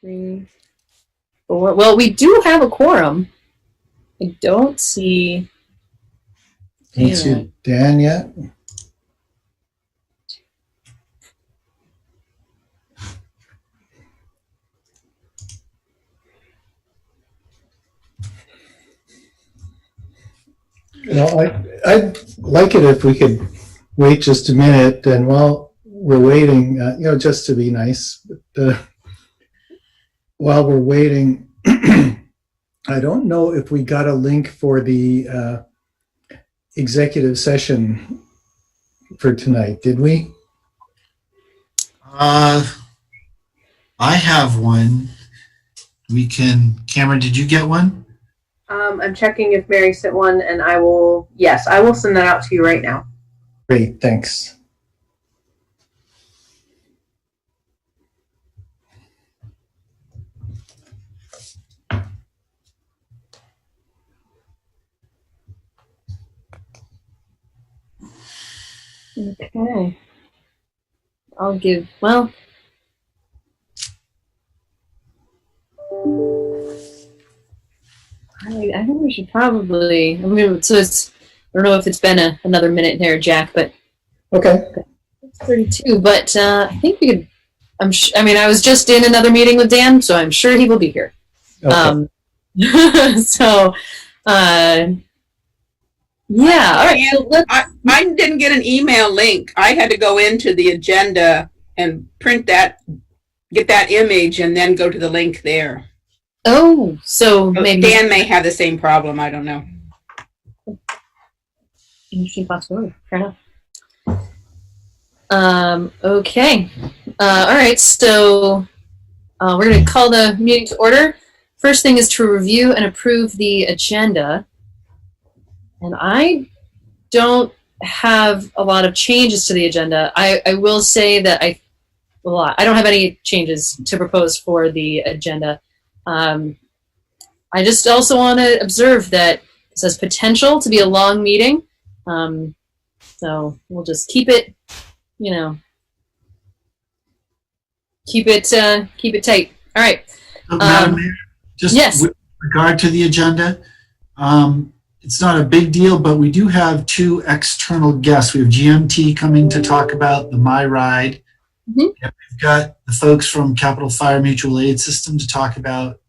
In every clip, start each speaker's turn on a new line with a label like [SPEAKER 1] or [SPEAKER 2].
[SPEAKER 1] 3, 4. Well, we do have a quorum. I don't see.
[SPEAKER 2] Don't see Dan yet. I'd like it if we could wait just a minute, and while we're waiting, just to be nice, but while we're waiting, I don't know if we got a link for the executive session for tonight. Did we?
[SPEAKER 3] I have one. Cameron, did you get one?
[SPEAKER 4] I'm checking if Mary sent one, and I will send that out to you right now.
[SPEAKER 2] Great, thanks.
[SPEAKER 1] Okay. I'll give, well, I think we should probably, so it's, I don't know if it's been another minute there, Jack, but
[SPEAKER 2] Okay.
[SPEAKER 1] it's 32, but I think we could, I was just in another meeting with Dan, so I'm sure he will be here.
[SPEAKER 2] Okay.
[SPEAKER 1] So, yeah, all right. So
[SPEAKER 5] I didn't get an email link. I had to go into the agenda and print that, get that image, and then go to the link there.
[SPEAKER 1] Oh, so maybe
[SPEAKER 5] Dan may have the same problem. I don't know.
[SPEAKER 1] interesting possibility. Fair enough. Okay. All right. So we're going to call the meeting to order. First thing is to review and approve the agenda. And I don't have a lot of changes to the agenda. I will say that I don't have any changes to propose for the agenda. I just also want to observe that it says potential to be a long meeting. So we'll just keep it, keep it tight. All right.
[SPEAKER 3] Madam Mayor, just
[SPEAKER 1] yes.
[SPEAKER 3] with regard to the agenda, it's not a big deal, but we do have 2 external guests. We have GMT coming to talk about the My Ride.
[SPEAKER 1] Mm-hmm.
[SPEAKER 3] And we've got the folks from Capital Fire Mutual Aid System to talk about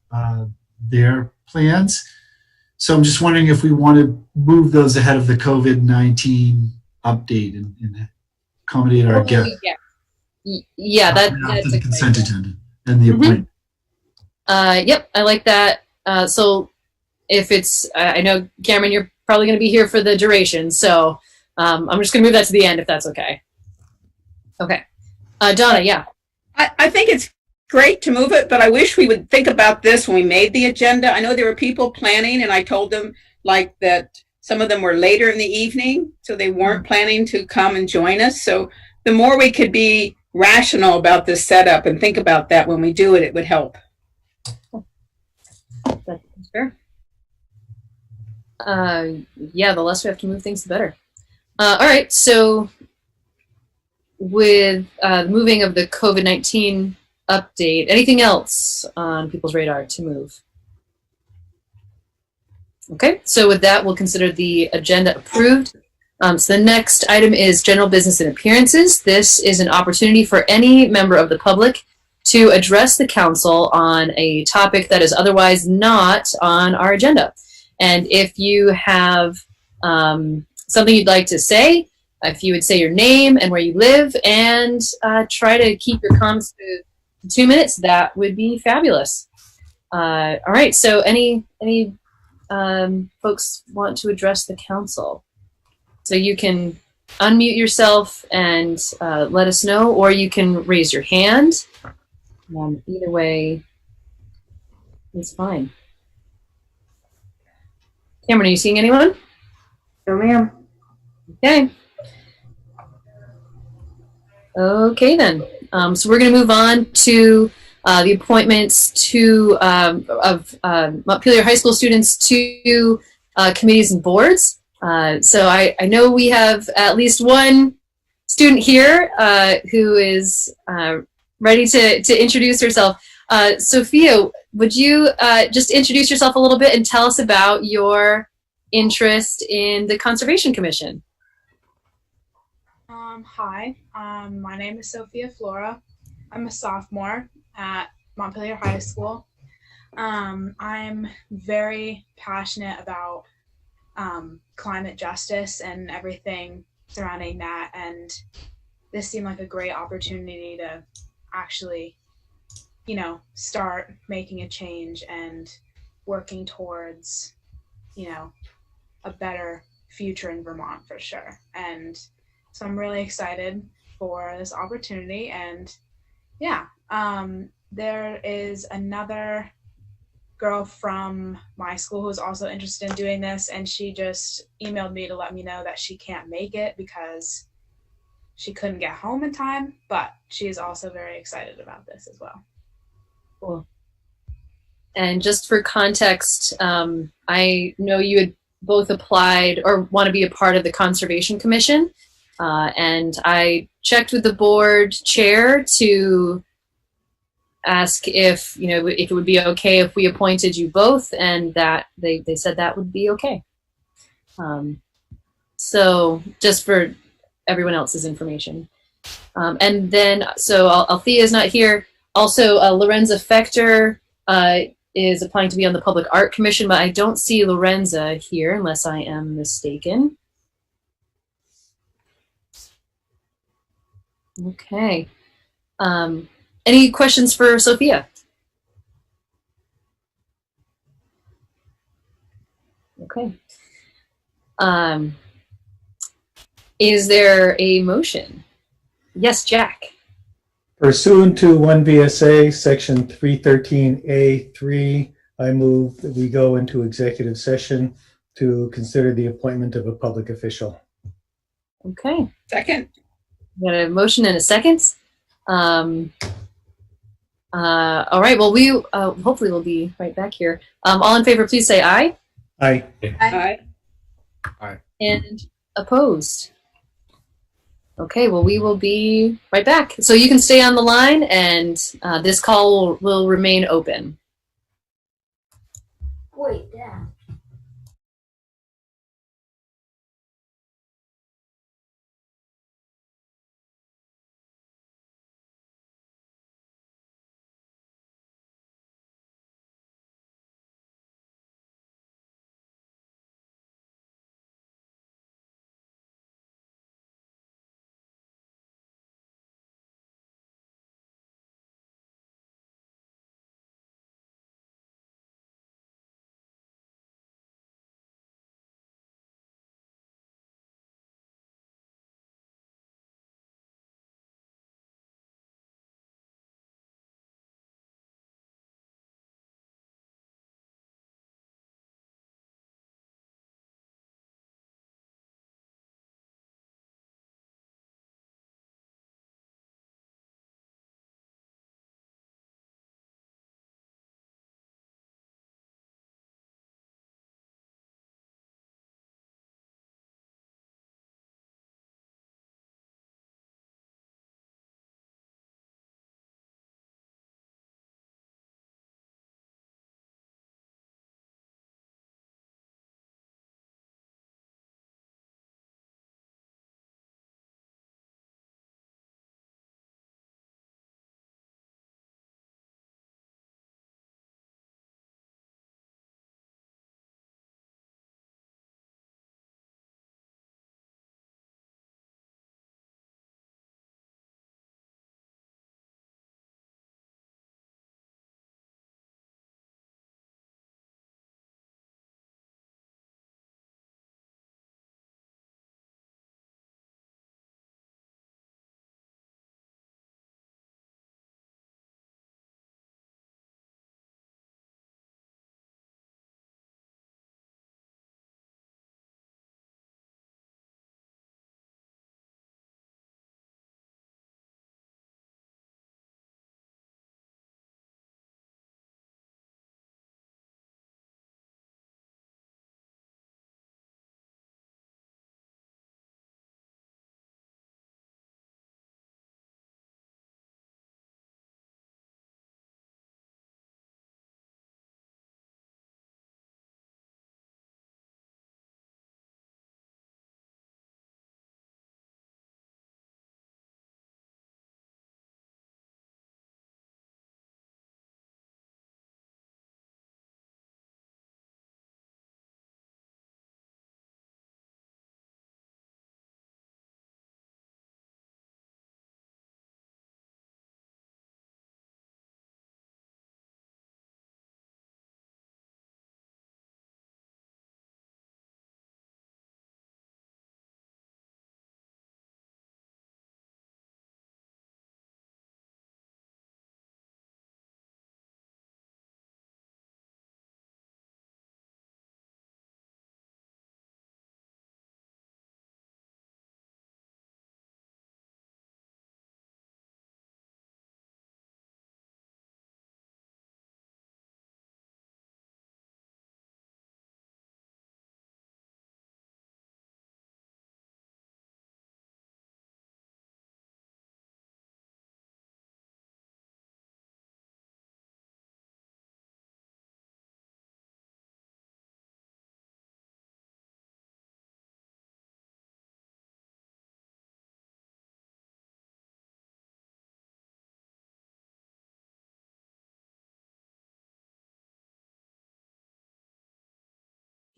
[SPEAKER 3] their plans. So I'm just wondering if we want to move those ahead of the COVID-19 update and accommodate our guests.
[SPEAKER 1] Yeah, that's
[SPEAKER 3] the consent agenda and the appointment.
[SPEAKER 1] Yep, I like that. So if it's, I know, Cameron, you're probably going to be here for the duration, so I'm just going to move that to the end if that's okay. Okay. Donna, yeah.
[SPEAKER 5] I think it's great to move it, but I wish we would think about this when we made the agenda. I know there were people planning, and I told them like that some of them were later in the evening, so they weren't planning to come and join us. So the more we could be rational about this setup and think about that when we do it, it would help.
[SPEAKER 1] That's fair. Yeah, the less we have to move things, the better. All right, so with the moving of the COVID-19 update, anything else on people's radar to move? Okay, so with that, we'll consider the agenda approved. So the next item is general business and appearances. This is an opportunity for any member of the public to address the council on a topic that is otherwise not on our agenda. And if you have something you'd like to say, if you would say your name and where you live and try to keep your comments to 2 minutes, that would be fabulous. All right, so any folks want to address the council? So you can unmute yourself and let us know, or you can raise your hand. Either way is fine. Cameron, are you seeing anyone?
[SPEAKER 4] No, ma'am.
[SPEAKER 1] Okay. Okay, then. So we're going to move on to the appointments of Montpelier High School students to committees and boards. So I know we have at least one student here who is ready to introduce herself. Sophia, would you just introduce yourself a little bit and tell us about your interest in the Conservation Commission?
[SPEAKER 6] Hi, my name is Sophia Flora. I'm a sophomore at Montpelier High School. I'm very passionate about climate justice and everything surrounding that, and this seemed like a great opportunity to actually, start making a change and working towards, a better future in Vermont for sure. And so I'm really excited for this opportunity. And yeah, there is another girl from my school who's also interested in doing this, and she just emailed me to let me know that she can't make it because she couldn't get home in time, but she is also very excited about this as well.
[SPEAKER 1] Cool. And just for context, I know you had both applied or want to be a part of the Conservation Commission. And I checked with the board chair to ask if, if it would be okay if we appointed you both, and that they said that would be okay. So just for everyone else's information. And then, so Althea is not here. Also, Lorenza Fechter is applying to be on the Public Art Commission, but I don't see Lorenza here unless I am mistaken. Okay. Any questions for Sophia? Okay. Is there a motion? Yes, Jack.
[SPEAKER 2] Pursuant to 1 VSA section 313A3, I move that we go into executive session to consider the appointment of a public official.
[SPEAKER 1] Okay.
[SPEAKER 5] Second.
[SPEAKER 1] We got a motion and a second. All right. Well, we hopefully we'll be right back here. All in favor, please say aye.
[SPEAKER 2] Aye.
[SPEAKER 5] Aye.
[SPEAKER 1] And opposed. Okay. Well, we will be right back. So you can stay on the line, and this call will remain open.
[SPEAKER 7] Wait, Dad.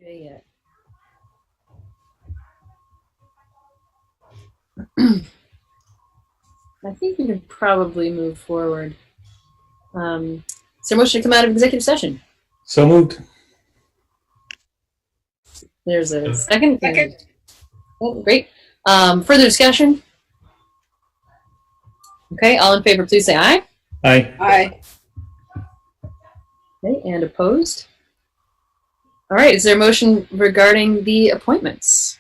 [SPEAKER 1] J yet. I think we can probably move forward. Is there a motion to come out of executive session?
[SPEAKER 2] So moved.
[SPEAKER 1] There's a second.
[SPEAKER 5] Second.
[SPEAKER 1] Oh, great. Further discussion? Okay, all in favor, please say aye.
[SPEAKER 2] Aye.
[SPEAKER 5] Aye.
[SPEAKER 1] Okay, and opposed? All right, is there a motion regarding the appointments?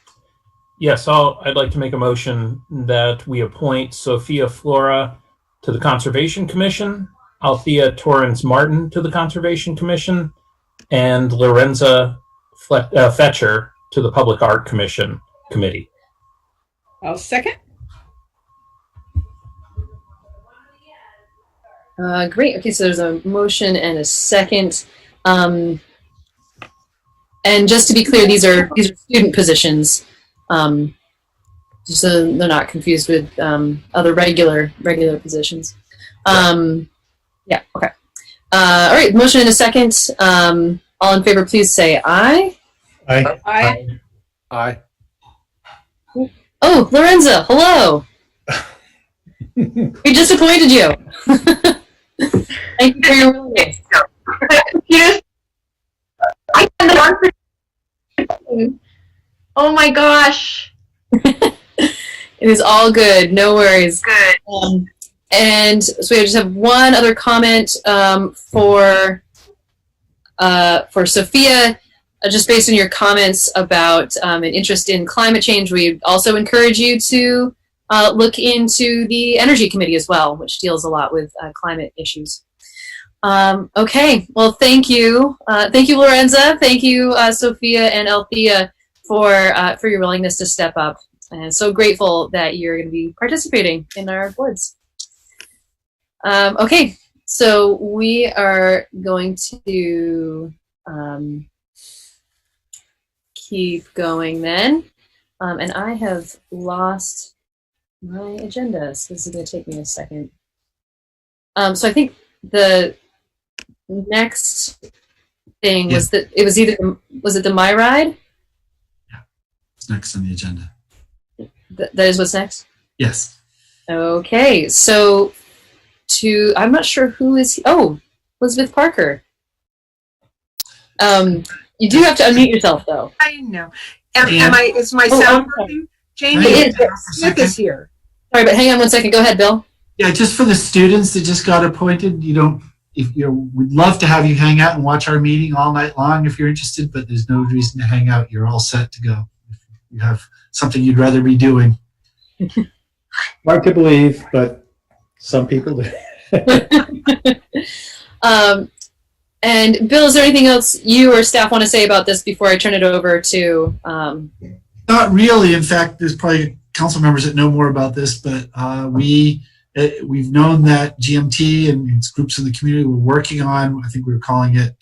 [SPEAKER 7] Yes, I'd like to make a motion that we appoint Sophia Flora to the Conservation Commission, Althea Torrens Martin to the Conservation Commission, and Lorenza Fetcher to the Public Art Committee.
[SPEAKER 5] I'll second.
[SPEAKER 1] Great. Okay, so there's a motion and a second. And just to be clear, these are student positions, so they're not confused with other regular positions. Yeah. Okay. All right. Motion and a second. All in favor, please say aye.
[SPEAKER 2] Aye.
[SPEAKER 5] Aye.
[SPEAKER 8] Aye.
[SPEAKER 1] Oh, Lorenza, hello. We just appointed you. Thank you for your willingness.
[SPEAKER 4] Oh my gosh.
[SPEAKER 1] It is all good. No worries. Good. And so we just have one other comment for Sophia. Just based on your comments about an interest in climate change, we also encourage you to look into the Energy Committee as well, which deals a lot with climate issues. Okay, well, thank you. Thank you, Lorenza. Thank you, Sophia and Althea, for your willingness to step up. And so grateful that you're going to be participating in our boards. Okay, so we are going to keep going then. And I have lost my agenda, so this is going to take me a second. So I think the next thing was that it was was it the My Ride?
[SPEAKER 3] Yeah, it's next on the agenda.
[SPEAKER 1] That is what's next?
[SPEAKER 3] Yes.
[SPEAKER 1] Okay, so I'm not sure who is, Elizabeth Parker. You do have to unmute yourself though.
[SPEAKER 9] I know. Is my sound working? Jamie Smith is here.
[SPEAKER 1] Sorry, but hang on one second. Go ahead, Bill.
[SPEAKER 3] Yeah, just for the students that just got appointed, we'd love to have you hang out and watch our meeting all night long if you're interested, but there's no reason to hang out. You're all set to go. If you have something you'd rather be doing.
[SPEAKER 2] Hard to believe, but some people do.
[SPEAKER 1] And Bill, is there anything else you or staff want to say about this before I turn it over to?
[SPEAKER 3] Not really. In fact, there's probably council members that know more about this, but we've known that GMT and its groups in the community were working on, I think we were calling it,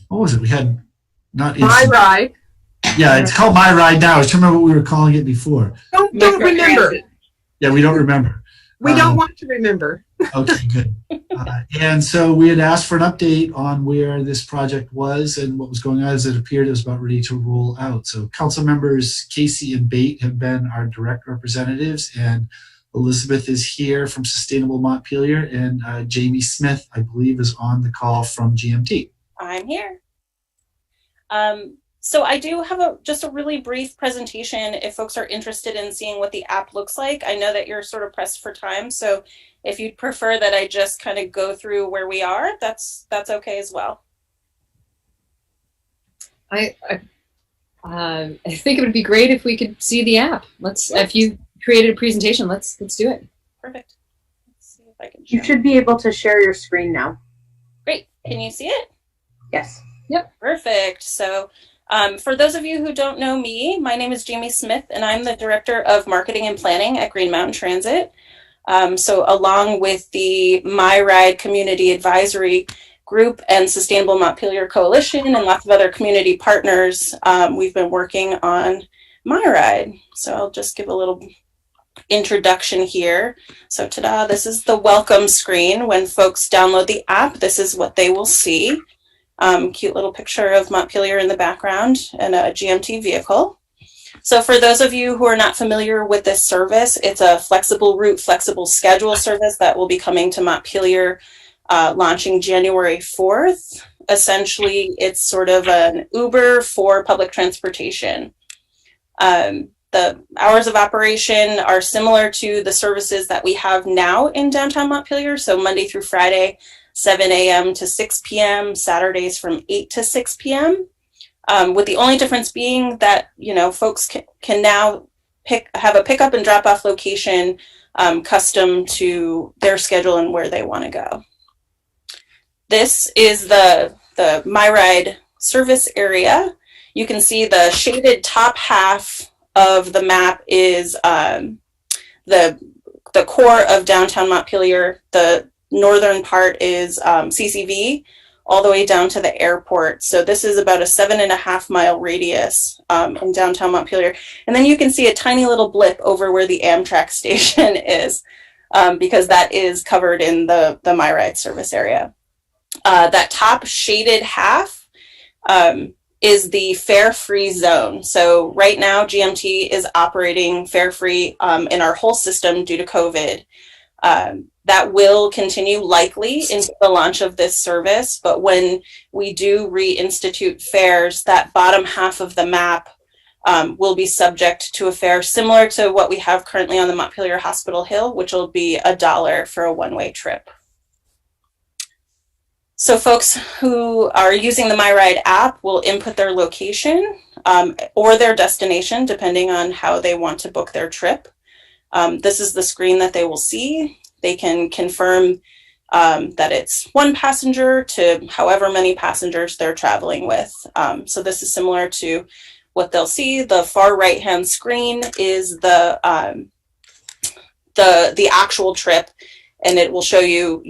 [SPEAKER 3] what was it? We had not
[SPEAKER 9] My Ride.
[SPEAKER 3] Yeah, it's called My Ride now. I just remember what we were calling it before.
[SPEAKER 9] Don't remember.
[SPEAKER 3] Yeah, we don't remember.
[SPEAKER 9] We don't want to remember.
[SPEAKER 3] Okay, good. And so we had asked for an update on where this project was and what was going on, as it appeared it was about ready to roll out. So council members Casey and Bate have been our direct representatives, and Elizabeth is here from Sustainable Montpelier, and Jamie Smith, I believe, is on the call from GMT.
[SPEAKER 10] I'm here. So I do have just a really brief presentation if folks are interested in seeing what the app looks like. I know that you're sort of pressed for time, so if you'd prefer that I just kind of go through where we are, that's okay as well.
[SPEAKER 1] I think it would be great if we could see the app. If you created a presentation, let's do it.
[SPEAKER 10] Perfect. Let's see if I can.
[SPEAKER 4] You should be able to share your screen now.
[SPEAKER 10] Great. Can you see it?
[SPEAKER 4] Yes.
[SPEAKER 1] Yep.
[SPEAKER 10] Perfect. So for those of you who don't know me, my name is Jamie Smith, and I'm the Director of Marketing and Planning at Green Mountain Transit. So along with the My Ride Community Advisory Group and Sustainable Montpelier Coalition and lots of other community partners, we've been working on My Ride. So I'll just give a little introduction here. So ta-da, this is the welcome screen. When folks download the app, this is what they will see. Cute little picture of Montpelier in the background and a GMT vehicle. So for those of you who are not familiar with this service, it's a flexible route, flexible schedule service that will be coming to Montpelier, launching January 4th. Essentially, it's sort of an Uber for public transportation. The hours of operation are similar to the services that we have now in downtown Montpelier. So Monday through Friday, 7 a.m. to 6 p.m., Saturdays from 8 to 6 p.m. With the only difference being that, folks can now have a pickup and drop off location custom to their schedule and where they want to go. This is the MyRide service area. You can see the shaded top half of the map is the core of downtown Montpelier. The northern part is CCV, all the way down to the airport. So this is about a 7.5 mile radius in downtown Montpelier. And then you can see a tiny little blip over where the Amtrak station is, because that is covered in the MyRide service area. That top shaded half is the fare-free zone. So right now, GMT is operating fare-free in our whole system due to COVID. That will continue likely into the launch of this service, but when we do reinstitute fares, that bottom half of the map will be subject to a fare similar to what we have currently on the Montpelier Hospital Hill, which will be $1 for a one-way trip. So folks who are using the MyRide app will input their location or their destination, depending on how they want to book their trip. This is the screen that they will see. They can confirm that it's one passenger to however many passengers they're traveling with. So this is similar to what they'll see. The far right-hand screen is the actual trip, and it will show you,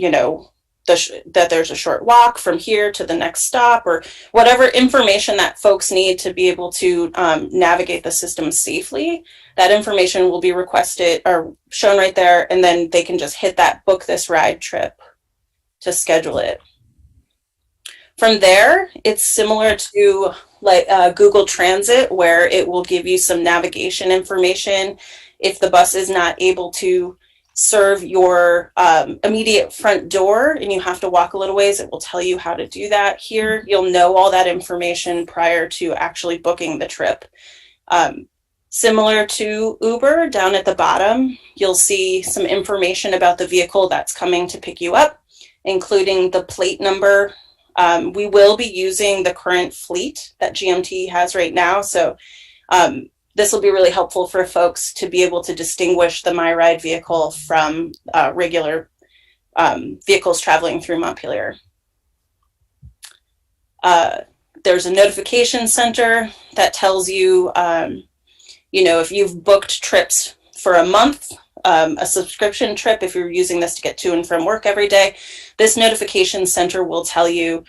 [SPEAKER 10] that there's a short walk from here to the next stop, or whatever information that folks need to be able to navigate the system safely. That information will be requested or shown right there, and then they can just hit that book this ride trip to schedule it. From there, it's similar to like Google Transit, where it will give you some navigation information. If the bus is not able to serve your immediate front door and you have to walk a little ways, it will tell you how to do that. Here, you'll know all that information prior to actually booking the trip. Similar to Uber, down at the bottom, you'll see some information about the vehicle that's coming to pick you up, including the plate number. We will be using the current fleet that GMT has right now, so this will be really helpful for folks to be able to distinguish the MyRide vehicle from regular vehicles traveling through Montpelier. There's a notification center that tells you, if you've booked trips for a month, a subscription trip, if you're using this to get to and from work every day, this notification center will tell you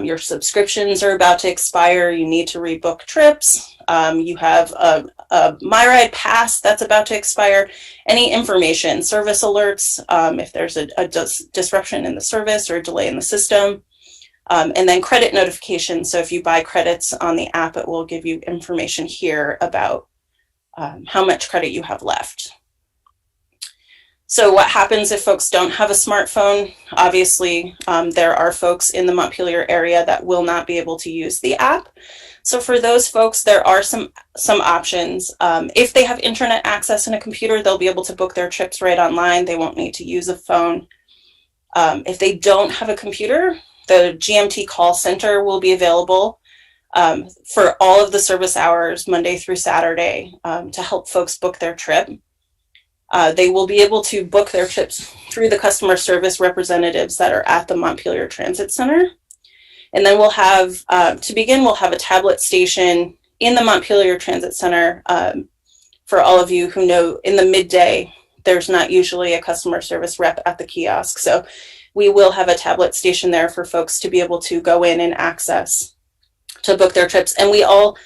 [SPEAKER 10] your subscriptions are about to expire, you need to rebook trips. You have a MyRide pass that's about to expire, any information, service alerts, if there's a disruption in the service or a delay in the system, and then credit notifications. So if you buy credits on the app, it will give you information here about how much credit you have left. So what happens if folks don't have a smartphone? Obviously, there are folks in the Montpelier area that will not be able to use the app. So for those folks, there are some options. If they have internet access and a computer, they'll be able to book their trips right online. They won't need to use a phone. If they don't have a computer, the GMT call center will be available for all of the service hours, Monday through Saturday, to help folks book their trip. They will be able to book their trips through the customer service representatives that are at the Montpelier Transit Center. And then we'll have, to begin, we'll have a tablet station in the Montpelier Transit Center. For all of you who know, in the midday, there's not usually a customer service rep at the kiosk. So we will have a tablet station there for folks to be able to go in and access to book their trips. And we all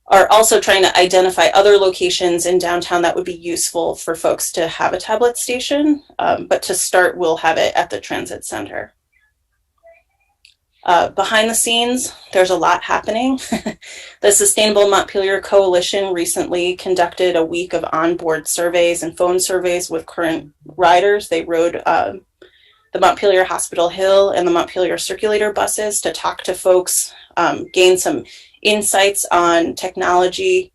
[SPEAKER 10] are also trying to identify other locations in downtown that would be useful for folks to have a tablet station. But to start, we'll have it at the transit center. Behind the scenes, there's a lot happening. The Sustainable Montpelier Coalition recently conducted a week of onboard surveys and phone surveys with current riders. They rode the Montpelier Hospital Hill and the Montpelier Circulator buses to talk to folks, gain some insights on technology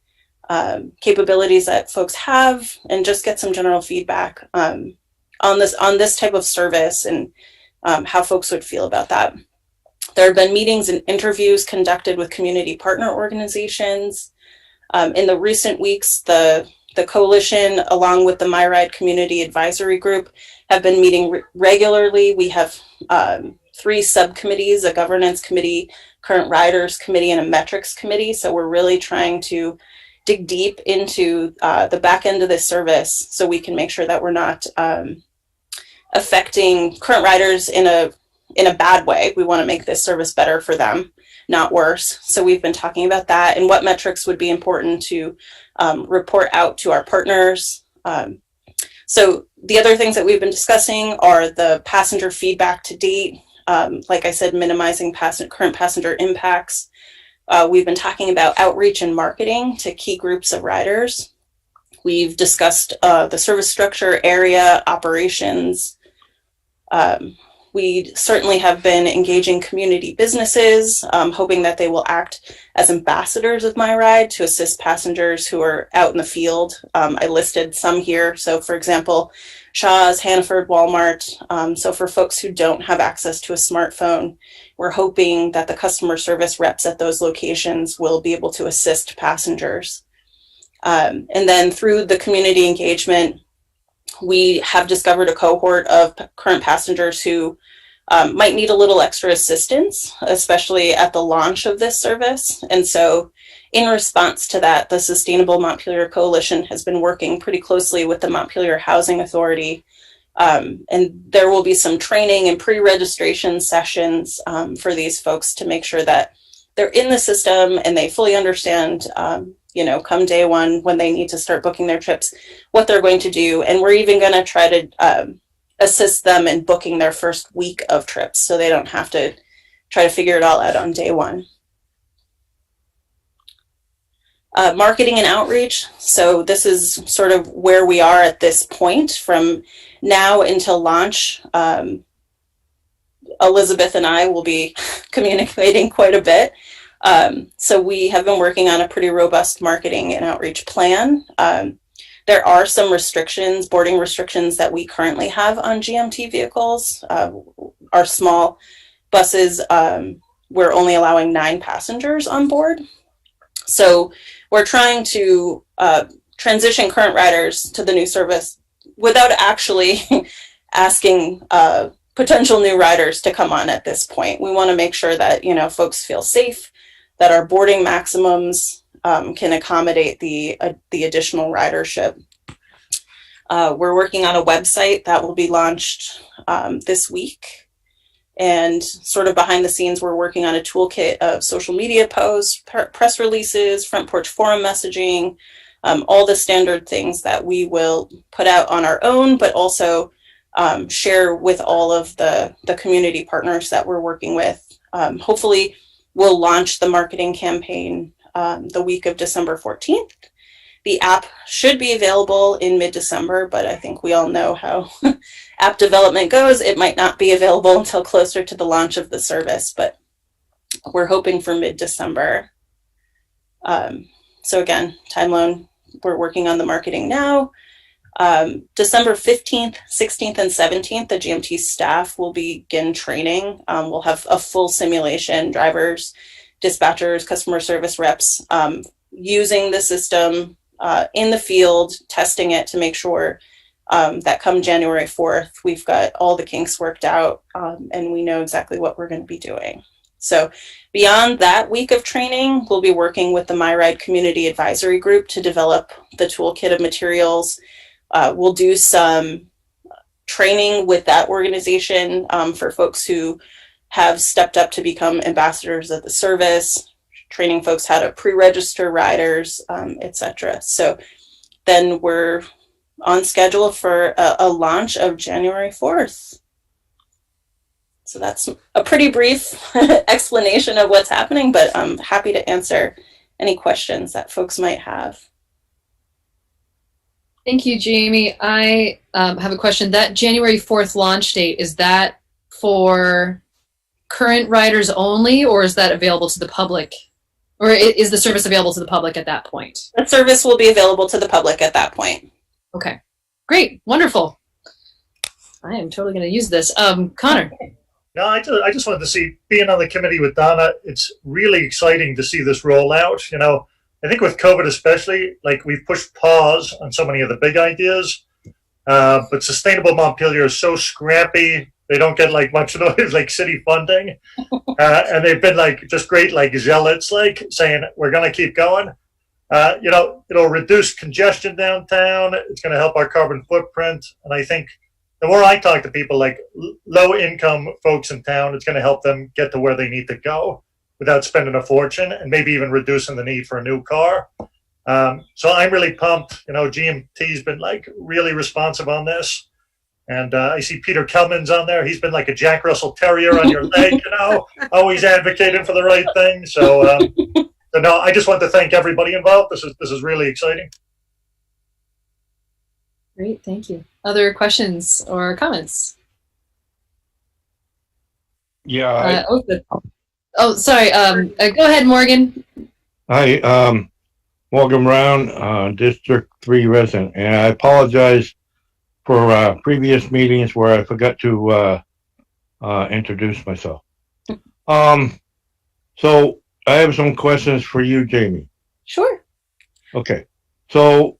[SPEAKER 10] capabilities that folks have, and just get some general feedback on this type of service and how folks would feel about that. There have been meetings and interviews conducted with community partner organizations. In the recent weeks, the coalition, along with the MyRide Community Advisory Group, have been meeting regularly. We have 3 subcommittees, a governance committee, current riders committee, and a metrics committee. So we're really trying to dig deep into the back end of this service so we can make sure that we're not affecting current riders in a bad way. We want to make this service better for them, not worse. So we've been talking about that and what metrics would be important to report out to our partners. So the other things that we've been discussing are the passenger feedback to date. Like I said, minimizing current passenger impacts. We've been talking about outreach and marketing to key groups of riders. We've discussed the service structure, area, operations. We certainly have been engaging community businesses, hoping that they will act as ambassadors of MyRide to assist passengers who are out in the field. I listed some here. So for example, Shaw's, Hannaford, Walmart. So for folks who don't have access to a smartphone, we're hoping that the customer service reps at those locations will be able to assist passengers. And then through the community engagement, we have discovered a cohort of current passengers who might need a little extra assistance, especially at the launch of this service. And so in response to that, the Sustainable Montpelier Coalition has been working pretty closely with the Montpelier Housing Authority. And there will be some training and pre-registration sessions for these folks to make sure that they're in the system and they fully understand come day one when they need to start booking their trips, what they're going to do. And we're even going to try to assist them in booking their first week of trips so they don't have to try to figure it all out on day one. Marketing and outreach. So this is sort of where we are at this point from now until launch. Elizabeth and I will be communicating quite a bit. So we have been working on a pretty robust marketing and outreach plan. There are some restrictions, boarding restrictions that we currently have on GMT vehicles. Our small buses, we're only allowing 9 passengers on board. So we're trying to transition current riders to the new service without actually asking potential new riders to come on at this point. We want to make sure that, folks feel safe, that our boarding maximums can accommodate the additional ridership. We're working on a website that will be launched this week. And sort of behind the scenes, we're working on a toolkit of social media posts, press releases, front porch forum messaging, all the standard things that we will put out on our own, but also share with all of the community partners that we're working with. Hopefully, we'll launch the marketing campaign the week of December 14th. The app should be available in mid-December, but I think we all know how app development goes. It might not be available until closer to the launch of the service, but we're hoping for mid-December. So again, timeline, we're working on the marketing now. December 15th, 16th, and 17th, the GMT staff will begin training. We'll have a full simulation, drivers, dispatchers, customer service reps, using the system in the field, testing it to make sure that come January 4th, we've got all the kinks worked out and we know exactly what we're going to be doing. So beyond that week of training, we'll be working with the MyRide Community Advisory Group to develop the toolkit of materials. We'll do some training with that organization for folks who have stepped up to become ambassadors of the service, training folks how to pre-register riders, etc. So then we're on schedule for a launch of January 4th. So that's a pretty brief explanation of what's happening, but I'm happy to answer any questions that folks might have.
[SPEAKER 1] Thank you, Jamie. I have a question. That January 4th launch date, is that for current riders only, or is that available to the public? Or is the service available to the public at that point?
[SPEAKER 10] The service will be available to the public at that point.
[SPEAKER 1] Okay, great, wonderful. I am totally going to use this. Connor.
[SPEAKER 8] No, I just wanted to see, being on the committee with Donna, it's really exciting to see this roll out. You know, I think with COVID especially, like we've pushed pause on so many of the big ideas, but Sustainable Montpelier is so scrappy. They don't get like much like city funding, and they've been like just great like zealots, like saying we're going to keep going. You know, it'll reduce congestion downtown. It's going to help our carbon footprint, and I think the more I talk to people like low income folks in town, it's going to help them get to where they need to go without spending a fortune, and maybe even reducing the need for a new car. So I'm really pumped. You know, GMT's been like really responsive on this. And I see Peter Kelman's on there. He's been like a Jack Russell Terrier on your leg, you know, always advocating for the right thing. So, no, I just want to thank everybody involved. This is really exciting.
[SPEAKER 1] Great, thank you. Other questions or comments?
[SPEAKER 11] Yeah.
[SPEAKER 1] Sorry. Go ahead, Morgan.
[SPEAKER 11] Hi, Morgan Brown, District 3 resident, and I apologize for previous meetings where I forgot to introduce myself. So I have some questions for you, Jamie.
[SPEAKER 10] Sure.
[SPEAKER 11] Okay. So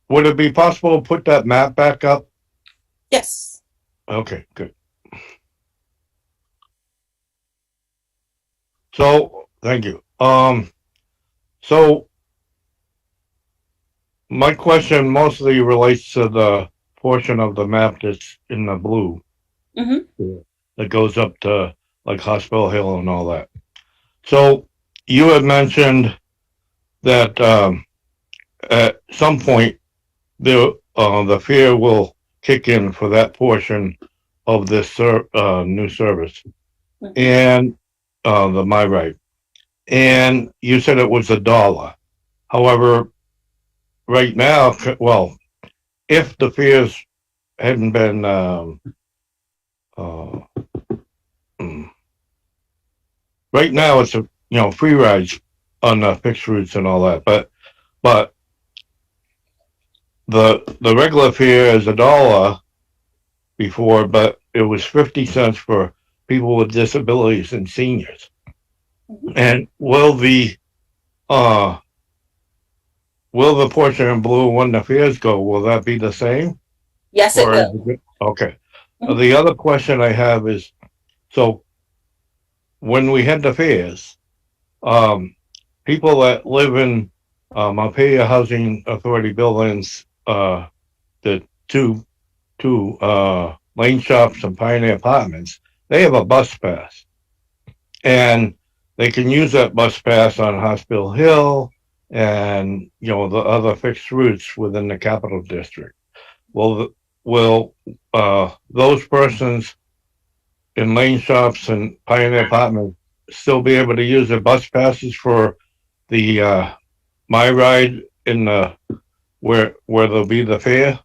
[SPEAKER 11] would it be possible to put that map back up?
[SPEAKER 10] Yes.
[SPEAKER 11] Okay, good. So thank you. So my question mostly relates to the portion of the map that's in the blue.
[SPEAKER 10] Mm-hmm.
[SPEAKER 11] That goes up to like Hospital Hill and all that. So you had mentioned that at some point the fear will kick in for that portion of this new service. Mm-hmm. And the My Right. And you said it was $1. However, right now, well, if the fears hadn't been right now, it's free rides on the fixed routes and all that, but the regular fare is $1 before, but it was 50 cents for people with disabilities and seniors. And will the portion in blue when the fares go, will that be the same?
[SPEAKER 10] Yes, it will.
[SPEAKER 11] Okay. The other question I have is, so when we had the fares, people that live in Montpelier Housing Authority buildings, the two Lane Shops and Pioneer Apartments, they have a bus pass. And they can use that bus pass on Hospital Hill and, the other fixed routes within the Capital District. Will those persons in Lane Shops and Pioneer Apartments still be able to use their bus passes for the My Ride in the where there'll be the fare?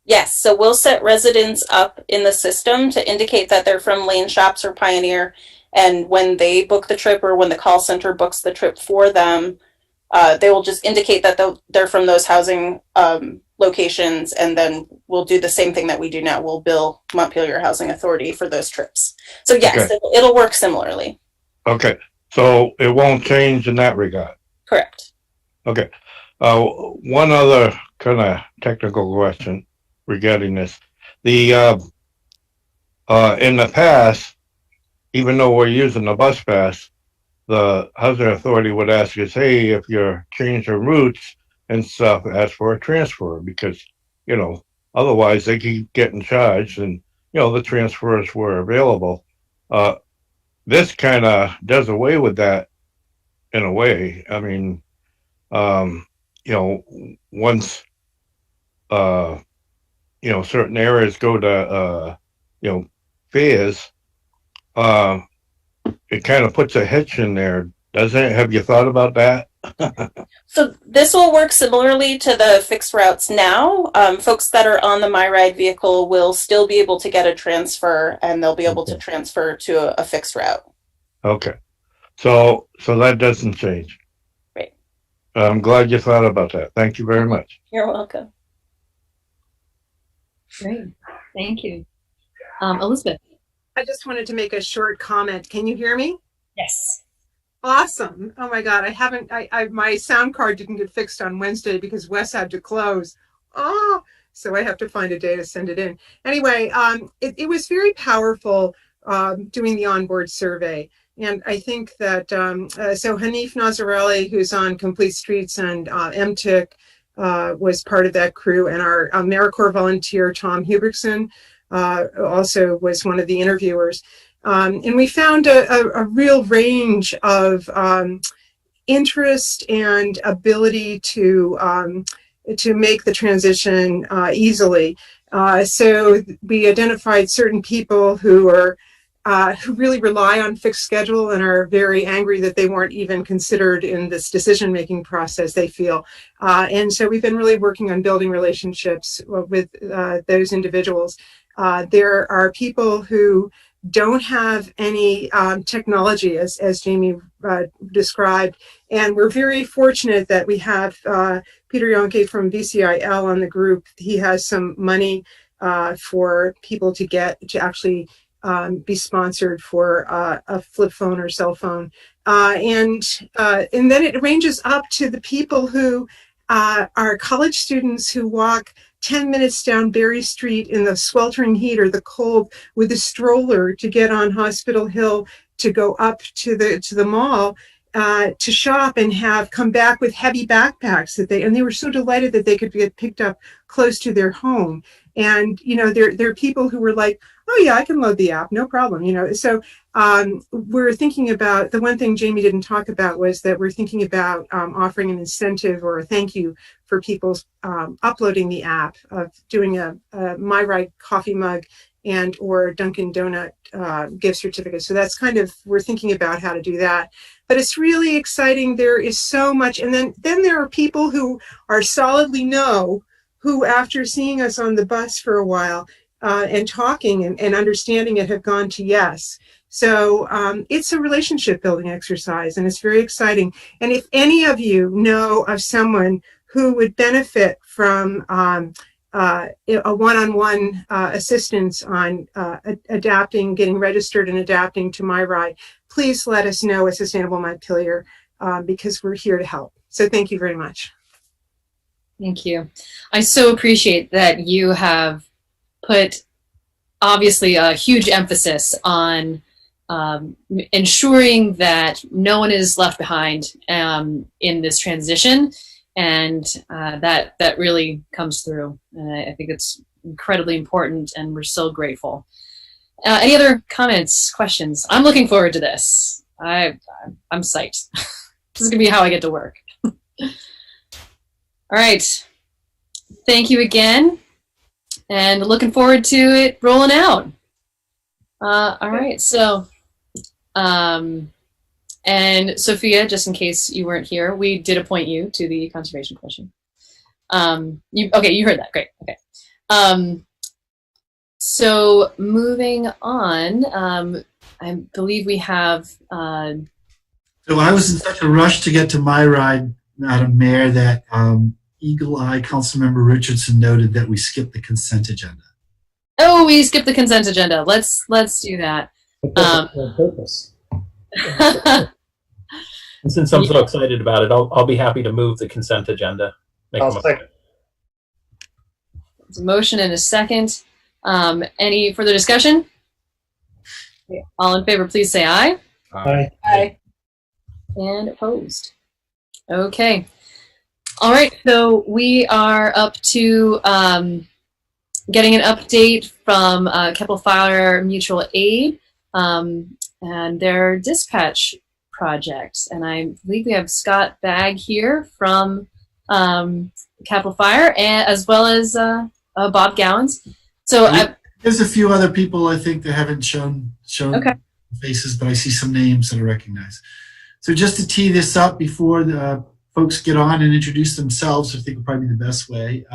[SPEAKER 10] Yes, so we'll set residents up in the system to indicate that they're from Lane Shops or Pioneer, and when they book the trip or when the call center books the trip for them, they will just indicate that they're from those housing locations, and then we'll do the same thing that we do now. We'll bill Montpelier Housing Authority for those trips. So yes, okay. It'll work similarly.
[SPEAKER 11] Okay, so it won't change in that regard?
[SPEAKER 10] Correct.
[SPEAKER 11] Okay. One other kind of technical question regarding this. In the past, even though we're using the bus pass, the housing authority would ask us, hey, if you're changing routes and stuff, ask for a transfer, because, otherwise they keep getting charged, and, the transfers were available. This kind of does away with that in a way. I mean, once certain areas go to, fairs, it kind of puts a hitch in there, doesn't it? Have you thought about that?
[SPEAKER 10] So this will work similarly to the fixed routes now. Folks that are on the MyRide vehicle will still be able to get a transfer, and they'll be able to transfer to a fixed route.
[SPEAKER 11] Okay. So that doesn't change.
[SPEAKER 10] Right.
[SPEAKER 11] I'm glad you thought about that. Thank you very much.
[SPEAKER 10] You're welcome.
[SPEAKER 1] Great. Thank you. Elizabeth.
[SPEAKER 9] I just wanted to make a short comment. Can you hear me?
[SPEAKER 1] Yes.
[SPEAKER 9] Awesome. Oh my God. My sound card didn't get fixed on Wednesday because Wes had to close. Oh, so I have to find a day to send it in. Anyway, it was very powerful doing the onboard survey. And I think that, so Hanif Nazarelli, who's on Complete Streets and MTIC, was part of that crew. And our AmeriCorps volunteer, Tom Hubertson, also was one of the interviewers. And we found a real range of interest and ability to make the transition easily. So we identified certain people who really rely on fixed schedule and are very angry that they weren't even considered in this decision-making process, they feel. And so we've been really working on building relationships with those individuals. There are people who don't have any technology, as Jamie described. And we're very fortunate that we have Peter Yonke from VCIL on the group. He has some money for people to actually be sponsored for a flip phone or cell phone. And then it ranges up to the people who are college students who walk 10 minutes down Berry Street in the sweltering heat or the cold with a stroller to get on Hospital Hill to go up to the mall to shop and have come back with heavy backpacks and they were so delighted that they could get picked up close to their home. And there are people who were like, oh yeah, I can load the app, no problem. So we're thinking about, the one thing Jamie didn't talk about was that we're thinking about offering an incentive or a thank you for people uploading the app, of doing a MyRide coffee mug and or Dunkin' Donut gift certificate. So that's we're thinking about how to do that. But it's really exciting. There is so much. And then there are people who are solidly no, who after seeing us on the bus for a while and talking and understanding it have gone to yes. So it's a relationship building exercise, and it's very exciting. And if any of you know of someone who would benefit from a one-on-one assistance on getting registered and adapting to MyRide, please let us know at Sustainable Montpelier because we're here to help. So thank you very much.
[SPEAKER 1] Thank you. I so appreciate that you have put obviously a huge emphasis on ensuring that no one is left behind in this transition, and that really comes through. And I think it's incredibly important, and we're so grateful. Any other comments, questions? I'm looking forward to this. I'm psyched. This is gonna be how I get to work. All right. Thank you again, and looking forward to it rolling out. All right. So, and Sophia, just in case you weren't here, we did appoint you to the Conservation Commission. You heard that. Great. Okay. So moving on, I believe we have.
[SPEAKER 3] So I was in such a rush to get to MyRide, Madam Mayor, that Eagle Eye Councilmember Richardson noted that we skipped the consent agenda.
[SPEAKER 1] Oh, we skipped the consent agenda. Let's do that.
[SPEAKER 2] On purpose.
[SPEAKER 7] And since I'm so excited about it, I'll be happy to move the consent agenda.
[SPEAKER 8] I'll second.
[SPEAKER 1] It's a motion and a second. Any further discussion? Okay. All in favor, please say aye.
[SPEAKER 2] Aye.
[SPEAKER 1] Aye. And opposed. Okay. All right. So we are up to getting an update from Keppel Fire Mutual Aid and their dispatch project. And I believe we have Scott Bagg here from Keppel Fire, as well as Bob Gowans. So
[SPEAKER 3] There's a few other people I think that haven't shown
[SPEAKER 1] Okay.
[SPEAKER 3] faces, but I see some names that I recognize. So just to tee this up before the folks get on and introduce themselves, I think would probably be the best way.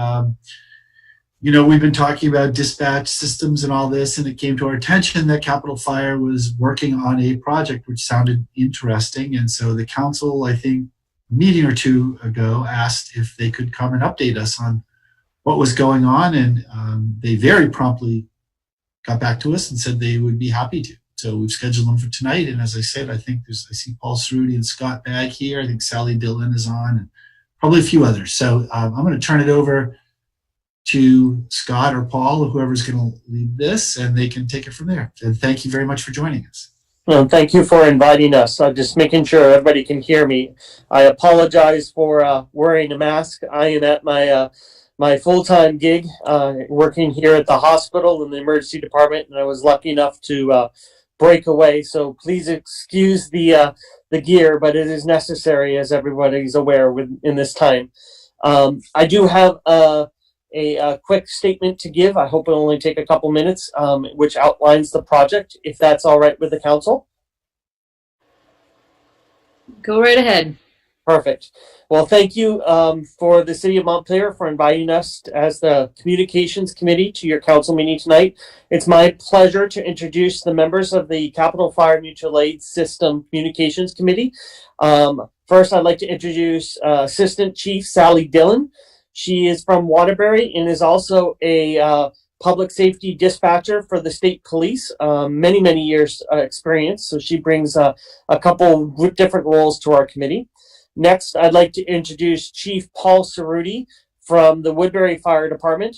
[SPEAKER 3] You know, we've been talking about dispatch systems and all this, and it came to our attention that Capital Fire was working on a project which sounded interesting. And so the council, I think, a meeting or two ago, asked if they could come and update us on what was going on. And they very promptly got back to us and said they would be happy to. So we've scheduled them for tonight. And as I said, I think I see Paul Cerruti and Scott Bagg here. I think Sally Dillon is on, and probably a few others. So I'm going to turn it over to Scott or Paul, or whoever's going to lead this, and they can take it from there. And thank you very much for joining us.
[SPEAKER 12] Well, thank you for inviting us. Just making sure everybody can hear me. I apologize for wearing a mask. I am at my full-time gig, working here at the hospital in the emergency department, and I was lucky enough to break away. So please excuse the gear, but it is necessary, as everybody's aware, in this time. I do have a quick statement to give. I hope it'll only take a couple minutes, which outlines the project, if that's all right with the council.
[SPEAKER 1] Go right ahead.
[SPEAKER 12] Perfect. Well, thank you for the City of Montpelier for inviting us as the Communications Committee to your council meeting tonight. It's my pleasure to introduce the members of the Capital Fire Mutual Aid System Communications Committee. First, I'd like to introduce Assistant Chief Sally Dillon. She is from Waterbury and is also a public safety dispatcher for the state police, many years experience. So she brings a couple different roles to our committee. Next, I'd like to introduce Chief Paul Cerruti from the Woodbury Fire Department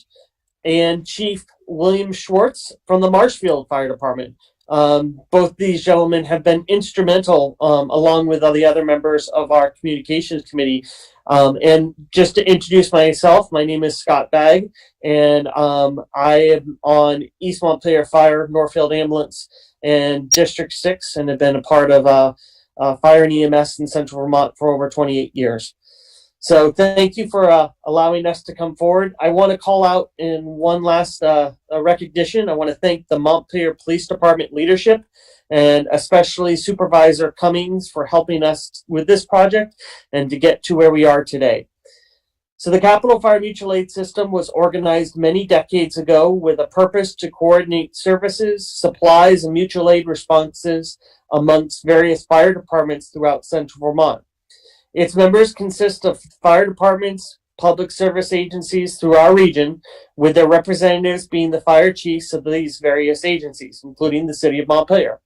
[SPEAKER 12] and Chief William Schwartz from the Marshfield Fire Department. Both these gentlemen have been instrumental, along with all the other members of our communications committee. And just to introduce myself, my name is Scott Bagg, and I am on East Montpelier Fire, Northfield Ambulance, and District 6, and have been a part of Fire and EMS in Central Vermont for over 28 years. So thank you for allowing us to come forward. I want to call out in one last recognition. I want to thank the Montpelier Police Department leadership, and especially Supervisor Cummings for helping us with this project and to get to where we are today. So the Capital Fire Mutual Aid System was organized many decades ago with a purpose to coordinate services, supplies, and mutual aid responses amongst various fire departments throughout Central Vermont. Its members consist of fire departments, public service agencies through our region, with their representatives being the fire chiefs of these various agencies, including the City of Montpelier.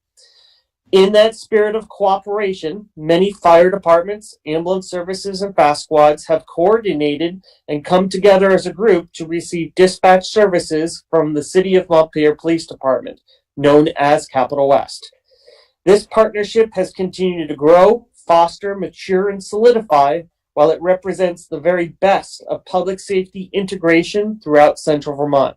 [SPEAKER 12] In that spirit of cooperation, many fire departments, ambulance services, and fast squads have coordinated and come together as a group to receive dispatch services from the City of Montpelier Police Department, known as Capital West. This partnership has continued to grow, foster, mature, and solidify, while it represents the very best of public safety integration throughout Central Vermont.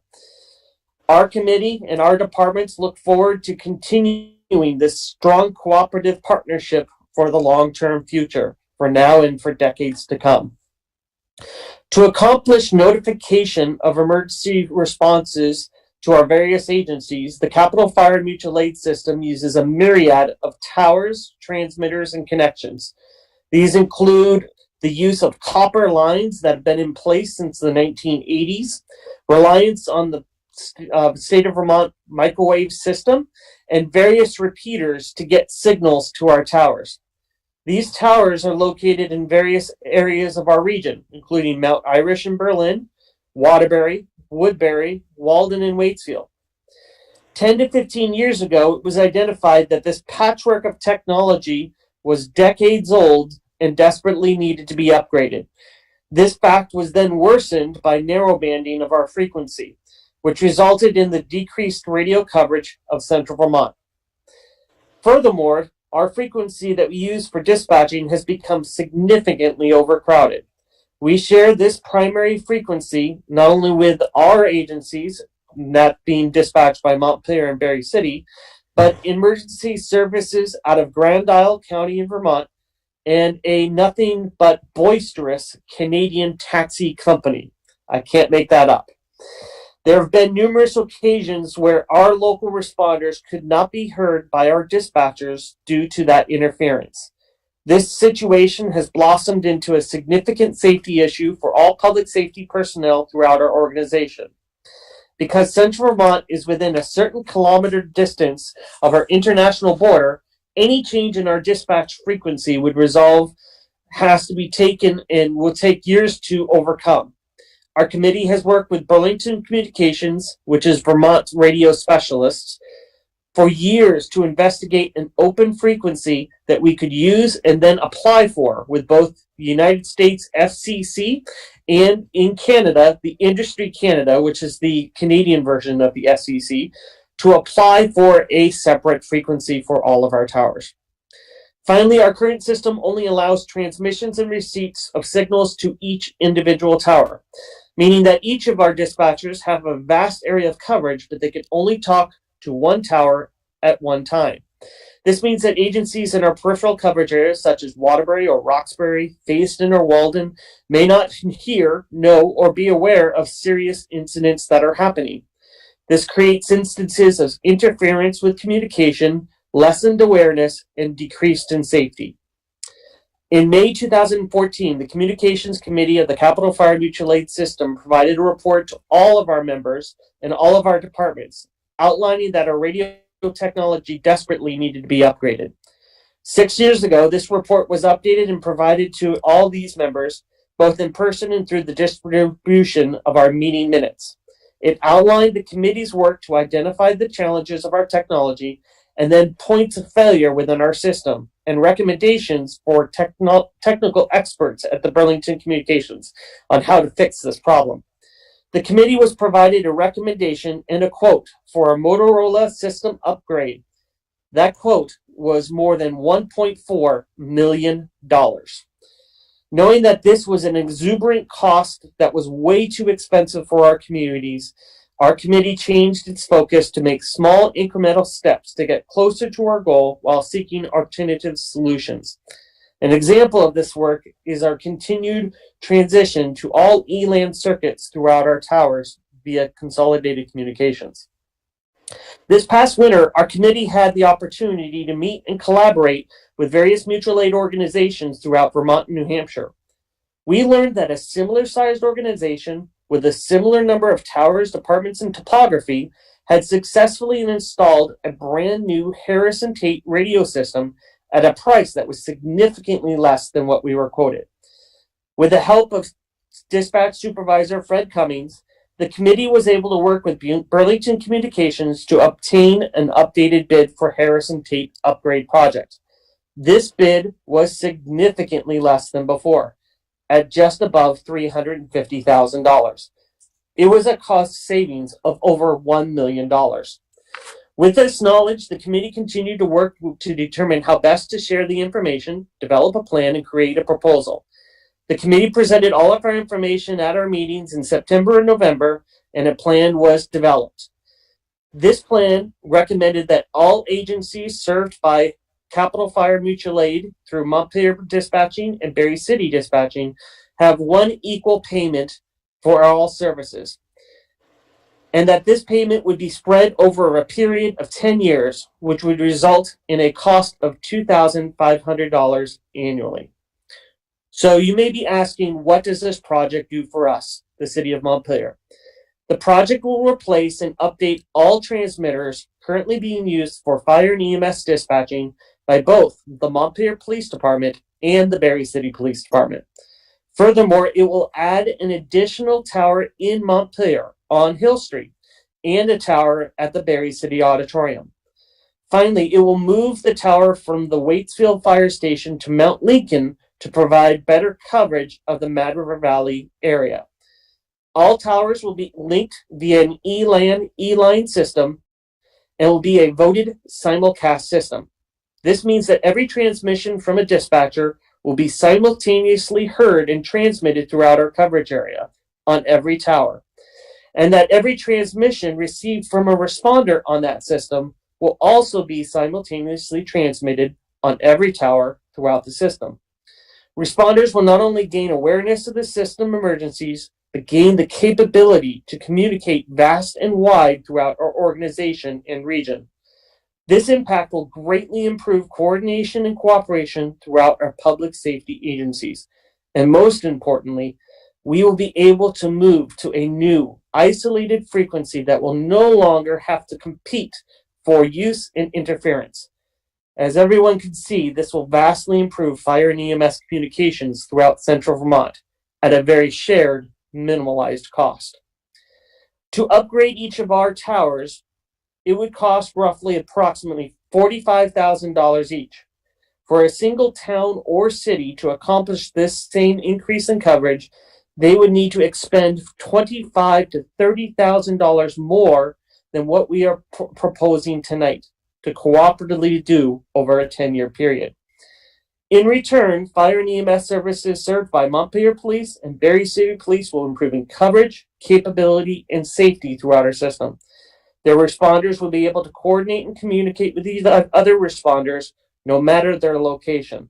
[SPEAKER 12] Our committee and our departments look forward to continuing this strong cooperative partnership for the long-term future, for now and for decades to come. To accomplish notification of emergency responses to our various agencies, the Capital Fire Mutual Aid System uses a myriad of towers, transmitters, and connections. These include the use of copper lines that have been in place since the 1980s, reliance on the state of Vermont microwave system, and various repeaters to get signals to our towers. These towers are located in various areas of our region, including Mount Irish in Berlin, Waterbury, Woodbury, Walden, and Waitsfield. 10 to 15 years ago, it was identified that this patchwork of technology was decades old and desperately needed to be upgraded. This fact was then worsened by narrowbanding of our frequency, which resulted in the decreased radio coverage of Central Vermont. Furthermore, our frequency that we use for dispatching has become significantly overcrowded. We share this primary frequency not only with our agencies, that being dispatched by Montpelier and Barrie City, but emergency services out of Grand Isle County in Vermont and a nothing but boisterous Canadian taxi company. I can't make that up. There have been numerous occasions where our local responders could not be heard by our dispatchers due to that interference. This situation has blossomed into a significant safety issue for all public safety personnel throughout our organization. Because Central Vermont is within a certain kilometer distance of our international border, any change in our dispatch frequency has to be taken and will take years to overcome. Our committee has worked with Burlington Communications, which is Vermont's radio specialists, for years to investigate an open frequency that we could use and then apply for with both the United States FCC and in Canada, the Industry Canada, which is the Canadian version of the FCC, to apply for a separate frequency for all of our towers. Finally, our current system only allows transmissions and receipts of signals to each individual tower, meaning that each of our dispatchers have a vast area of coverage, but they can only talk to one tower at one time. This means that agencies in our peripheral coverage areas, such as Waterbury or Roxbury, Fayston or Walden, may not hear, know, or be aware of serious incidents that are happening. This creates instances of interference with communication, lessened awareness, and decreased in safety. In May 2014, the Communications Committee of the Capital Fire Mutual Aid System provided a report to all of our members and all of our departments, outlining that our radio technology desperately needed to be upgraded. 6 years ago, this report was updated and provided to all these members, both in person and through the distribution of our meeting minutes. It outlined the committee's work to identify the challenges of our technology and then points of failure within our system and recommendations for technical experts at the Burlington Communications on how to fix this problem. The committee was provided a recommendation and a quote for a Motorola system upgrade. That quote was more than $1.4 million. Knowing that this was an exuberant cost that was way too expensive for our communities, our committee changed its focus to make small incremental steps to get closer to our goal while seeking alternative solutions. An example of this work is our continued transition to all ELAN circuits throughout our towers via consolidated communications. This past winter, our committee had the opportunity to meet and collaborate with various mutual aid organizations throughout Vermont and New Hampshire. We learned that a similar sized organization with a similar number of towers, departments, and topography had successfully installed a brand new Harrison Tate radio system at a price that was significantly less than what we were quoted. With the help of Dispatch Supervisor Fred Cummings, the committee was able to work with Burlington Communications to obtain an updated bid for Harrison Tate upgrade project. This bid was significantly less than before, at just above $350,000. It was a cost savings of over $1 million. With this knowledge, the committee continued to work to determine how best to share the information, develop a plan, and create a proposal. The committee presented all of our information at our meetings in September and November, and a plan was developed. This plan recommended that all agencies served by Capital Fire Mutual Aid through Montpelier Dispatching and Berry City Dispatching have one equal payment for all services, and that this payment would be spread over a period of 10 years, which would result in a cost of $2,500 annually. So you may be asking, what does this project do for us, the city of Montpelier? The project will replace and update all transmitters currently being used for fire and EMS dispatching by both the Montpelier Police Department and the Berry City Police Department. Furthermore, it will add an additional tower in Montpelier on Hill Street and a tower at the Berry City Auditorium. Finally, it will move the tower from the Waitsfield Fire Station to Mount Lincoln to provide better coverage of the Mad River Valley area. All towers will be linked via an E-line system and will be a voted simulcast system. This means that every transmission from a dispatcher will be simultaneously heard and transmitted throughout our coverage area on every tower, and that every transmission received from a responder on that system will also be simultaneously transmitted on every tower throughout the system. Responders will not only gain awareness of the system emergencies, but gain the capability to communicate vast and wide throughout our organization and region. This impact will greatly improve coordination and cooperation throughout our public safety agencies. And most importantly, we will be able to move to a new isolated frequency that will no longer have to compete for use and interference. As everyone can see, this will vastly improve fire and EMS communications throughout central Vermont at a very shared, minimalized cost. To upgrade each of our towers, it would cost roughly approximately $45,000 each. For a single town or city to accomplish this same increase in coverage, they would need to expend $25,000 to $30,000 more than what we are proposing tonight to cooperatively do over a 10-year period. In return, fire and EMS services served by Montpelier Police and Barrie City Police will improve in coverage, capability, and safety throughout our system. Their responders will be able to coordinate and communicate with these other responders no matter their location.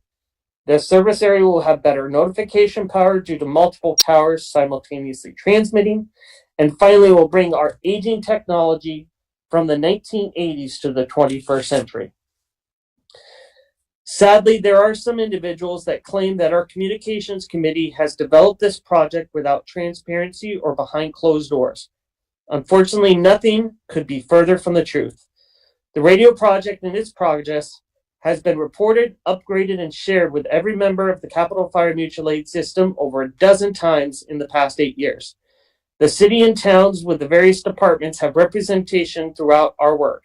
[SPEAKER 12] The service area will have better notification power due to multiple towers simultaneously transmitting. And finally, we'll bring our aging technology from the 1980s to the 21st century. Sadly, there are some individuals that claim that our communications committee has developed this project without transparency or behind closed doors. Unfortunately, nothing could be further from the truth. The radio project and its progress has been reported, upgraded, and shared with every member of the Capital Fire Mutual Aid system over a dozen times in the past 8 years. The city and towns with the various departments have representation throughout our work.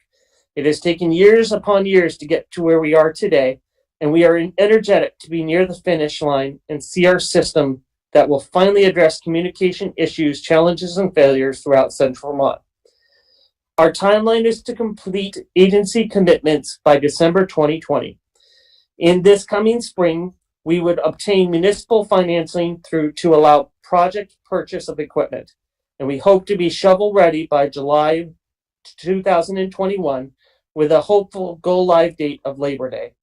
[SPEAKER 12] It has taken years upon years to get to where we are today, and we are energetic to be near the finish line and see our system that will finally address communication issues, challenges, and failures throughout Central Vermont. Our timeline is to complete agency commitments by December 2020. In this coming spring, we would obtain municipal financing to allow project purchase of equipment, and we hope to be shovel ready by July 2021 with a hopeful go-live date of Labor Day.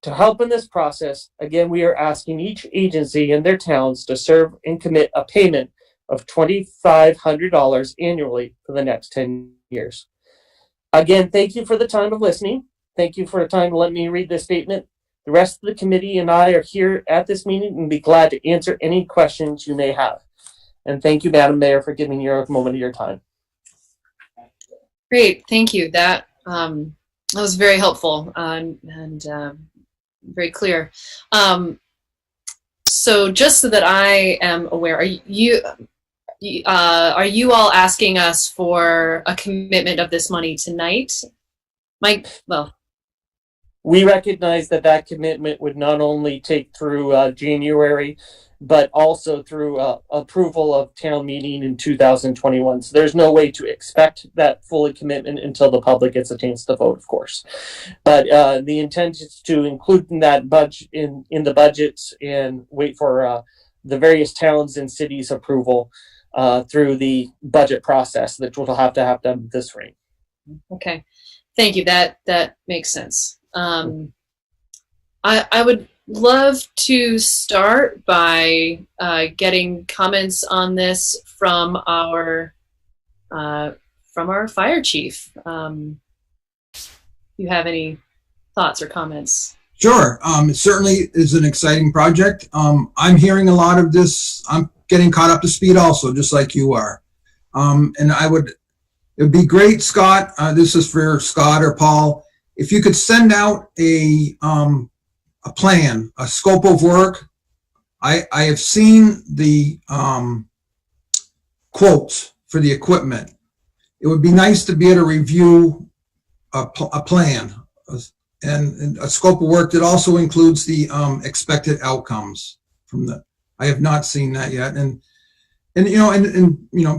[SPEAKER 12] To help in this process, again, we are asking each agency and their towns to serve and commit a payment of $2,500 annually for the next 10 years. Again, thank you for the time of listening. Thank you for the time to let me read this statement. The rest of the committee and I are here at this meeting and be glad to answer any questions you may have. And thank you, Madam Mayor, for giving me a moment of your time.
[SPEAKER 1] Great, thank you. That was very helpful and very clear. So just so that I am aware, are you all asking us for a commitment of this money tonight? Mike, well.
[SPEAKER 12] We recognize that that commitment would not only take through January, but also through approval of town meeting in 2021. So there's no way to expect that fully commitment until the public gets a chance to vote, of course. But the intent is to include in that budget in the budgets and wait for the various towns and cities' approval through the budget process that will have to happen this spring.
[SPEAKER 1] Okay, thank you. That makes sense. I would love to start by getting comments on this from our fire chief. You have any thoughts or comments?
[SPEAKER 13] Sure. It certainly is an exciting project. I'm hearing a lot of this. I'm getting caught up to speed also, just like you are. And it would be great, Scott. This is for Scott or Paul. If you could send out a plan, a scope of work. I have seen the quotes for the equipment. It would be nice to be able to review a plan and a scope of work that also includes the expected outcomes from the. I have not seen that yet, and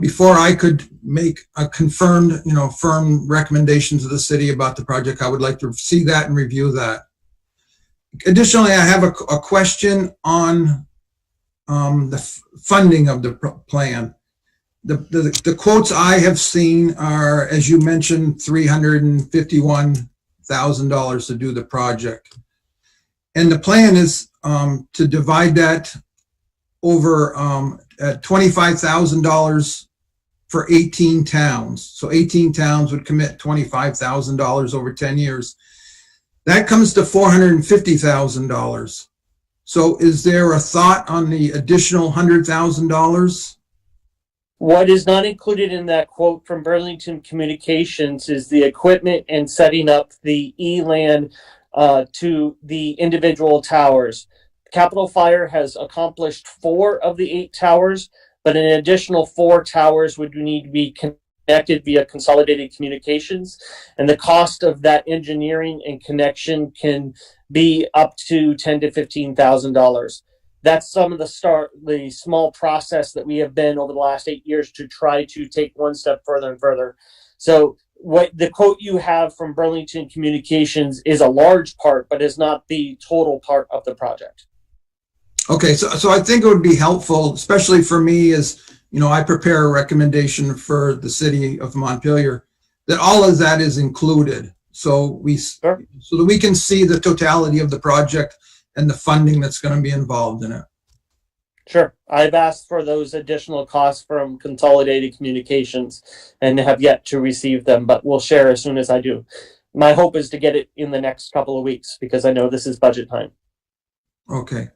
[SPEAKER 13] before I could make a confirmed, firm recommendation to the city about the project, I would like to see that and review that. Additionally, I have a question on the funding of the plan. The quotes I have seen are, as you mentioned, $351,000 to do the project. And the plan is to divide that over at $25,000 for 18 towns. So 18 towns would commit $25,000 over 10 years. That comes to $450,000. So is there a thought on the additional $100,000?
[SPEAKER 12] What is not included in that quote from Burlington Communications is the equipment and setting up the ELAN to the individual towers. Capital Fire has accomplished 4 of the 8 towers, but an additional 4 towers would need to be connected via consolidated communications. And the cost of that engineering and connection can be up to $10,000 to $15,000. That's some of the small process that we have been over the last 8 years to try to take one step further and further. So what the quote you have from Burlington Communications is a large part, but is not the total part of the project.
[SPEAKER 13] Okay, so I think it would be helpful, especially for me as, I prepare a recommendation for the city of Montpelier, that all of that is included. So so that we can see the totality of the project and the funding that's going to be involved in it.
[SPEAKER 12] Sure. I've asked for those additional costs from Consolidated Communications and have yet to receive them, but we'll share as soon as I do. My hope is to get it in the next couple of weeks because I know this is budget time.
[SPEAKER 13] Okay.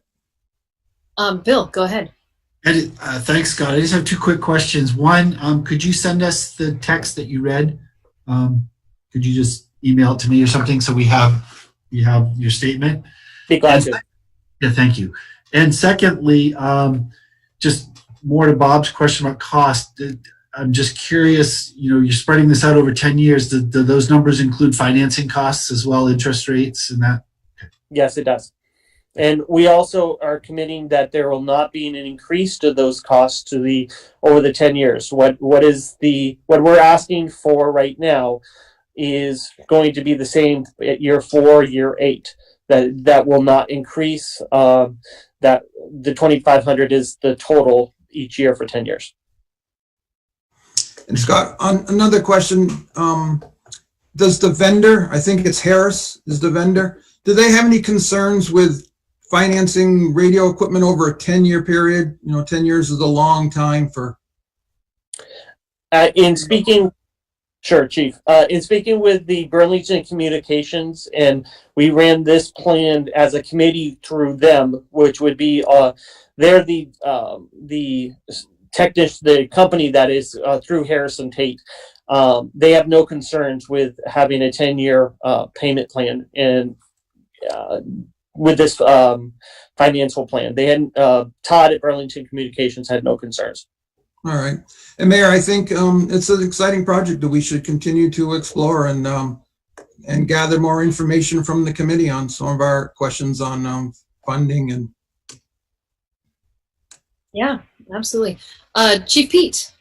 [SPEAKER 1] Bill, go ahead.
[SPEAKER 3] Thanks, Scott. I just have 2 quick questions. One, could you send us the text that you read? Could you just email it to me or something so we have your statement?
[SPEAKER 12] Be glad to.
[SPEAKER 3] Yeah, thank you. And secondly, just more to Bob's question about cost. I'm just curious, you're spreading this out over 10 years. Do those numbers include financing costs as well, interest rates and that?
[SPEAKER 12] Yes, it does. And we also are committing that there will not be an increase to those costs over the 10 years. What we're asking for right now is going to be the same at year 4, year 8. That will not increase. That the 2,500 is the total each year for 10 years.
[SPEAKER 13] And Scott, on another question, does the vendor, I think it's Harris, is the vendor, do they have any concerns with financing radio equipment over a 10-year period? 10 years is a long time for.
[SPEAKER 12] Sure, Chief. In speaking with the Burlington Communications, and we ran this plan as a committee through them, which would be they're the company that is through Harrison Tate. They have no concerns with having a 10-year payment plan and with this financial plan. They hadn't. Todd at Burlington Communications had no concerns.
[SPEAKER 13] All right. And Mayor, I think it's an exciting project that we should continue to explore and gather more information from the committee on some of our questions on funding and.
[SPEAKER 1] Yeah, absolutely. Chief Pete.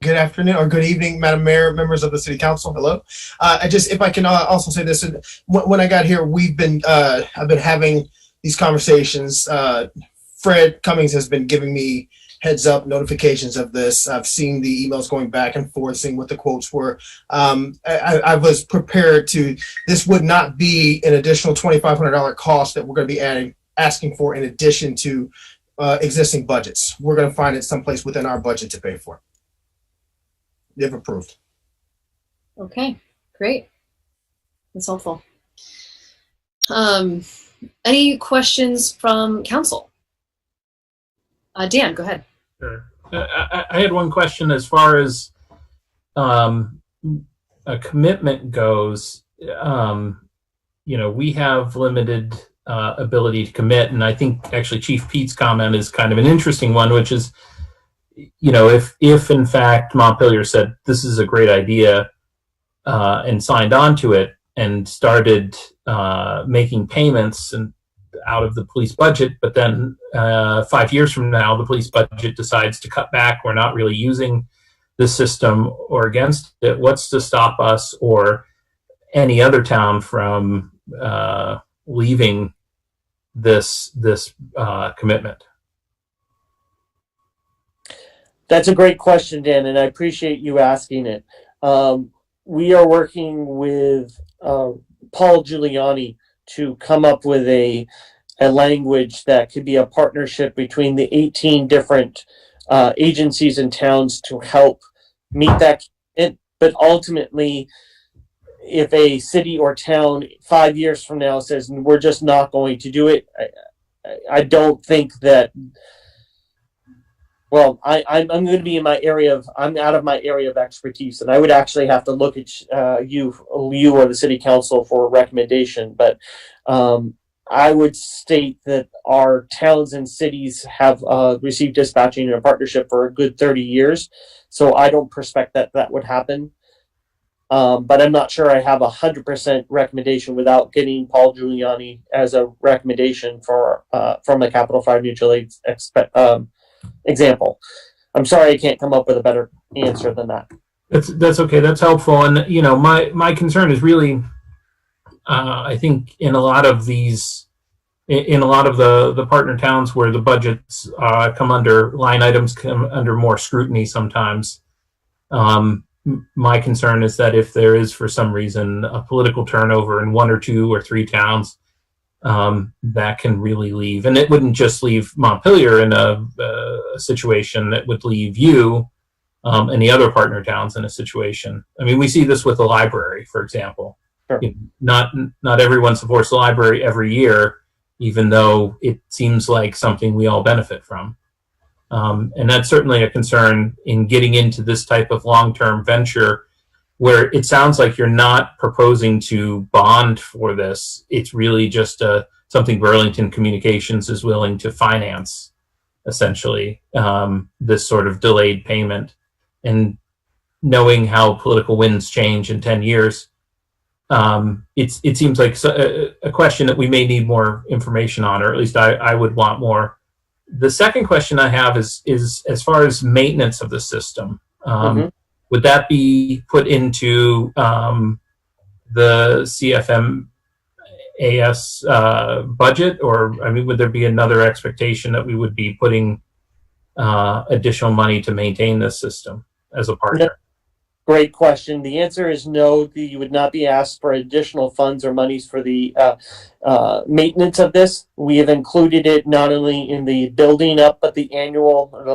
[SPEAKER 14] Good afternoon or good evening, Madam Mayor, members of the City Council. Hello. If I can also say this, when I got here, I've been having these conversations. Fred Cummings has been giving me heads up notifications of this. I've seen the emails going back and forth, seeing what the quotes were. I was prepared this would not be an additional $2,500 cost that we're going to be asking for in addition to existing budgets. We're going to find it someplace within our budget to pay for. If approved.
[SPEAKER 1] Okay, great. That's helpful. Any questions from council? Dan, go ahead.
[SPEAKER 7] Sure. I had one question as far as a commitment goes. We have limited ability to commit, and I think actually Chief Pete's comment is kind of an interesting one, which is, if in fact Montpelier said this is a great idea and signed on to it and started making payments and out of the police budget, but then 5 years from now the police budget decides to cut back, we're not really using the system or against it, what's to stop us or any other town from leaving this commitment?
[SPEAKER 12] That's a great question, Dan, and I appreciate you asking it. We are working with Paul Giuliani to come up with a a language that could be a partnership between the 18 different agencies and towns to help meet that. But ultimately, if a city or town 5 years from now says we're just not going to do it, I don't think that. Well, I'm going to be in my area of, I'm out of my area of expertise, and I would actually have to look at you or the city council for a recommendation. But I would state that our towns and cities have received dispatching in a partnership for a good 30 years. So I don't suspect that that would happen. But I'm not sure I have 100% recommendation without getting Paul Giuliani as a recommendation for from the Capital Fire Mutual Aid example. I'm sorry I can't come up with a better answer than that.
[SPEAKER 7] That's okay. That's helpful. And you know, my concern is really, I think in a lot of these, in a lot of the partner towns where the budgets come under line items, come under more scrutiny sometimes. My concern is that if there is, for some reason, a political turnover in 1 or 2 or 3 towns, that can really leave, and it wouldn't just leave Montpelier in a situation, that would leave you and the other partner towns in a situation. I mean, we see this with the library, for example.
[SPEAKER 12] Sure.
[SPEAKER 7] Not everyone supports the library every year, even though it seems like something we all benefit from. And that's certainly a concern in getting into this type of long-term venture, where it sounds like you're not proposing to bond for this. It's really just something Burlington Communications is willing to finance, essentially, this sort of delayed payment. And knowing how political winds change in 10 years, it seems like a question that we may need more information on, or at least I would want more. The second question I have is as far as maintenance of the system. Would that be put into the CFMAS budget, or I mean, would there be another expectation that we would be putting additional money to maintain this system as a partner?
[SPEAKER 12] Great question. The answer is no. You would not be asked for additional funds or monies for the maintenance of this. We have included it not only in the building up, but the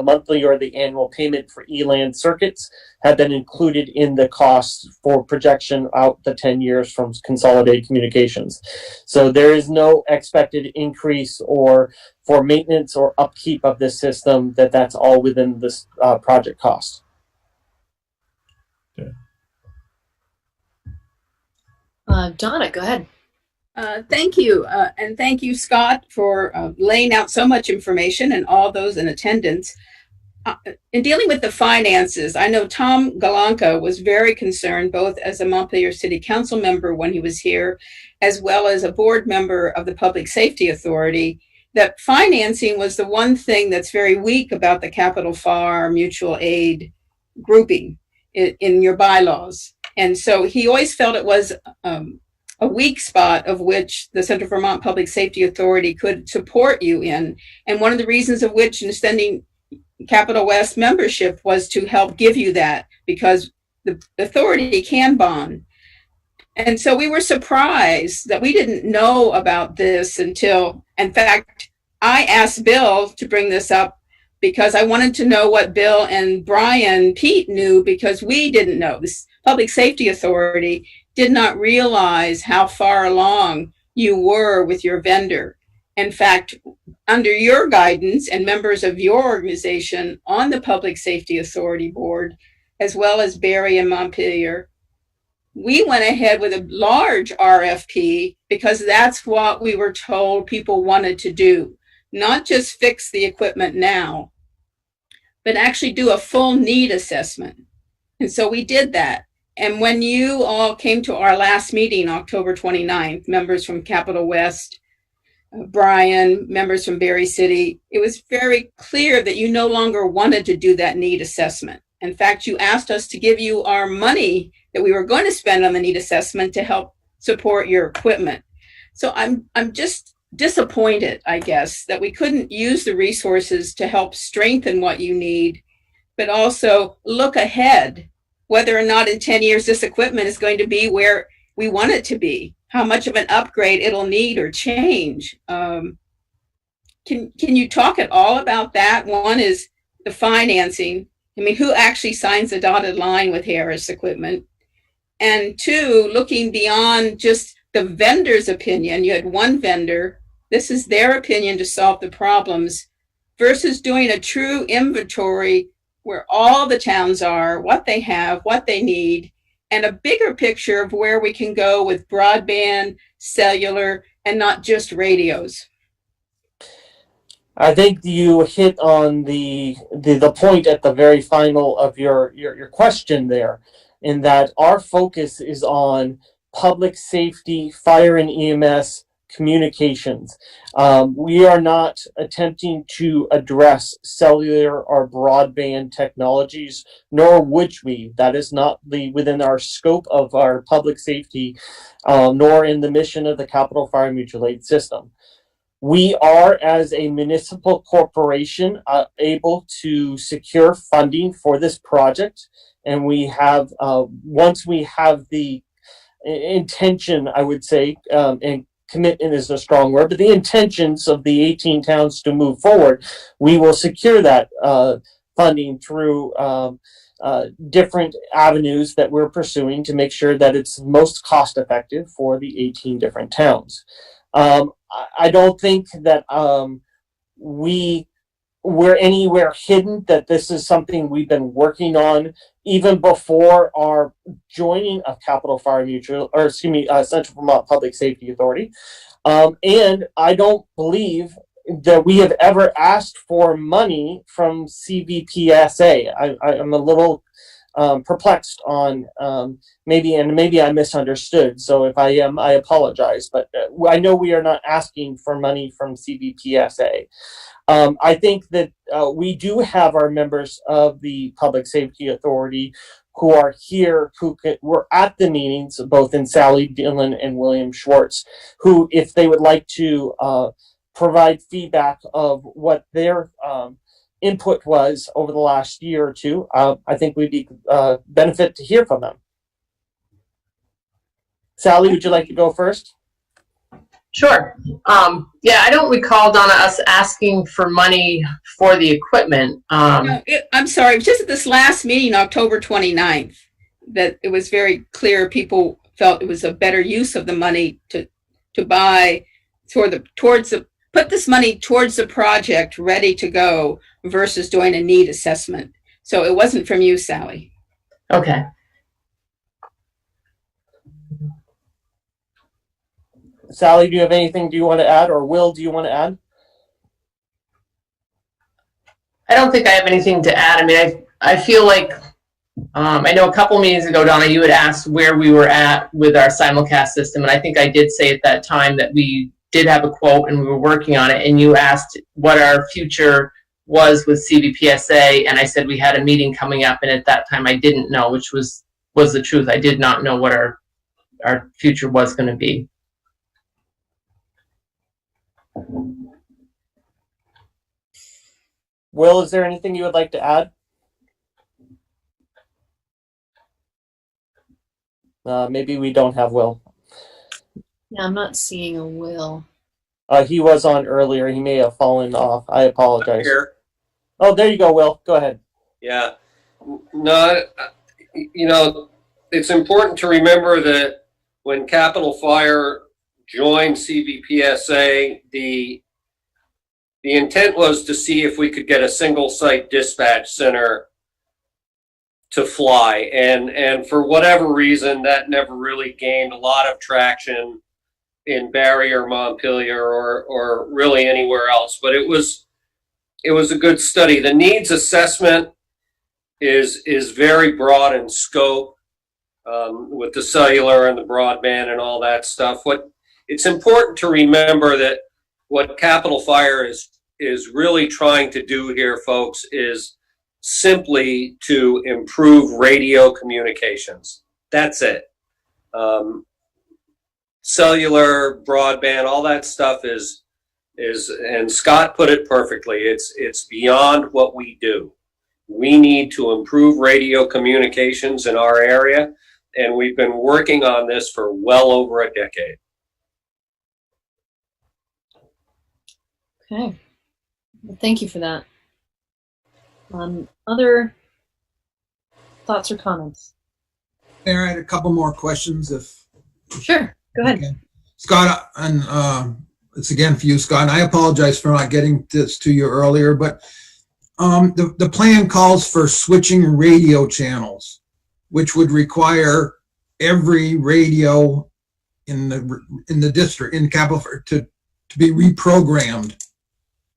[SPEAKER 12] monthly or the annual payment for ELAN circuits have been included in the cost for projection out the 10 years from Consolidated Communications. So there is no expected increase or for maintenance or upkeep of this system. That's all within this project cost.
[SPEAKER 1] Donna, go ahead.
[SPEAKER 5] Thank you. And thank you, Scott, for laying out so much information and all those in attendance. In dealing with the finances, I know Tom Galanka was very concerned, both as a Montpelier City Council member when he was here, as well as a board member of the Public Safety Authority, that financing was the one thing that's very weak about the Capital Fire Mutual Aid grouping in your bylaws. And so he always felt it was a weak spot of which the Central Vermont Public Safety Authority could support you in. And one of the reasons of which in extending Capital West membership was to help give you that, because the authority can bond. And so we were surprised that we didn't know about this until, in fact, I asked Bill to bring this up because I wanted to know what Bill and Brian Pete knew, because we didn't know. This Public Safety Authority did not realize how far along you were with your vendor. In fact, under your guidance and members of your organization on the Public Safety Authority Board, as well as Barry and Montpelier, we went ahead with a large RFP because that's what we were told people wanted to do. Not just fix the equipment now, but actually do a full need assessment. And so we did that. And when you all came to our last meeting, October 29th, members from Capital West, Brian, members from Berry City, it was very clear that you no longer wanted to do that need assessment. In fact, you asked us to give you our money that we were going to spend on the need assessment to help support your equipment. So I'm just disappointed, I guess, that we couldn't use the resources to help strengthen what you need, but also look ahead, whether or not in 10 years this equipment is going to be where we want it to be, how much of an upgrade it'll need or change. can you talk at all about that? One is the financing. I mean, who actually signs the dotted line with Harris Equipment? And two, looking beyond just the vendor's opinion. You had one vendor, this is their opinion to solve the problems, versus doing a true inventory where all the towns are, what they have, what they need, and a bigger picture of where we can go with broadband, cellular, and not just radios.
[SPEAKER 12] I think you hit on the point at the very final of your question there, in that our focus is on public safety, fire and EMS communications. We are not attempting to address cellular or broadband technologies, nor would we. That is not within our scope of our public safety, nor in the mission of the Capital Fire Mutual Aid system. We are, as a municipal corporation, able to secure funding for this project. And we have, once we have the intention, I would say, and commitment is a strong word, but the intentions of the 18 towns to move forward, we will secure that funding through different avenues that we're pursuing to make sure that it's most cost effective for the 18 different towns. I don't think that we're anywhere hidden, that this is something we've been working on even before our joining of Capital Fire Mutual, or excuse me, Central Vermont Public Safety Authority. And I don't believe that we have ever asked for money from CVPSA. I'm a little perplexed on maybe I misunderstood. So if I am, I apologize. But I know we are not asking for money from CVPSA. I think that we do have our members of the Public Safety Authority who are here, who were at the meetings, both in Sally Dillon and William Schwartz, who, if they would like to provide feedback of what their input was over the last year or two, I think we'd be benefit to hear from them. Sally, would you like to go first?
[SPEAKER 4] Sure. Yeah, I don't recall, Donna, us asking for money for the equipment.
[SPEAKER 5] No, I'm sorry, just at this last meeting, October 29th, that it was very clear people felt it was a better use of the money to buy put this money towards the project ready to go versus doing a need assessment. So it wasn't from you, Sally.
[SPEAKER 4] Okay.
[SPEAKER 12] Sally, do you have anything you want to add, or Will, do you want to add?
[SPEAKER 4] I don't think I have anything to add. I mean, I feel like, I know a couple meetings ago, Donna, you had asked where we were at with our simulcast system. And I think I did say at that time that we did have a quote and we were working on it. And you asked what our future was with CVPSA. And I said we had a meeting coming up. And at that time, I didn't know, which was the truth. I did not know what our future was going to be.
[SPEAKER 12] Will, is there anything you would like to add? Maybe we don't have Will.
[SPEAKER 1] Yeah, I'm not seeing a Will.
[SPEAKER 12] He was on earlier. He may have fallen off. I apologize.
[SPEAKER 15] Here.
[SPEAKER 12] Oh, there you go, Will. Go ahead.
[SPEAKER 15] Yeah. No, you know, it's important to remember that when Capital Fire joined CVPSA, the intent was to see if we could get a single site dispatch center to fly. And for whatever reason, that never really gained a lot of traction in Barrie or Montpelier or really anywhere else. But it was a good study. The needs assessment is very broad in scope, with the cellular and the broadband and all that stuff. It's important to remember that what Capital Fire is really trying to do here, folks, is simply to improve radio communications. That's it. Cellular, broadband, all that stuff is, and Scott put it perfectly, it's beyond what we do. We need to improve radio communications in our area, and we've been working on this for well over a decade.
[SPEAKER 1] Okay. Thank you for that. Other thoughts or comments?
[SPEAKER 13] Mayor, I had a couple more questions if.
[SPEAKER 1] Sure, go ahead.
[SPEAKER 13] Okay. Scott, and it's again for you, Scott, and I apologize for not getting this to you earlier, but the plan calls for switching radio channels, which would require every radio in the district, in capital, to be reprogrammed.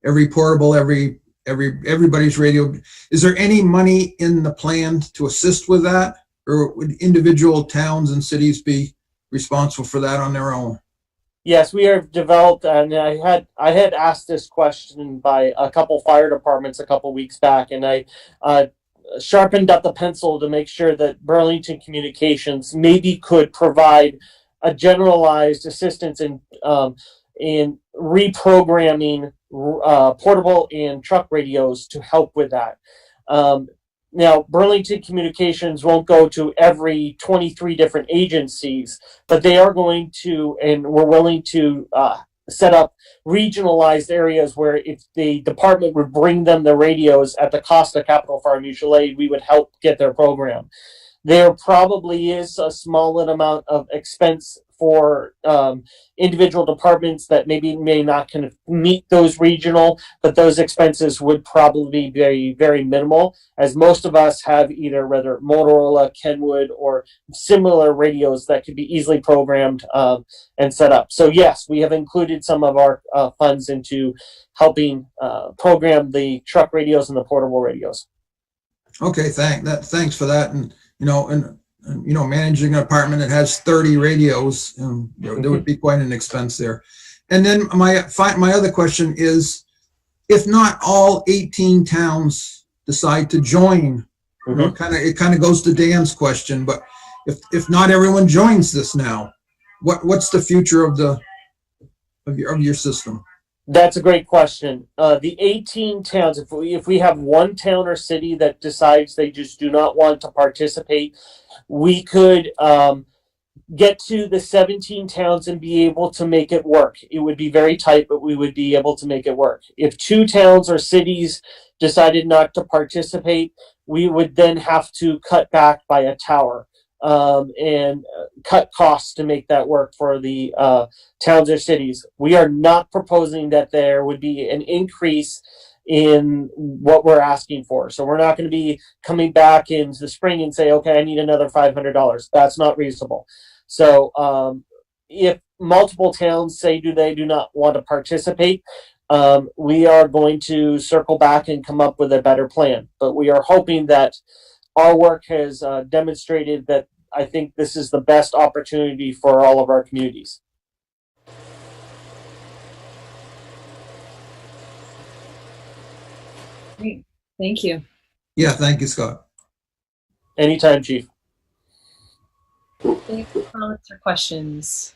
[SPEAKER 13] Every portable, everybody's radio. Is there any money in the plan to assist with that, or would individual towns and cities be responsible for that on their own?
[SPEAKER 12] Yes, we have developed, and I had asked this question by a couple fire departments a couple weeks back, and I sharpened up the pencil to make sure that Burlington Communications maybe could provide a generalized assistance in reprogramming portable and truck radios to help with that. Now, Burlington Communications won't go to every 23 different agencies, but they are going to, and we're willing to set up regionalized areas where if the department would bring them the radios at the cost of Capital Fire Mutual Aid, we would help get their program. There probably is a small amount of expense for individual departments that may not kind of meet those regional, but those expenses would probably be very, very minimal, as most of us have either whether Motorola, Kenwood, or similar radios that could be easily programmed and set up. So yes, we have included some of our funds into helping program the truck radios and the portable radios.
[SPEAKER 13] Okay, thanks for that. And managing an apartment that has 30 radios, there would be quite an expense there. And then my other question is, if not all 18 towns decide to join, it kind of goes to Dan's question, but if not everyone joins this now, what's the future of your system?
[SPEAKER 12] That's a great question. The 18 towns, if we have one town or city that decides they just do not want to participate, we could get to the 17 towns and be able to make it work. It would be very tight, but we would be able to make it work. If 2 towns or cities decided not to participate, we would then have to cut back by a tower and cut costs to make that work for the towns or cities. We are not proposing that there would be an increase in what we're asking for. So we're not going to be coming back in the spring and say, okay, I need another $500. That's not reasonable. So if multiple towns say they do not want to participate, we are going to circle back and come up with a better plan. But we are hoping that our work has demonstrated that I think this is the best opportunity for all of our communities.
[SPEAKER 1] Great. Thank you.
[SPEAKER 13] Yeah, thank you, Scott.
[SPEAKER 12] Anytime, Chief.
[SPEAKER 1] Any comments or questions?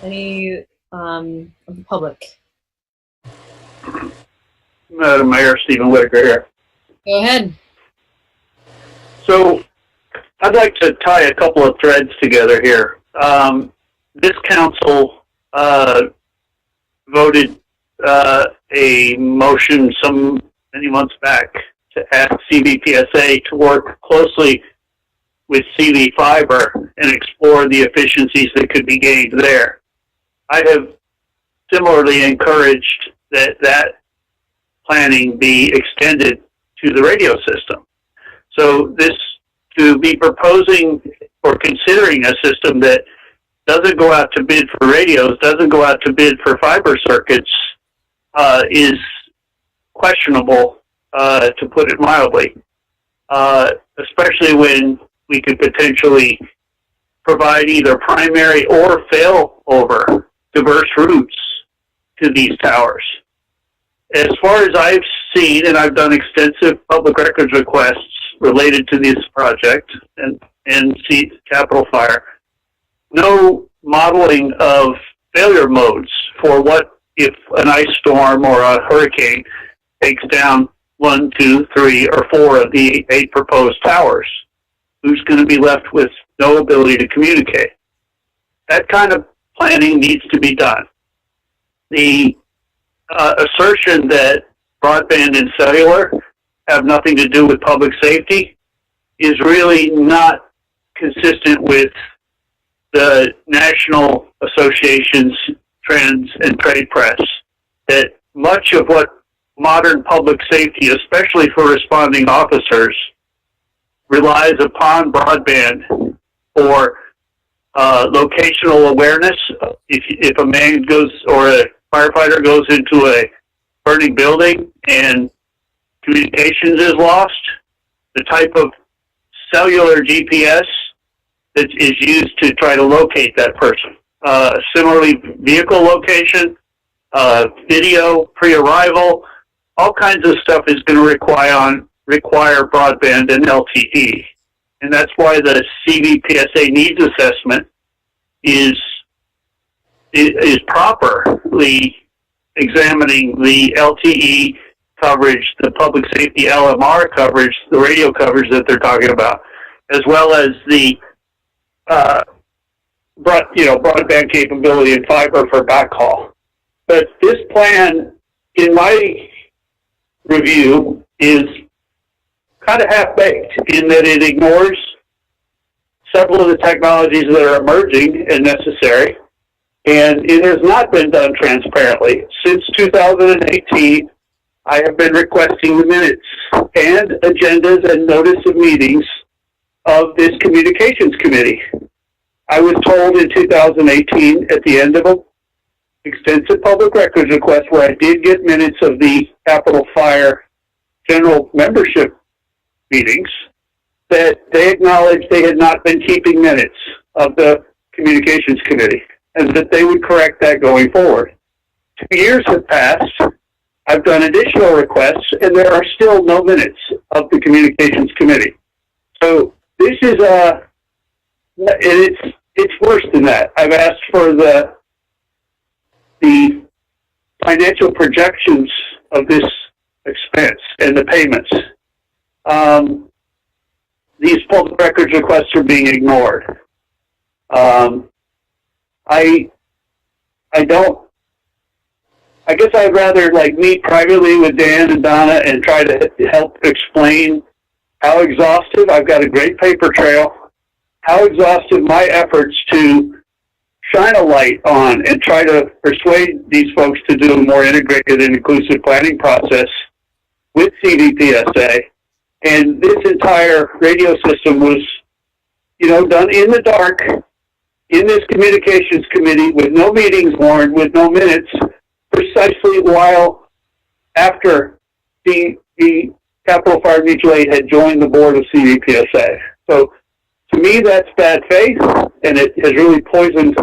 [SPEAKER 1] Any of the public?
[SPEAKER 16] Madam Mayor, Stephen Whitaker here.
[SPEAKER 1] Go ahead.
[SPEAKER 16] So I'd like to tie a couple of threads together here. This council voted a motion many months back to ask CVPSA to work closely with CV Fiber and explore the efficiencies that could be gained there. I have similarly encouraged that planning be extended to the radio system. So to be proposing or considering a system that doesn't go out to bid for radios, doesn't go out to bid for fiber circuits, is questionable, to put it mildly, especially when we could potentially provide either primary or failover diverse routes to these towers. As far as I've seen, and I've done extensive public records requests related to this project and see Capital Fire, no modeling of failure modes for what if an ice storm or a hurricane takes down 1, 2, 3, or 4 of the 8 proposed towers. Who's going to be left with no ability to communicate? That kind of planning needs to be done. the assertion that broadband and cellular have nothing to do with public safety is really not consistent with the national association's trends and trade press. That much of what modern public safety, especially for responding officers, relies upon broadband for locational awareness. If a man goes or a firefighter goes into a burning building and communications is lost, the type of cellular GPS that is used to try to locate that person. Similarly, vehicle location, video, pre-arrival, all kinds of stuff is going to require broadband and LTE. And that's why the CVPSA needs assessment is properly examining the LTE coverage, the public safety LMR coverage, the radio coverage that they're talking about, as well as the broadband capability and fiber for backhaul. But this plan, in my review, is kind of half-baked in that it ignores several of the technologies that are emerging and necessary, and it has not been done transparently. Since 2018, I have been requesting the minutes and agendas and notice of meetings of this communications committee. I was told in 2018, at the end of an extensive public records request where I did get minutes of the Capitol Fire general membership meetings, that they acknowledged they had not been keeping minutes of the communications committee and that they would correct that going forward. 2 years have passed. I've done additional requests and there are still no minutes of the communications committee. So this is it's worse than that. I've asked for the financial projections of this expense and the payments. These public records requests are being ignored. I guess I'd rather meet privately with Dan and Donna and try to help explain how exhaustive, I've got a great paper trail, how exhaustive my efforts to shine a light on and try to persuade these folks to do a more integrated and inclusive planning process with CVPSA. And this entire radio system was, done in the dark in this communications committee with no meetings warned, with no minutes, precisely while after the Capitol Fire Mutual Aid had joined the board of CVPSA. So to me, that's bad faith, and it has really poisoned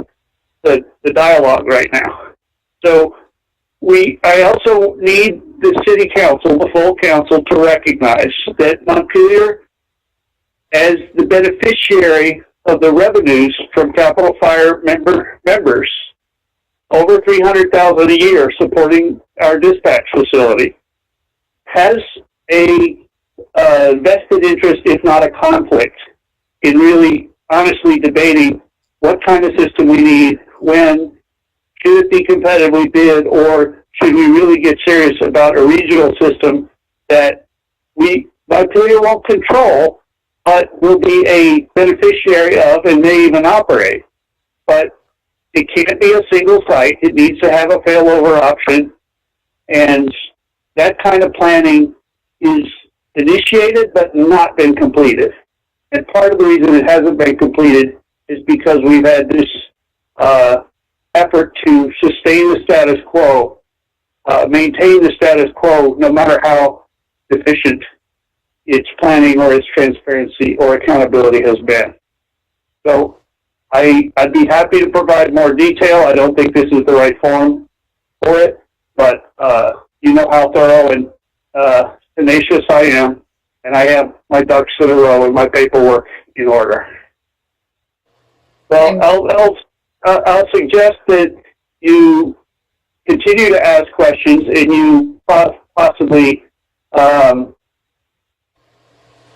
[SPEAKER 16] the dialogue right now. So I also need the city council, the full council, to recognize that Montpelier, as the beneficiary of the revenues from Capitol Fire members, over $300,000 a year supporting our dispatch facility, has a vested interest, if not a conflict, in really honestly debating what kind of system we need, when, should it be competitively bid, or should we really get serious about a regional system that Montpelier won't control, but will be a beneficiary of and may even operate. But it can't be a single site. It needs to have a failover option. And that kind of planning is initiated but not been completed. And part of the reason it hasn't been completed is because we've had this effort to sustain the status quo, maintain the status quo, no matter how deficient its planning or its transparency or accountability has been. So I'd be happy to provide more detail. I don't think this is the right forum for it, but you know how thorough and tenacious I am, and I have my ducks in a row and my paperwork in order. Well, I'll suggest that you continue to ask questions and you possibly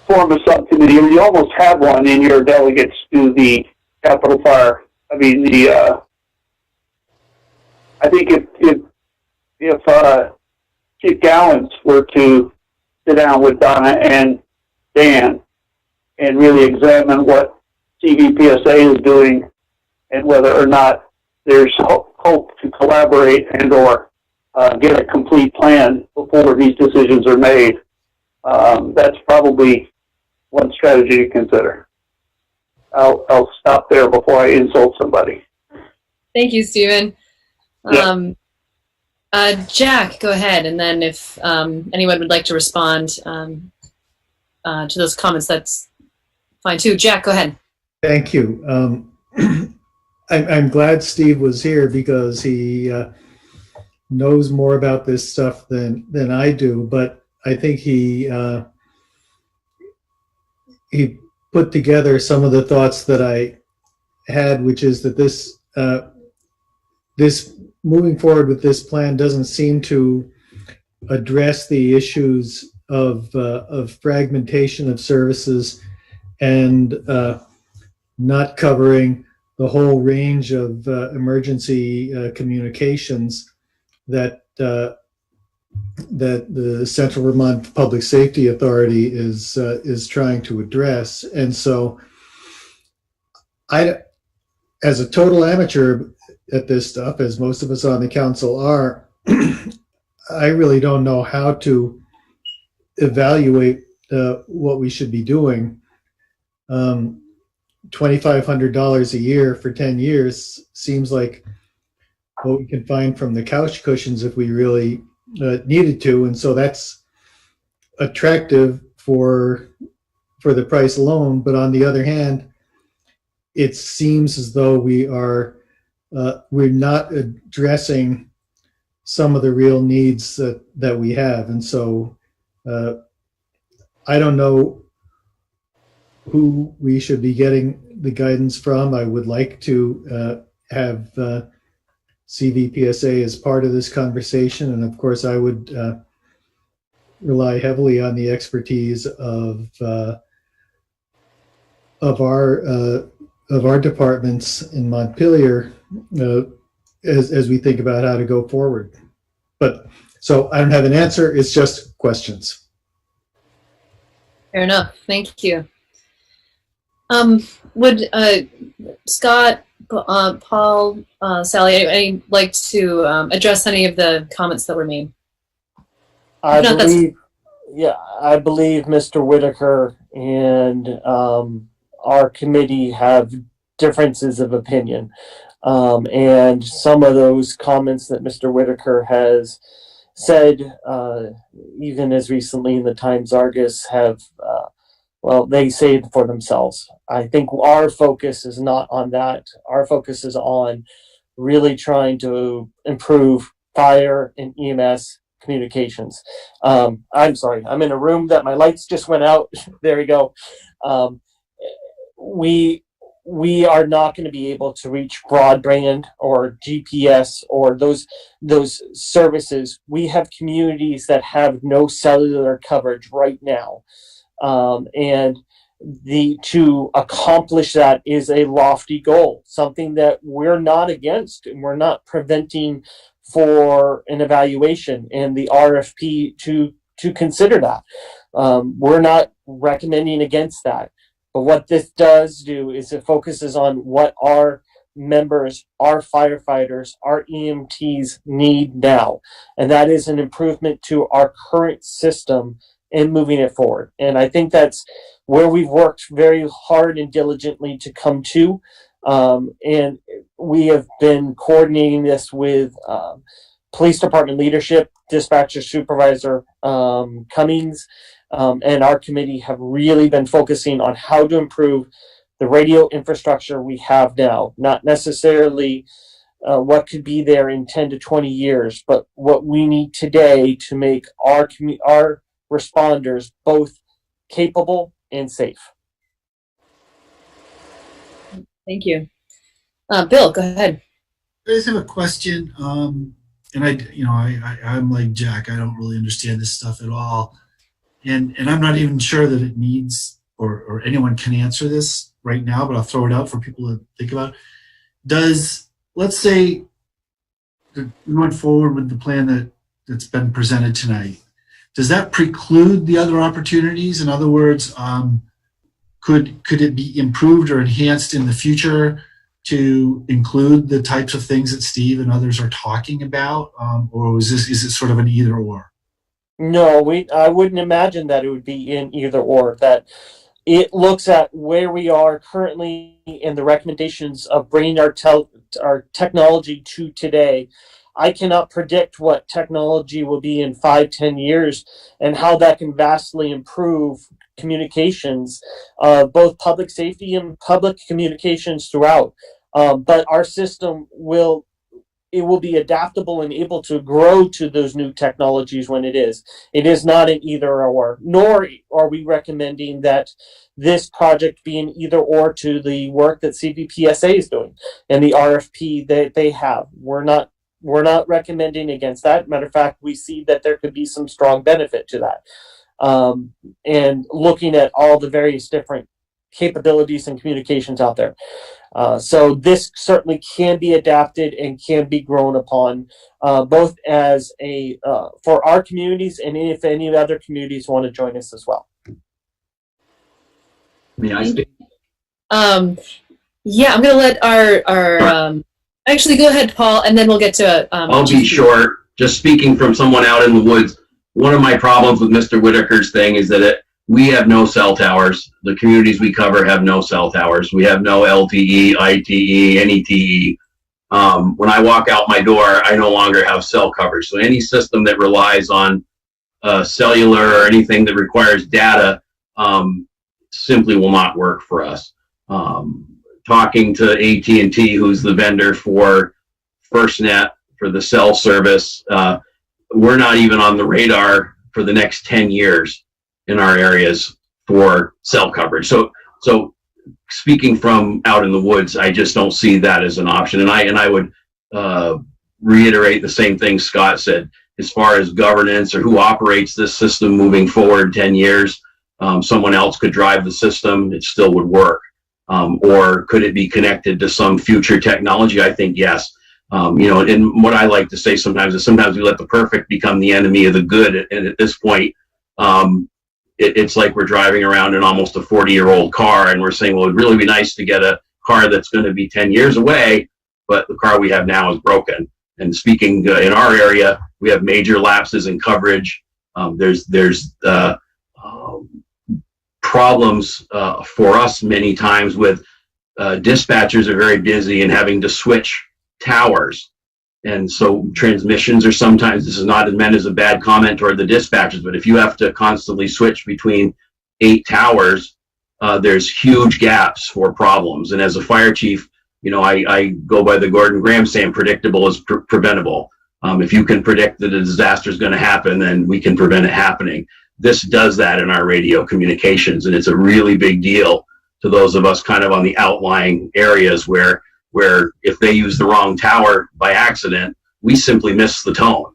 [SPEAKER 16] form a subcommittee, or you almost have one in your delegates to the Capitol Fire, the I think if Chief Gallants were to sit down with Donna and Dan and really examine what CVPSA is doing and whether or not there's hope to collaborate and or get a complete plan before these decisions are made, that's probably one strategy to consider. I'll stop there before I insult somebody.
[SPEAKER 1] Thank you, Stephen.
[SPEAKER 16] Yeah.
[SPEAKER 1] Jack, go ahead, and then if anyone would like to respond to those comments, that's fine too. Jack, go ahead.
[SPEAKER 2] Thank you. I'm glad Steve was here because he knows more about this stuff than I do, but I think he put together some of the thoughts that I had, which is that this moving forward with this plan doesn't seem to address the issues of fragmentation of services and not covering the whole range of emergency communications that the Central Vermont Public Safety Authority is trying to address. And so as a total amateur at this stuff, as most of us on the council are, I really don't know how to evaluate what we should be doing. $2,500 a year for 10 years seems like what we can find from the couch cushions if we really needed to, and so that's attractive for the price alone. But on the other hand, it seems as though we're not addressing some of the real needs that we have, and so I don't know who we should be getting the guidance from. I would like to have CVPSA as part of this conversation, and of course I would rely heavily on the expertise of our departments in Montpelier as we think about how to go forward. But so I don't have an answer, it's just questions.
[SPEAKER 1] Fair enough. Thank you. Would Scott, Paul, Sally, any like to address any of the comments that were made?
[SPEAKER 12] I believe Mr. Whitaker and our committee have differences of opinion. And some of those comments that Mr. Whitaker has said, even as recently in the Times Argus, have, well, they say it for themselves. I think our focus is not on that. Our focus is on really trying to improve fire and EMS communications. I'm sorry, I'm in a room that my lights just went out. There we go. We are not going to be able to reach broadband or GPS or those services. We have communities that have no cellular coverage right now. And to accomplish that is a lofty goal, something that we're not against, and we're not preventing for an evaluation and the RFP to consider that. We're not recommending against that. But what this does do is it focuses on what our members, our firefighters, our EMTs need now. And that is an improvement to our current system and moving it forward. And I think that's where we've worked very hard and diligently to come to. And we have been coordinating this with police department leadership, dispatcher supervisor Cummings, and our committee have really been focusing on how to improve the radio infrastructure we have now, not necessarily what could be there in 10 to 20 years, but what we need today to make our responders both capable and safe.
[SPEAKER 1] Thank you. Bill, go ahead.
[SPEAKER 3] I just have a question. And I'm like Jack, I don't really understand this stuff at all. And I'm not even sure that it needs or anyone can answer this right now, but I'll throw it out for people to think about. Let's say we went forward with the plan that's been presented tonight, does that preclude the other opportunities? In other words, could it be improved or enhanced in the future to include the types of things that Steve and others are talking about, or is it sort of an either or?
[SPEAKER 12] No, I wouldn't imagine that it would be in either or. That it looks at where we are currently in the recommendations of bringing our technology to today. I cannot predict what technology will be in 5-10 years and how that can vastly improve communications, both public safety and public communications throughout. But our system will be adaptable and able to grow to those new technologies when it is. It is not an either or, nor are we recommending that this project be an either or to the work that CVPSA is doing and the RFP that they have. We're not recommending against that. Matter of fact, we see that there could be some strong benefit to that. And looking at all the various different capabilities and communications out there. So this certainly can be adapted and can be grown upon, both as for our communities and if any other communities want to join us as well.
[SPEAKER 17] May I speak?
[SPEAKER 1] Yeah, I'm going to let our actually go ahead, Paul, and then we'll get to.
[SPEAKER 17] I'll be short. Just speaking from someone out in the woods, one of my problems with Mr. Whitaker's thing is that we have no cell towers. The communities we cover have no cell towers. We have no LTE, ITE, any TE. When I walk out my door, I no longer have cell coverage. So any system that relies on cellular or anything that requires data simply will not work for us. Talking to AT&T, who's the vendor for FirstNet for the cell service, we're not even on the radar for the next 10 years in our areas for cell coverage. So speaking from out in the woods, I just don't see that as an option. And I would reiterate the same thing Scott said, as far as governance or who operates this system moving forward 10 years, someone else could drive the system, it still would work. Or could it be connected to some future technology? I think yes. And what I like to say sometimes is sometimes we let the perfect become the enemy of the good. And at this point, it's like we're driving around in almost a 40-year-old car and we're saying, well, it'd really be nice to get a car that's going to be 10 years away, but the car we have now is broken. And speaking in our area, we have major lapses in coverage. There's problems for us many times with dispatchers are very busy and having to switch towers. And so transmissions are sometimes, this is not meant as a bad comment toward the dispatchers, but if you have to constantly switch between 8 towers, there's huge gaps for problems. And as a fire chief, I go by the Gordon Graham saying predictable is preventable. If you can predict that a disaster is going to happen, then we can prevent it happening. This does that in our radio communications, and it's a really big deal to those of us kind of on the outlying areas where if they use the wrong tower by accident, we simply miss the tone.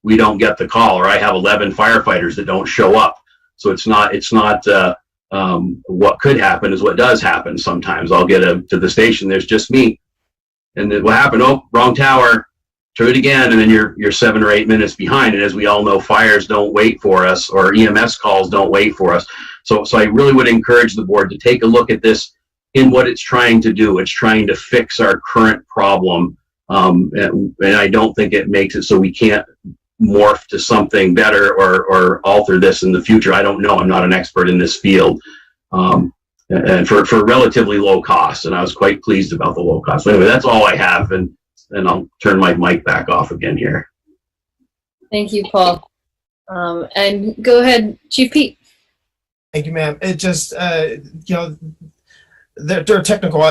[SPEAKER 17] We don't get the call, or I have 11 firefighters that don't show up. So it's not what could happen is what does happen. Sometimes I'll get to the station, there's just me. And then what happened? Oh, wrong tower. Try it again, and then you're 7 or 8 minutes behind. And as we all know, fires don't wait for us, or EMS calls don't wait for us. So I really would encourage the board to take a look at this in what it's trying to do. It's trying to fix our current problem, and I don't think it makes it so we can't morph to something better or alter this in the future. I don't know. I'm not an expert in this field, and for relatively low cost. And I was quite pleased about the low cost. So anyway, that's all I have, and I'll turn my mic back off again here.
[SPEAKER 1] Thank you, Paul. And go ahead, Chief Pete.
[SPEAKER 14] Thank you, ma'am. It just, there are technical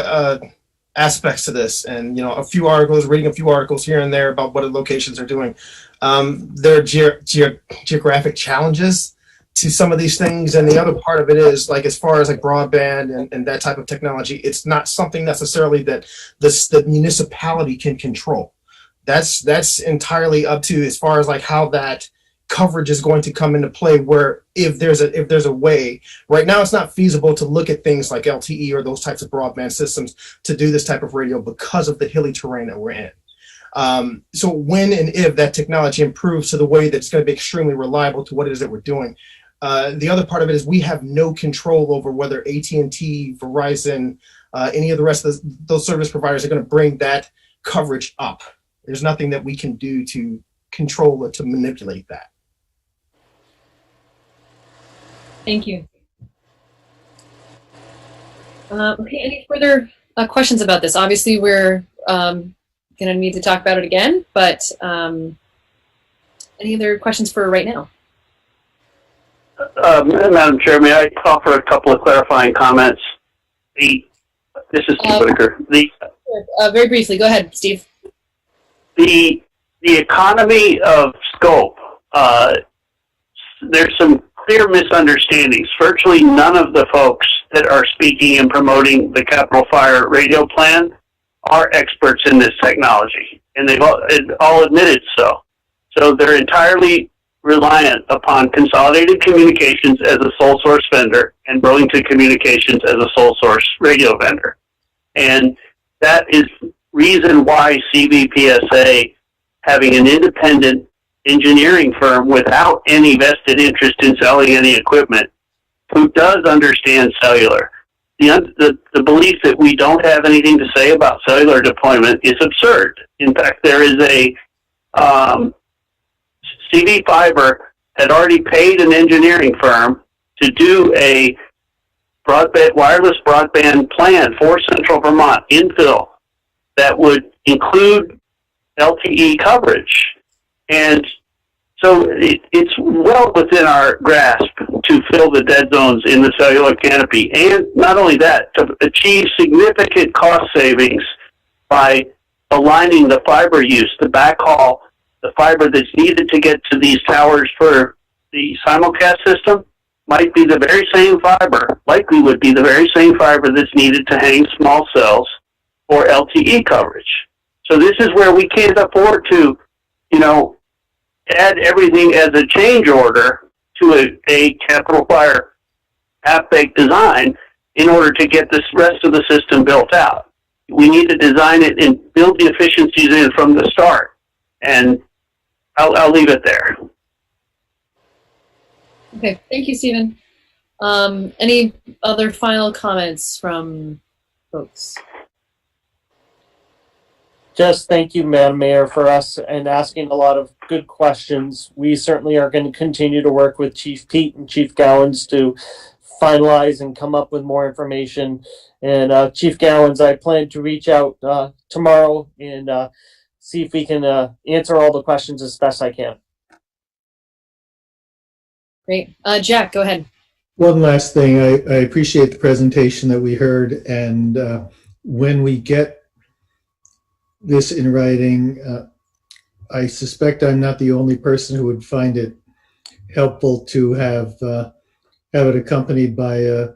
[SPEAKER 14] aspects to this, and reading a few articles here and there about what the locations are doing. There are geographic challenges to some of these things, and the other part of it is as far as broadband and that type of technology, it's not something necessarily that the municipality can control. That's entirely up to as far as how that coverage is going to come into play, where if there's a way. Right now it's not feasible to look at things like LTE or those types of broadband systems to do this type of radio because of the hilly terrain that we're in. So when and if that technology improves to the way that's going to be extremely reliable to what it is that we're doing. The other part of it is we have no control over whether AT&T, Verizon, any of the rest of those service providers are going to bring that coverage up. There's nothing that we can do to control or to manipulate that.
[SPEAKER 1] Thank you. Okay, any further questions about this? Obviously, we're going to need to talk about it again, but any other questions for right now?
[SPEAKER 16] Madam Chair, may I offer a couple of clarifying comments? This is Steve Whitaker.
[SPEAKER 1] Very briefly, go ahead, Steve.
[SPEAKER 16] The economy of scope, there's some clear misunderstandings. Virtually none of the folks that are speaking and promoting the Capital Fire radio plan are experts in this technology, and they've all admitted so. So they're entirely reliant upon Consolidated Communications as a sole source vendor and Burlington Communications as a sole source radio vendor. And that is reason why CVPSA, having an independent engineering firm without any vested interest in selling any equipment, who does understand cellular, the belief that we don't have anything to say about cellular deployment is absurd. In fact, there is a CV Fiber had already paid an engineering firm to do a wireless broadband plan for Central Vermont infill that would include LTE coverage. And so it's well within our grasp to fill the dead zones in the cellular canopy. And not only that, to achieve significant cost savings by aligning the fiber use, the backhaul, the fiber that's needed to get to these towers for the simulcast system might be the very same fiber, likely would be the very same fiber that's needed to hang small cells for LTE coverage. So this is where we can't afford to, add everything as a change order to a Capital Fire half-baked design in order to get this rest of the system built out. We need to design it and build the efficiencies in from the start. And I'll leave it there.
[SPEAKER 1] Okay, thank you, Stephen. Any other final comments from folks?
[SPEAKER 12] Just thank you, Madam Mayor, for us and asking a lot of good questions. We certainly are going to continue to work with Chief Pete and Chief Gowans to finalize and come up with more information. And Chief Gowans, I plan to reach out tomorrow and see if we can answer all the questions as best I can.
[SPEAKER 1] Great. Jack, go ahead.
[SPEAKER 2] One last thing. I appreciate the presentation that we heard, and when we get this in writing, I suspect I'm not the only person who would find it helpful to have it accompanied by a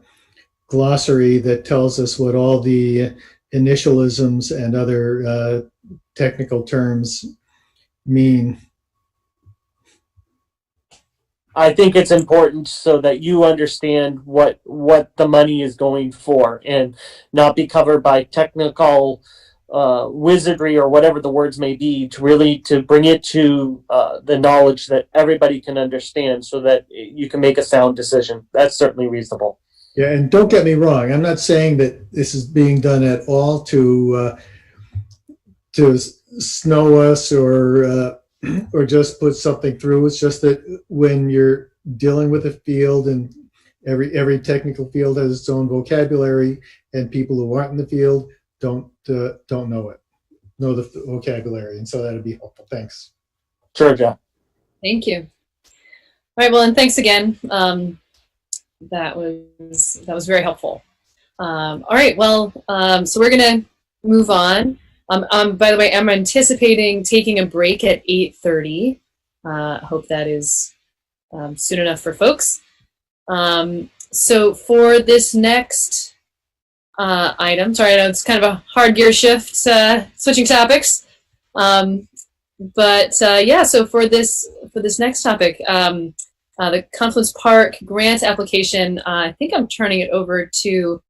[SPEAKER 2] glossary that tells us what all the initialisms and other technical terms mean.
[SPEAKER 12] I think it's important so that you understand what the money is going for and not be covered by technical wizardry or whatever the words may be, to bring it to the knowledge that everybody can understand so that you can make a sound decision. That's certainly reasonable.
[SPEAKER 2] Yeah, and don't get me wrong. I'm not saying that this is being done at all to snow us or just put something through. It's just that when you're dealing with a field, and every technical field has its own vocabulary, and people who aren't in the field don't know the vocabulary, and so that'd be helpful. Thanks.
[SPEAKER 12] Sure, Jeff.
[SPEAKER 1] Thank you. All right. Well, and thanks again. That was very helpful. All right. Well, so we're gonna move on. By the way, I'm anticipating taking a break at 8:30. Hope that is soon enough for folks. So for this next item, sorry, I know it's kind of a hard gear shift, switching topics. Yeah, so for this next topic, the Confluence Park grant application, I think I'm turning it over to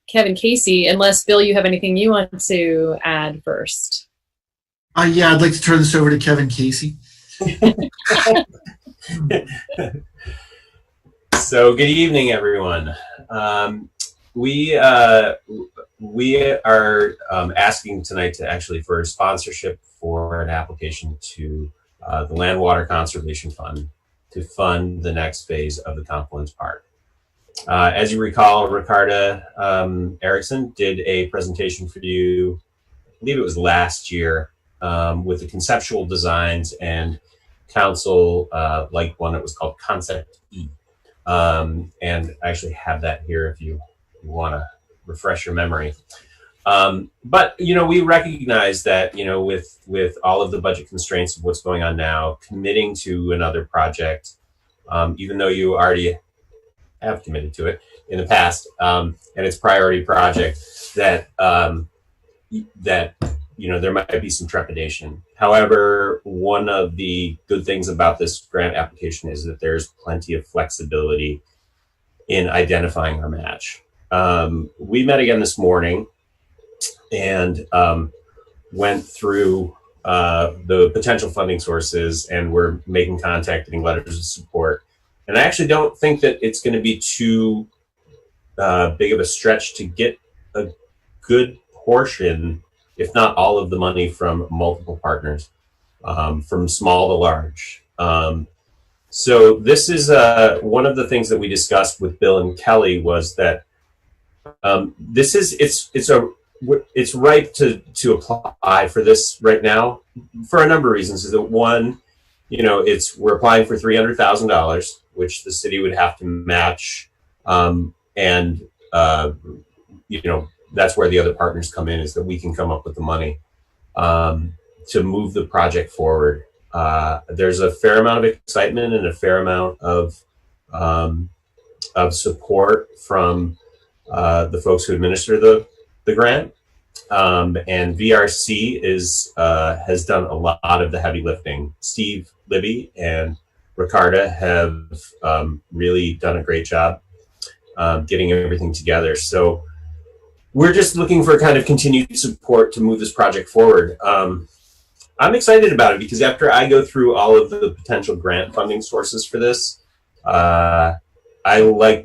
[SPEAKER 1] Kevin Casey, unless, Bill, you have anything you want to add first.
[SPEAKER 3] Yeah, I'd like to turn this over to Kevin Casey.
[SPEAKER 18] So good evening, everyone. We are asking tonight to actually for sponsorship for an application to the Land Water Conservation Fund to fund the next phase of the Confluence Park. As you recall, Ricarda Erickson did a presentation for you, I believe it was last year, with the conceptual designs, and council liked one that was called Concept E. And I actually have that here if you want to refresh your memory. But, you know, we recognize that, you know, with all of the budget constraints of what's going on now, committing to another project, even though you already have committed to it in the past, and it's priority project, that you know, there might be some trepidation. However, one of the good things about this grant application is that there's plenty of flexibility in identifying our match. We met again this morning and went through the potential funding sources, and we're making contact, getting letters of support. And I actually don't think that it's going to be too big of a stretch to get a good portion, if not all of the money, from multiple partners, from small to large. So this is one of the things that we discussed with Bill and Kelly, was that this is it's ripe to apply for this right now for a number of reasons. Is that one, you know, we're applying for $300,000, which the city would have to match, and you know, that's where the other partners come in, is that we can come up with the money to move the project forward. There's a fair amount of excitement and a fair amount of support from the folks who administer the grant. And VRC has done a lot of the heavy lifting. Steve Libby and Ricarda have really done a great job getting everything together. So we're just looking for kind of continued support to move this project forward. I'm excited about it because after I go through all of the potential grant funding sources for this, I like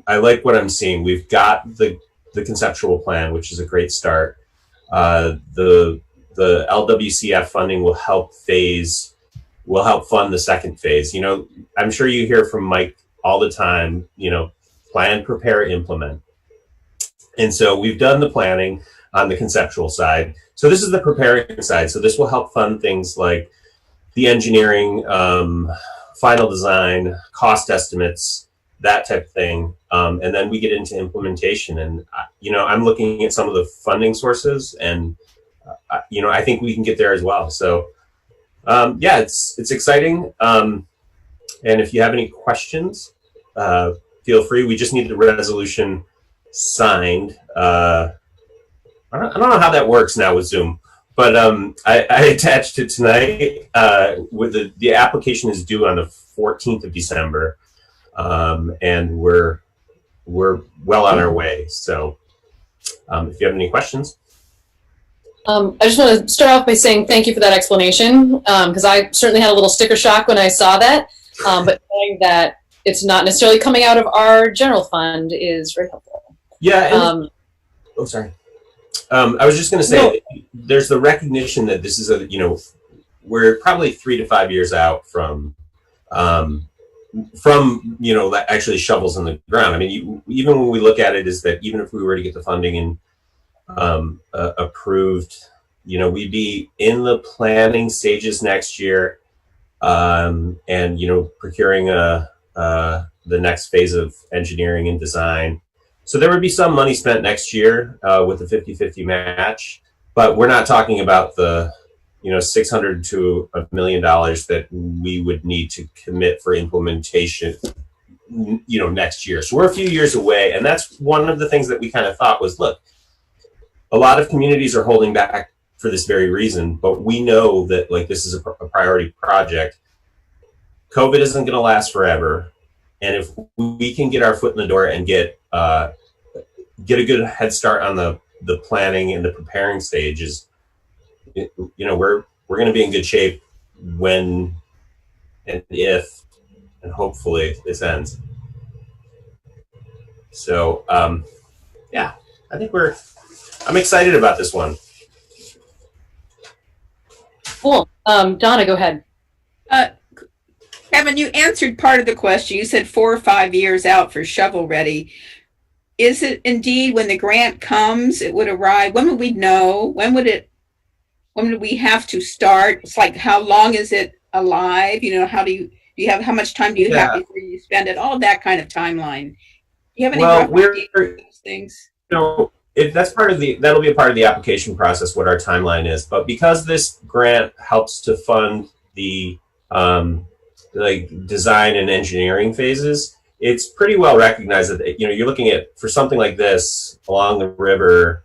[SPEAKER 18] what I'm seeing. We've got the conceptual plan, which is a great start. The LWCF funding will help fund the second phase. You know, I'm sure you hear from Mike all the time, you know, plan, prepare, implement. And so we've done the planning on the conceptual side. So this is the preparing side. So this will help fund things like the engineering, final design, cost estimates, that type of thing. And then we get into implementation. And, you know, I'm looking at some of the funding sources, and, you know, I think we can get there as well. So, yeah, it's exciting. And if you have any questions, feel free. We just need the resolution signed. I don't know how that works now with Zoom, but I attached it tonight. With the application is due on the 14th of December, and we're well on our way. So if you have any questions.
[SPEAKER 1] I just want to start off by saying thank you for that explanation, because I certainly had a little sticker shock when I saw that, but knowing that it's not necessarily coming out of our general fund is very helpful.
[SPEAKER 18] Yeah. Oh, sorry. I was just going to say, there's the recognition that this is you know, we're probably 3 to 5 years out from, you know, actually shovels in the ground. I mean, even when we look at it, is that even if we were to get the funding and approved, you know, we'd be in the planning stages next year, and, you know, procuring the next phase of engineering and design. So there would be some money spent next year with the 50-50 match, but we're not talking about the, you know, $600 to $1 million that we would need to commit for implementation, you know, next year. So we're a few years away, and that's one of the things that we kind of thought was, look, a lot of communities are holding back for this very reason, but we know that, like, this is a priority project. COVID isn't going to last forever, and if we can get our foot in the door and get a good head start on the planning and the preparing stages, we're going to be in good shape when and if and hopefully this ends. So yeah, I think I'm excited about this one.
[SPEAKER 1] Cool. Donna, go ahead.
[SPEAKER 5] Kevin, you answered part of the question. You said 4 or 5 years out for shovel ready. Is it indeed when the grant comes, it would arrive? When would we know? When would we have to start? It's like, how long is it alive? How much time do you have before you spend it? All of that kind of timeline. Do you have any rough ideas of those things?
[SPEAKER 18] That'll be a part of the application process, what our timeline is. But because this grant helps to fund the design and engineering phases, it's pretty well recognized that you're looking at, for something like this along the river,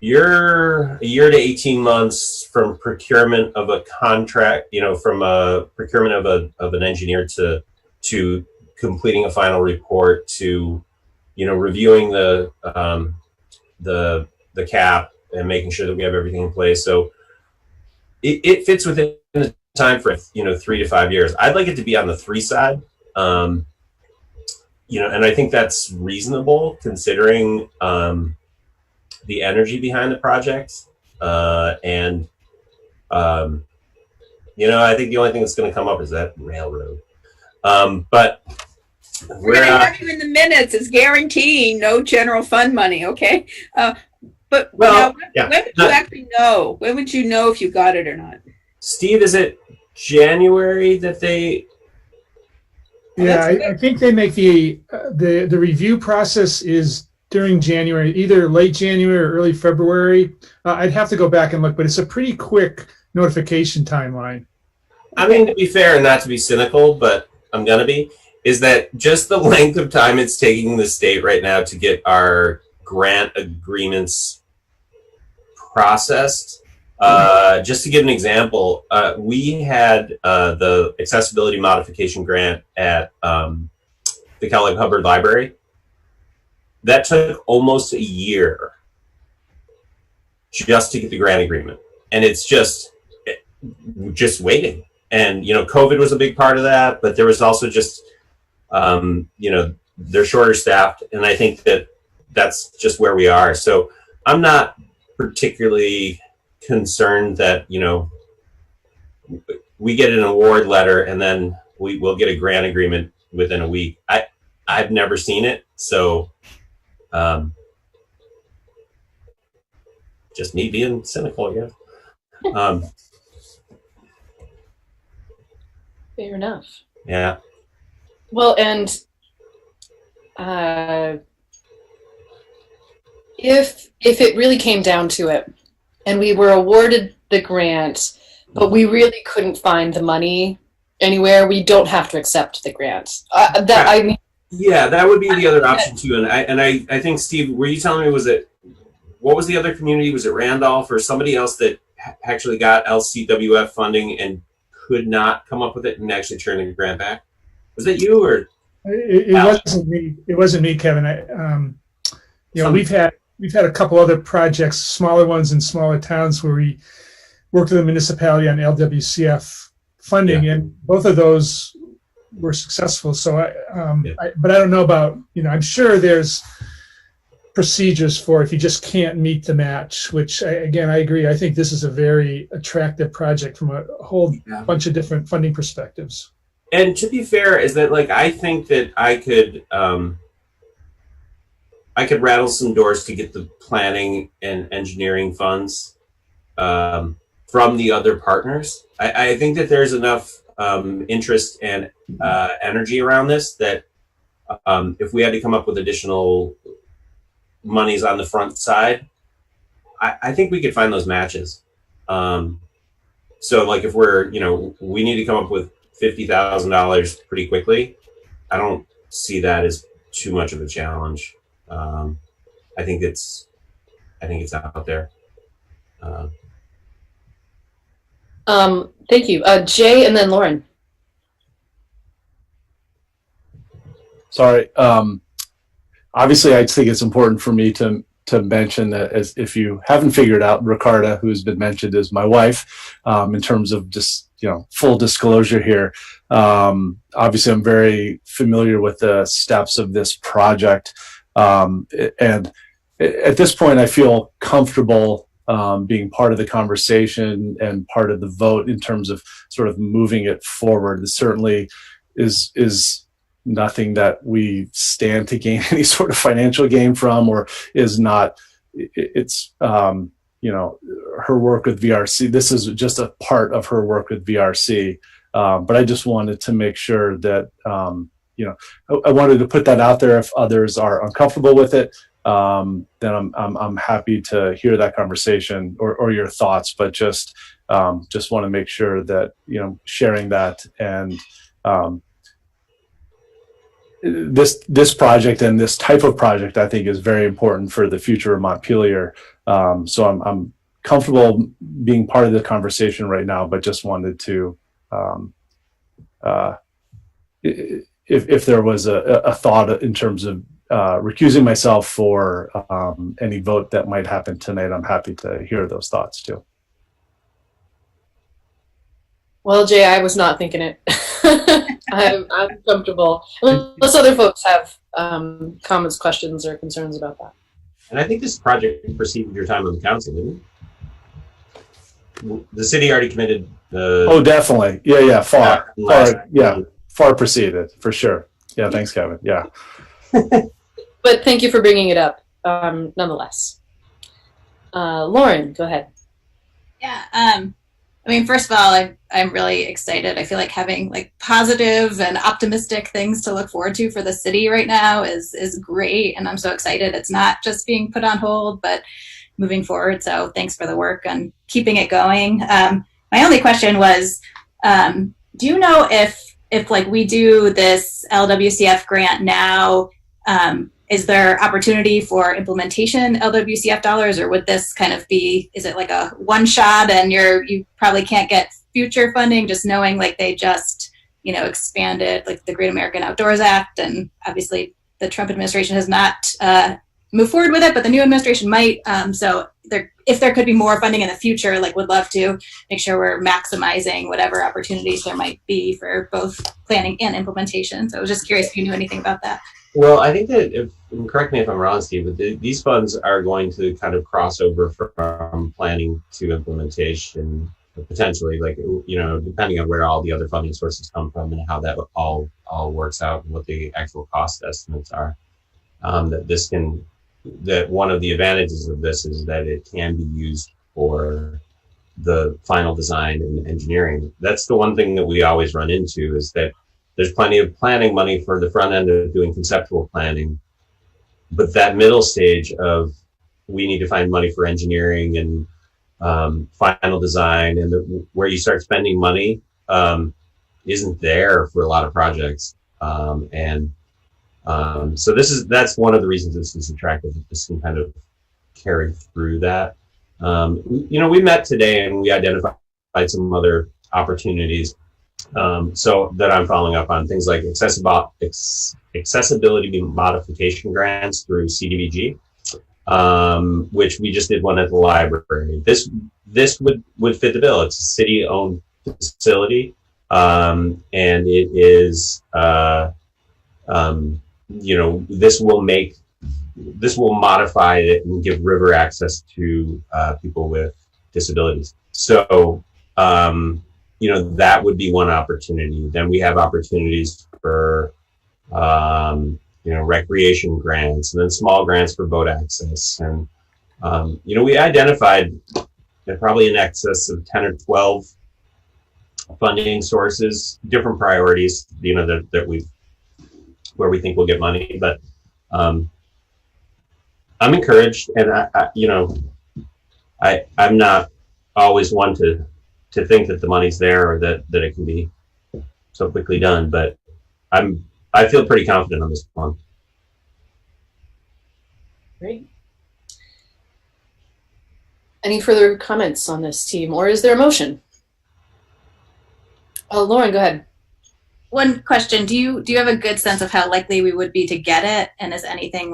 [SPEAKER 18] you're a year to 18 months from procurement of a contract, from a procurement of an engineer to completing a final report, to reviewing the cap and making sure that we have everything in place. So it fits within the time frame, 3 to 5 years. I'd like it to be on the 3 side. And I think that's reasonable considering the energy behind the project. I think the only thing that's going to come up is that railroad. But
[SPEAKER 5] we're going to have you in the minutes as guaranteeing no general fund money, okay? When would you actually know? When would you know if you got it or not?
[SPEAKER 18] Steve, is it January that they?
[SPEAKER 19] Yeah, I think they make the review process is during January, either late January or early February. I'd have to go back and look, but it's a pretty quick notification timeline.
[SPEAKER 18] I mean, to be fair and not to be cynical, but I'm going to be, is that just the length of time it's taking the state right now to get our grant agreements processed. Just to give an example, we had the accessibility modification grant at the Kellogg Hubbard Library. That took almost a year just to get the grant agreement. And it's just waiting. And, COVID was a big part of that, but there was also just, they're shorter staffed. And I think that that's just where we are. So I'm not particularly concerned that, we get an award letter and then we'll get a grant agreement within a week. I've never seen it. So, just me being cynical again.
[SPEAKER 1] Fair enough.
[SPEAKER 18] Yeah.
[SPEAKER 1] Well, and if it really came down to it, and we were awarded the grant, but we really couldn't find the money anywhere, we don't have to accept the grant.
[SPEAKER 18] Yeah, that would be the other option too. And I think, Steve, were you telling me, what was the other community? Was it Randolph or somebody else that actually got LCWF funding and could not come up with it and actually turn the grant back? Was that you or?
[SPEAKER 19] It wasn't me. It wasn't me, Kevin. We've had a couple other projects, smaller ones in smaller towns, where we worked with the municipality on LWCF funding, and both of those were successful. So, but I don't know about, I'm sure there's procedures for if you just can't meet the match, which I agree. I think this is a very attractive project from a whole bunch of different funding perspectives.
[SPEAKER 18] And to be fair, is that I think that I could rattle some doors to get the planning and engineering funds from the other partners. I think that there's enough interest and energy around this that if we had to come up with additional monies on the front side, I think we could find those matches. So if we're, we need to come up with $50,000 pretty quickly, I don't see that as too much of a challenge. I think it's out there.
[SPEAKER 1] Thank you. Jay and then Lauren.
[SPEAKER 20] Sorry. Obviously, I think it's important for me to to mention that, as if you haven't figured out, Ricarda, who's been mentioned, is my wife. In terms of just full disclosure here, obviously I'm very familiar with the steps of this project, and at this point I feel comfortable being part of the conversation and part of the vote in terms of sort of moving it forward. This certainly is nothing that we stand to gain any sort of financial gain from, or is not. It's her work with VRC. This is just a part of her work with VRC. But I just wanted to make sure that I wanted to put that out there. If others are uncomfortable with it, then I'm happy to hear that conversation or your thoughts. But just want to make sure that sharing that, and this project and this type of project, I think, is very important for the future of Montpelier. So I'm comfortable being part of the conversation right now, but just wanted to, if there was a thought in terms of recusing myself for any vote that might happen tonight, I'm happy to hear those thoughts too.
[SPEAKER 1] Well, Jay, I was not thinking it. I'm comfortable, unless other folks have comments, questions, or concerns about that.
[SPEAKER 18] And I think this project preceded your time on the council, didn't it? The city already committed.
[SPEAKER 20] Oh, definitely. Yeah. Far preceded, for sure. Yeah. Thanks, Kevin. Yeah.
[SPEAKER 1] But thank you for bringing it up, nonetheless. Lauren, go ahead.
[SPEAKER 21] Yeah. I mean, first of all, I'm really excited. I feel like having positive and optimistic things to look forward to for the city right now is great, and I'm so excited. It's not just being put on hold, but moving forward. So thanks for the work on keeping it going. My only question was, do you know if we do this LWCF grant now, is there opportunity for implementation LWCF dollars, or would this kind of be, is it like a one shot and you probably can't get future funding, just knowing they just, expanded the Great American Outdoors Act, and obviously the Trump administration has not moved forward with it, but the new administration might. So if there could be more funding in the future, would love to make sure we're maximizing whatever opportunities there might be for both planning and implementation. So I was just curious if you knew anything about that.
[SPEAKER 18] Well, I think that, correct me if I'm wrong, Steve, but these funds are going to kind of cross over from planning to implementation, potentially, depending on where all the other funding sources come from and how that all works out and what the actual cost estimates are. That one of the advantages of this is that it can be used for the final design and engineering. That's the one thing that we always run into, is that there's plenty of planning money for the front end of doing conceptual planning, but that middle stage of we need to find money for engineering and final design, and where you start spending money isn't there for a lot of projects. So that's one of the reasons this is attractive. This can kind of carry through that. We met today and we identified some other opportunities. So that I'm following up on things like accessibility modification grants through CDBG, which we just did one at the library. This would fit the bill. It's a city-owned facility, and it is this will modify it and give river access to people with disabilities. So that would be one opportunity. Then we have opportunities for, recreation grants, and then small grants for boat access. And, we identified probably in excess of 10 or 12 funding sources, different priorities, where we think we'll get money. But I'm encouraged, and I'm not always one to think that the money's there or that it can be so quickly done, but I feel pretty confident on this one.
[SPEAKER 1] Great. Any further comments on this, team, or is there a motion? Lauren, go ahead.
[SPEAKER 21] One question: Do you have a good sense of how likely we would be to get it, and is anything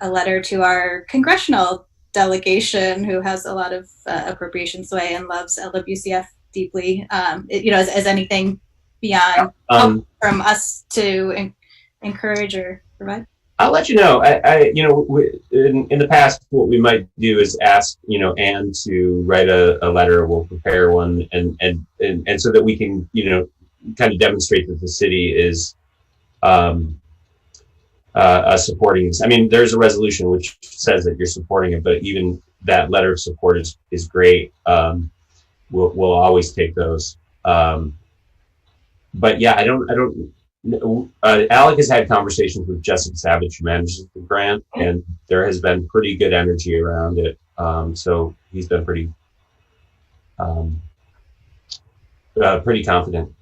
[SPEAKER 21] a letter to our congressional delegation, who has a lot of appropriation sway and loves LWCF deeply. As anything beyond help from us to encourage or provide?
[SPEAKER 18] I'll let you know. In the past, what we might do is ask, Anne to write a letter. We'll prepare one, and so that we can, kind of demonstrate that the city is supporting this. I mean, there's a resolution which says that you're supporting it, but even that letter of support is great. We'll always take those. But yeah, I don't. Alec has had conversations with Jessica Savage, who manages the grant, and there has been pretty good energy around it. So he's been pretty confident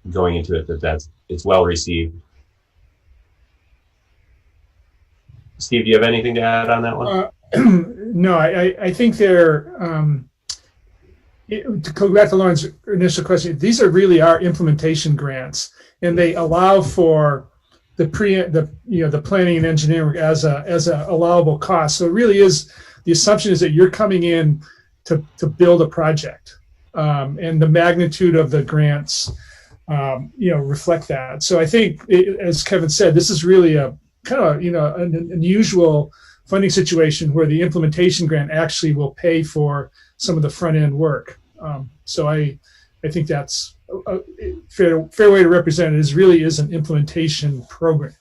[SPEAKER 18] going into it that it's well received. Steve, do you have anything to add on that one?
[SPEAKER 19] No, I think they're. To go back to Lauren's initial question, these are really our implementation grants, and they allow for the planning and engineering as a allowable cost. So it really is, the assumption is that you're coming in to build a project, and the magnitude of the grants reflect that. So I think, as Kevin said, this is really a kind of an unusual funding situation where the implementation grant actually will pay for some of the front end work. So I think that's a fair way to represent it. Is really is an implementation program.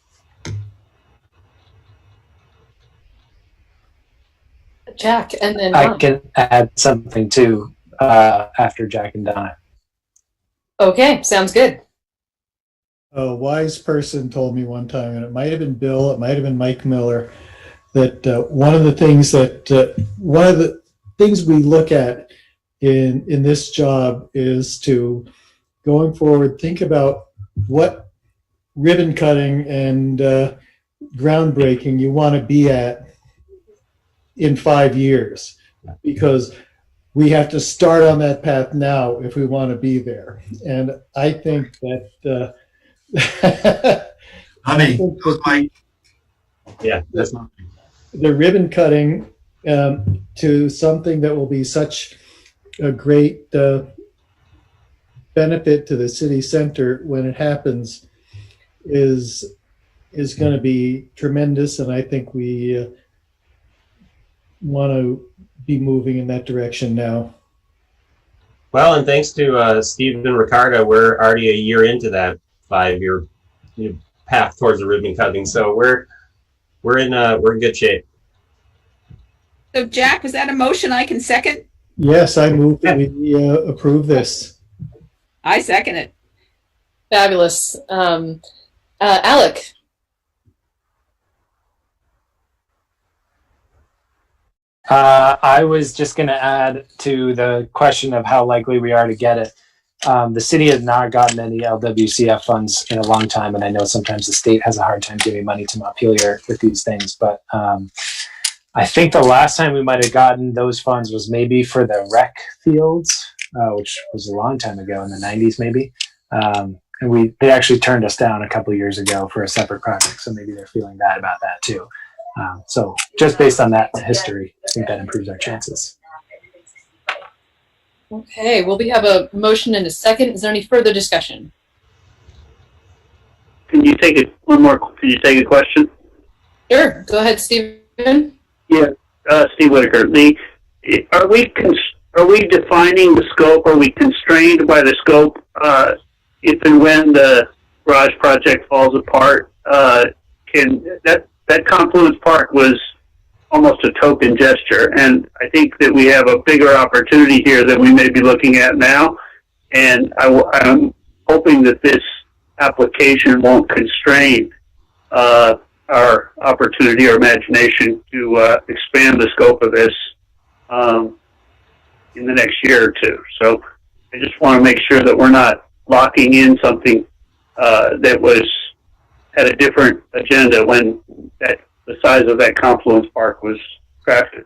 [SPEAKER 1] Jack, and then
[SPEAKER 6] I can add something too after Jack and Donna.
[SPEAKER 1] Okay, sounds good.
[SPEAKER 2] A wise person told me one time, and it might have been Bill, it might have been Mike Miller, that one of the things we look at in this job is to, going forward, think about what ribbon cutting and groundbreaking you want to be at in 5 years, because we have to start on that path now if we want to be there. And I think that
[SPEAKER 18] that's not
[SPEAKER 2] the ribbon cutting to something that will be such a great benefit to the city center when it happens is going to be tremendous, and I think we want to be moving in that direction now.
[SPEAKER 18] Well, and thanks to Steve and Ricardo, we're already a year into that 5-year path towards the ribbon cutting, so we're in good shape.
[SPEAKER 5] So Jack, was that a motion I can second?
[SPEAKER 2] Yes, I move that we approve this.
[SPEAKER 5] I second it.
[SPEAKER 1] Fabulous. Alec.
[SPEAKER 6] I was just going to add to the question of how likely we are to get it. The city has not gotten any LWCF funds in a long time, and I know sometimes the state has a hard time giving money to Montpelier with these things, but I think the last time we might have gotten those funds was maybe for the rec fields, which was a long time ago, in the 90s maybe. And they actually turned us down a couple of years ago for a separate project, so maybe they're feeling bad about that too. So just based on that history, I think that improves our chances.
[SPEAKER 1] Okay, well, we have a motion and a second. Is there any further discussion?
[SPEAKER 16] Can you take it one more? Can you take a question?
[SPEAKER 1] Sure. Go ahead, Stephen.
[SPEAKER 16] Yeah, Steve Whitaker. Are we defining the scope? Are we constrained by the scope if and when the garage project falls apart? That Confluence Park was almost a token gesture, and I think that we have a bigger opportunity here than we may be looking at now. And I'm hoping that this application won't constrain our opportunity or imagination to expand the scope of this in the next year or two. So I just want to make sure that we're not locking in something that had a different agenda when the size of that Confluence Park was crafted.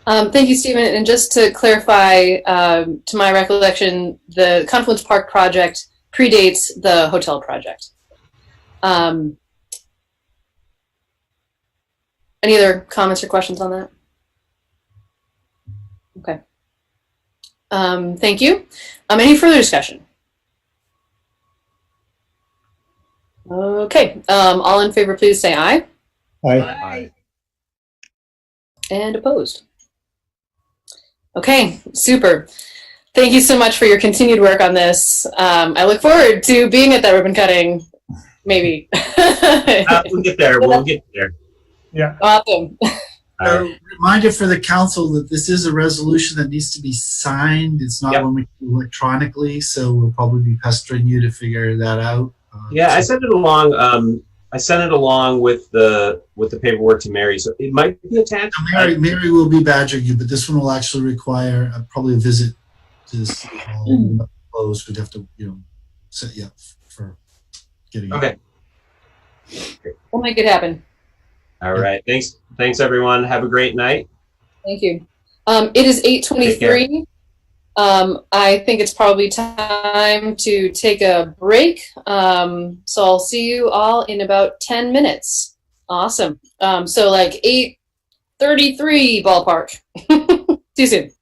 [SPEAKER 1] Thank you, Stephen. And just to clarify, to my recollection, the Confluence Park project predates the hotel project. Any other comments or questions on that? Okay. Thank you. Any further discussion? Okay. All in favor, please say aye.
[SPEAKER 2] Aye.
[SPEAKER 1] And opposed? Okay, super. Thank you so much for your continued work on this. I look forward to being at that ribbon cutting, maybe.
[SPEAKER 18] We'll get there. We'll get there.
[SPEAKER 19] Yeah.
[SPEAKER 1] Awesome.
[SPEAKER 3] So, reminder for the council that this is a resolution that needs to be signed. It's not one we can do electronically, so we'll probably be pestering you to figure that out.
[SPEAKER 18] Yeah, I sent it along. I sent it along with the paperwork to Mary, so it might be attached.
[SPEAKER 3] Mary will be badgering you, but this one will actually require probably a visit to this close. We'd have to, set you up for getting
[SPEAKER 18] Okay.
[SPEAKER 1] We'll make it happen.
[SPEAKER 18] All right. Thanks everyone. Have a great night.
[SPEAKER 1] Thank you. It is 8:23. I think it's probably time to take a break. So I'll see you all in about 10 minutes. Awesome. So like 8:33 ballpark. See you soon.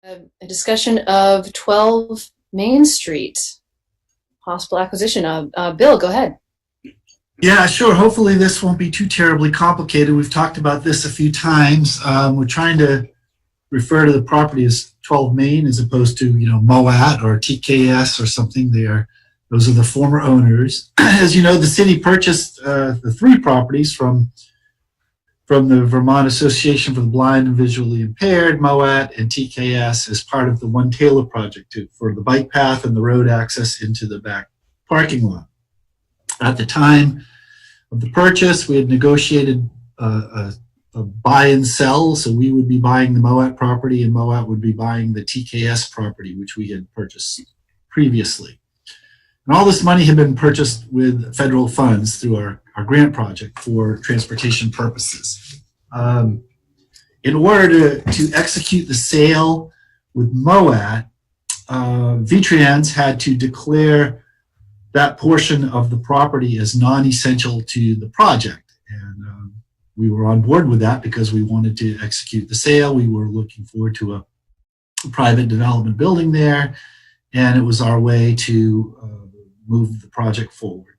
[SPEAKER 1] A discussion of 12 Main Street, possible acquisition of. Bill, go ahead.
[SPEAKER 3] Yeah, sure. Hopefully this won't be too terribly complicated. We've talked about this a few times. We're trying to refer to the property as 12 Main as opposed to, MOAT or TKS or something. Those are the former owners. As you know, the city purchased the 3 properties from the Vermont Association for the Blind and Visually Impaired, MOAT, and TKS as part of the One Taylor project for the bike path and the road access into the back parking lot. At the time of the purchase, we had negotiated a buy and sell, so we would be buying the MOAT property and MOAT would be buying the TKS property, which we had purchased previously. And all this money had been purchased with federal funds through our grant project for transportation purposes. In order to execute the sale with MOAT, V-Trans had to declare that portion of the property as non-essential to the project. And we were on board with that because we wanted to execute the sale. We were looking forward to a private development building there, and it was our way to move the project forward.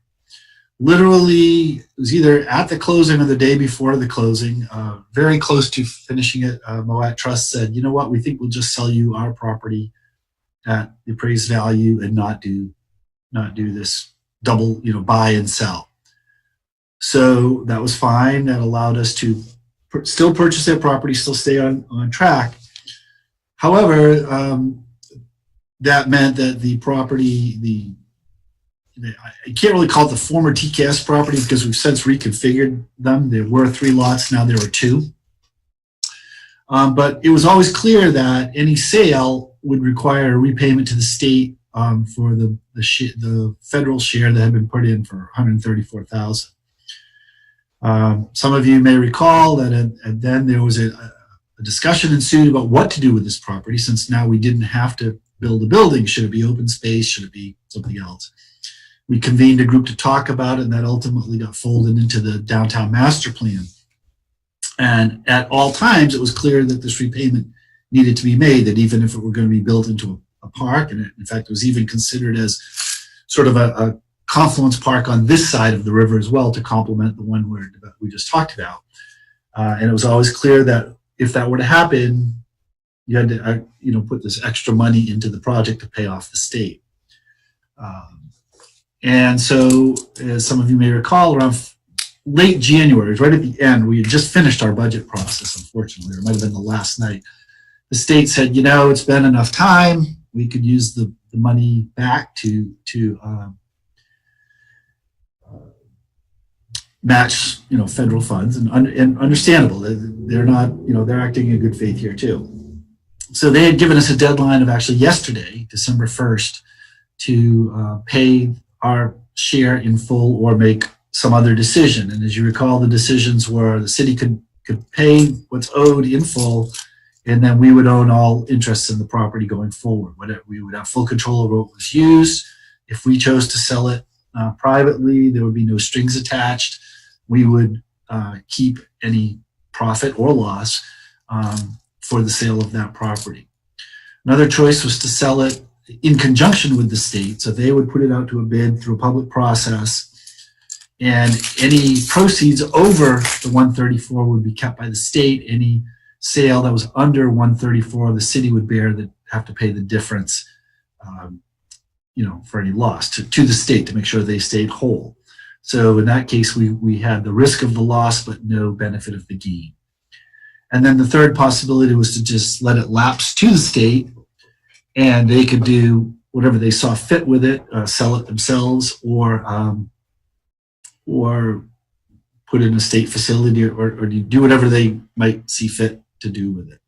[SPEAKER 3] Literally, it was either at the closing or the day before the closing, very close to finishing it. MOAT Trust said, you know what, we think we'll just sell you our property at the appraised value and not do this double, buy and sell. So that was fine. That allowed us to still purchase their property, still stay on track. However, that meant that the property, I can't really call it the former TKS property because we've since reconfigured them. There were 3 lots, now there are 2. But it was always clear that any sale would require a repayment to the state for the federal share that had been put in for $134,000. Some of you may recall that then there was a discussion ensued about what to do with this property, since now we didn't have to build a building. Should it be open space? Should it be something else? We convened a group to talk about it, and that ultimately got folded into the downtown master plan. And at all times, it was clear that this repayment needed to be made, that even if it were going to be built into a park, and in fact, it was even considered as sort of a confluence park on this side of the river as well to complement the one we just talked about. And it was always clear that if that were to happen, you had to put this extra money into the project to pay off the state. And so, as some of you may recall, around late January, right at the end, we had just finished our budget process, unfortunately, or it might have been the last night. The state said, it's been enough time. We could use the money back to match, federal funds, and understandable. They're not, they're acting in good faith here too. So they had given us a deadline of actually yesterday, December 1st, to pay our share in full or make some other decision. And as you recall, the decisions were the city could pay what's owed in full, and then we would own all interests in the property going forward. We would have full control over what was used. If we chose to sell it privately, there would be no strings attached. We would keep any profit or loss for the sale of that property. Another choice was to sell it in conjunction with the state, so they would put it out to a bid through a public process, and any proceeds over the 134 would be kept by the state. Any sale that was under 134, the city would have to pay the difference, for any loss to the state to make sure they stayed whole. So in that case, we had the risk of the loss, but no benefit of the gain. And then the third possibility was to just let it lapse to the state, and they could do whatever they saw fit with it, sell it themselves, or put it in a state facility, or do whatever they might see fit to do with it.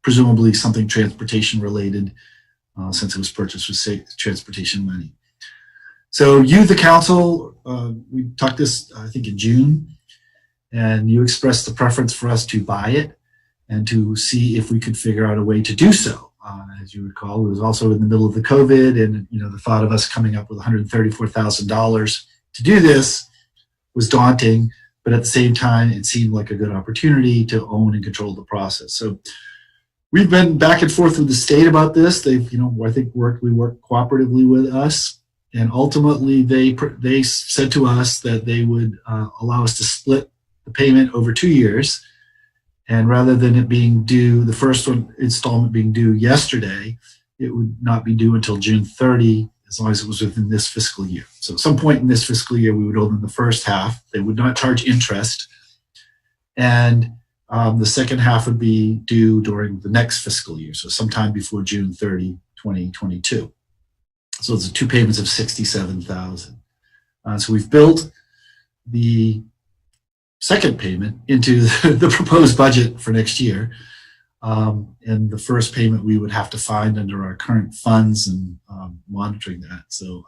[SPEAKER 3] Presumably something transportation related, since it was purchased with transportation money. So you, the council, we talked this, I think, in June, and you expressed the preference for us to buy it and to see if we could figure out a way to do so. As you recall, it was also in the middle of the COVID, and the thought of us coming up with $134,000 to do this was daunting, but at the same time, it seemed like a good opportunity to own and control the process. So we've been back and forth with the state about this. They've, I think we work cooperatively with us, and ultimately they said to us that they would allow us to split the payment over 2 years, and rather than it being due, the first installment being due yesterday, it would not be due until June 30, as long as it was within this fiscal year. So at some point in this fiscal year, we would owe them the first half. They would not charge interest, and the second half would be due during the next fiscal year, so sometime before June 30, 2022. So it's 2 payments of $67,000. So we've built the second payment into the proposed budget for next year. And the first payment we would have to find under our current funds and monitoring that. So,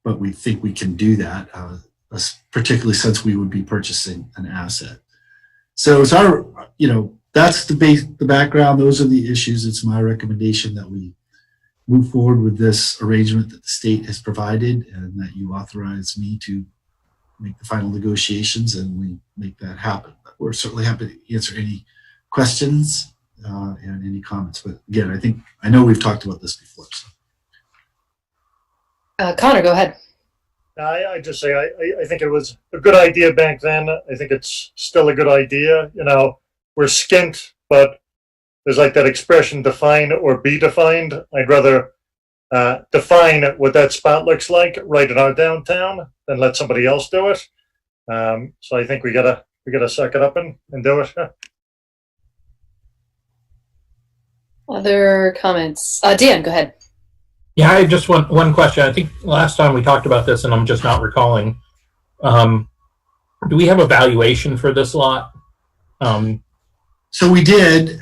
[SPEAKER 3] but we think we can do that, particularly since we would be purchasing an asset. So it's our, that's the background. Those are the issues. It's my recommendation that we move forward with this arrangement that the state has provided, and that you authorize me to make the final negotiations and we make that happen. But we're certainly happy to answer any questions and any comments. But again, I know we've talked about this before. So.
[SPEAKER 1] Connor, go ahead.
[SPEAKER 8] I just say I think it was a good idea back then. I think it's still a good idea. We're skint, but there's like that expression, define or be defined. I'd rather define what that spot looks like right in our downtown than let somebody else do it. So I think we gotta suck it up and do it.
[SPEAKER 1] Other comments? Dan, go ahead.
[SPEAKER 7] Yeah, I have just one question. I think last time we talked about this, and I'm just not recalling. Do we have a valuation for this lot?
[SPEAKER 3] So we did.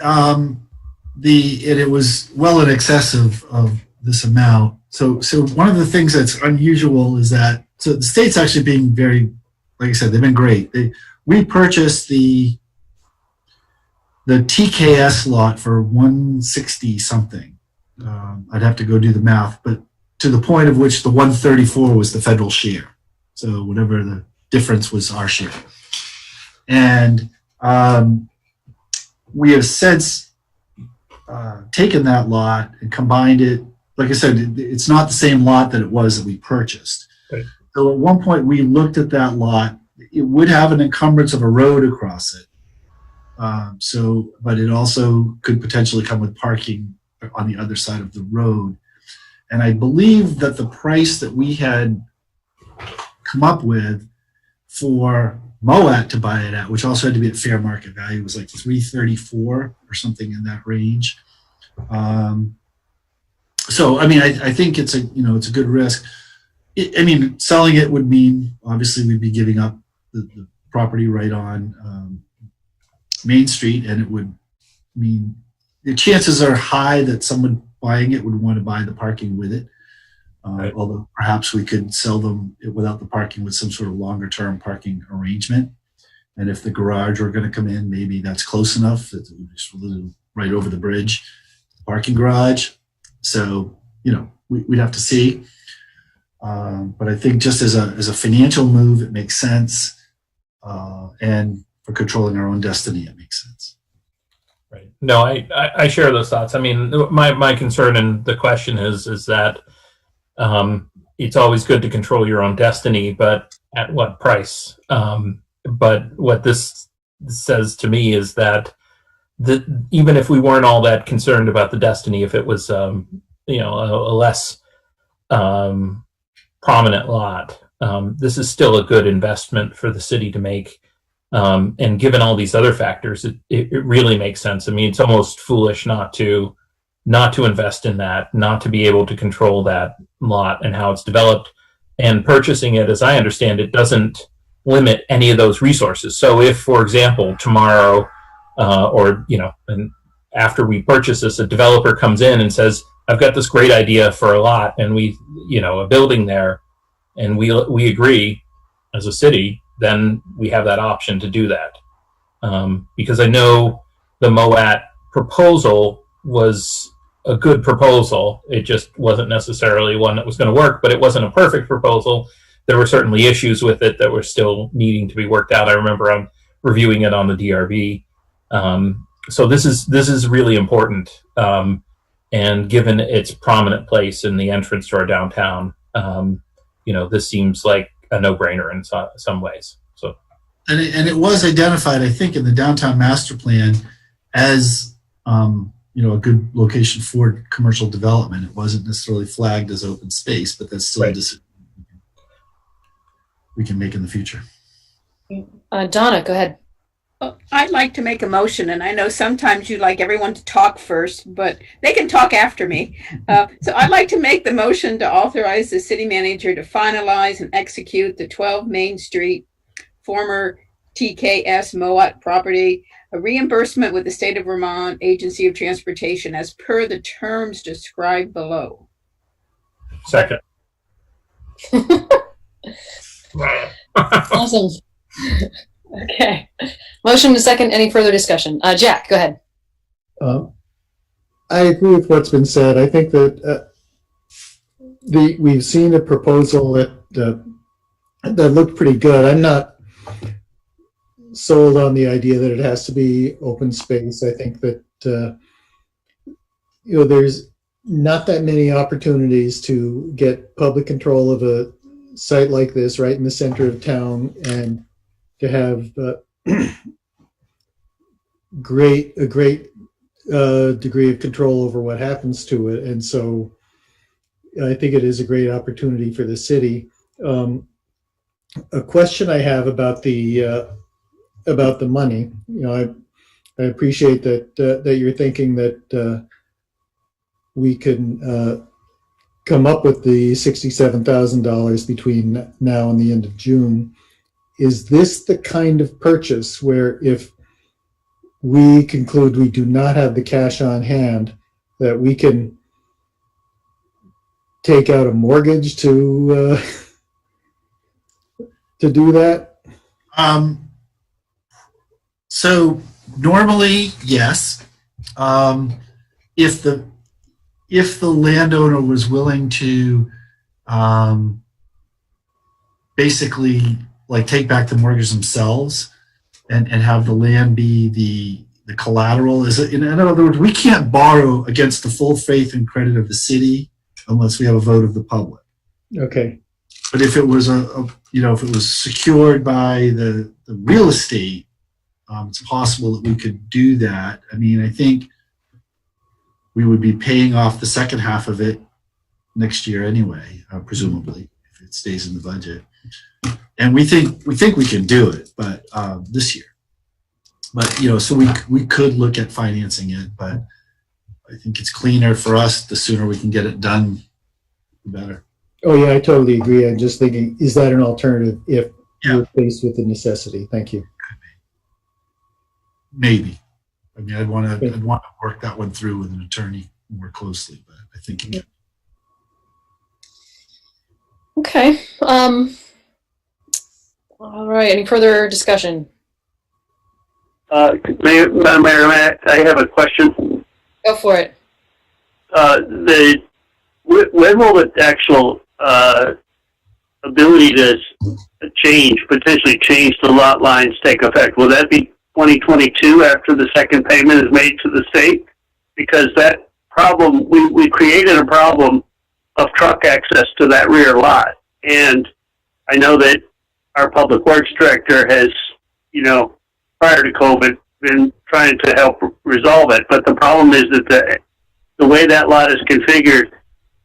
[SPEAKER 3] It was well in excess of this amount. So one of the things that's unusual is that the state's actually being very, like I said, they've been great. We purchased the TKS lot for 160 something. I'd have to go do the math, but to the point of which the 134 was the federal share. So whatever the difference was our share. And we have since taken that lot and combined it. Like I said, it's not the same lot that it was that we purchased.
[SPEAKER 7] Right.
[SPEAKER 3] So at one point we looked at that lot. It would have an encumbrance of a road across it. But it also could potentially come with parking on the other side of the road. And I believe that the price that we had come up with for MOAT to buy it at, which also had to be at fair market value, was like $334 or something in that range. So, I mean, I think it's a good risk. Selling it would mean, obviously, we'd be giving up the property right on Main Street, and it would mean the chances are high that someone buying it would want to buy the parking with it.
[SPEAKER 7] Right.
[SPEAKER 3] Although perhaps we could sell them without the parking with some sort of longer term parking arrangement. And if the garage were going to come in, maybe that's close enough that just right over the bridge, parking garage. So, we'd have to see. But I think just as a financial move, it makes sense. And for controlling our own destiny, it makes sense.
[SPEAKER 7] Right. No, I share those thoughts. I mean, my concern and the question is that it's always good to control your own destiny, but at what price? But what this says to me is that even if we weren't all that concerned about the destiny, if it was a less prominent lot, this is still a good investment for the city to make. And given all these other factors, it really makes sense. I mean, it's almost foolish not to invest in that, not to be able to control that lot and how it's developed. And purchasing it, as I understand it, doesn't limit any of those resources. So if, for example, tomorrow and after we purchase this, a developer comes in and says, I've got this great idea for a lot and a building there, and we agree as a city, then we have that option to do that. Because I know the MOAT proposal was a good proposal. It just wasn't necessarily one that was going to work, but it wasn't a perfect proposal. There were certainly issues with it that were still needing to be worked out. I remember I'm reviewing it on the DRB so this is really important. And given its prominent place in the entrance to our downtown, this seems like a no-brainer in some ways. So,
[SPEAKER 3] and it was identified, I think, in the downtown master plan as a good location for commercial development. It wasn't necessarily flagged as open space, but that's still a decision we can make in the future.
[SPEAKER 1] Donna, go ahead.
[SPEAKER 5] Well, I'd like to make a motion, and I know sometimes you like everyone to talk first, but they can talk after me. So I'd like to make the motion to authorize the city manager to finalize and execute the 12 Main Street, former TKS Moat property, a reimbursement with the State of Vermont Agency of Transportation as per the terms described below.
[SPEAKER 7] Second.
[SPEAKER 1] Awesome. Okay. Motion to second. Any further discussion? Jack, go ahead.
[SPEAKER 2] I agree with what's been said. I think that we've seen a proposal that looked pretty good. I'm not sold on the idea that it has to be open space. I think that there's not that many opportunities to get public control of a site like this right in the center of town, and to have a great degree of control over what happens to it. And so I think it is a great opportunity for the city. A question I have about the money, I appreciate that you're thinking that we can come up with the $67,000 between now and the end of June. Is this the kind of purchase where if we conclude we do not have the cash on hand, that we can take out a mortgage to do that?
[SPEAKER 3] So normally, yes. If the landowner was willing to basically take back the mortgage themselves and have the land be the collateral, in other words, we can't borrow against the full faith and credit of the city unless we have a vote of the public.
[SPEAKER 2] Okay.
[SPEAKER 3] But if it was if it was secured by the real estate, it's possible that we could do that. I mean, I think we would be paying off the second half of it next year anyway, presumably, if it stays in the budget. And we think we can do it, but this year. But so we could look at financing it, but I think it's cleaner for us. The sooner we can get it done, the better.
[SPEAKER 2] Oh yeah, I totally agree. I'm just thinking, is that an alternative if you're faced with the necessity? Thank you.
[SPEAKER 3] Maybe. I mean, I'd want to work that one through with an attorney more closely, but I think.
[SPEAKER 1] Yeah. Okay. All right. Any further discussion?
[SPEAKER 16] Madam Mayor, I have a question.
[SPEAKER 1] Go for it.
[SPEAKER 16] When will the actual ability to potentially change the lot lines take effect? Will that be 2022 after the second payment is made to the state? Because that problem, we created a problem of truck access to that rear lot. And I know that our public works director has, prior to COVID, been trying to help resolve it. But the problem is that the way that lot is configured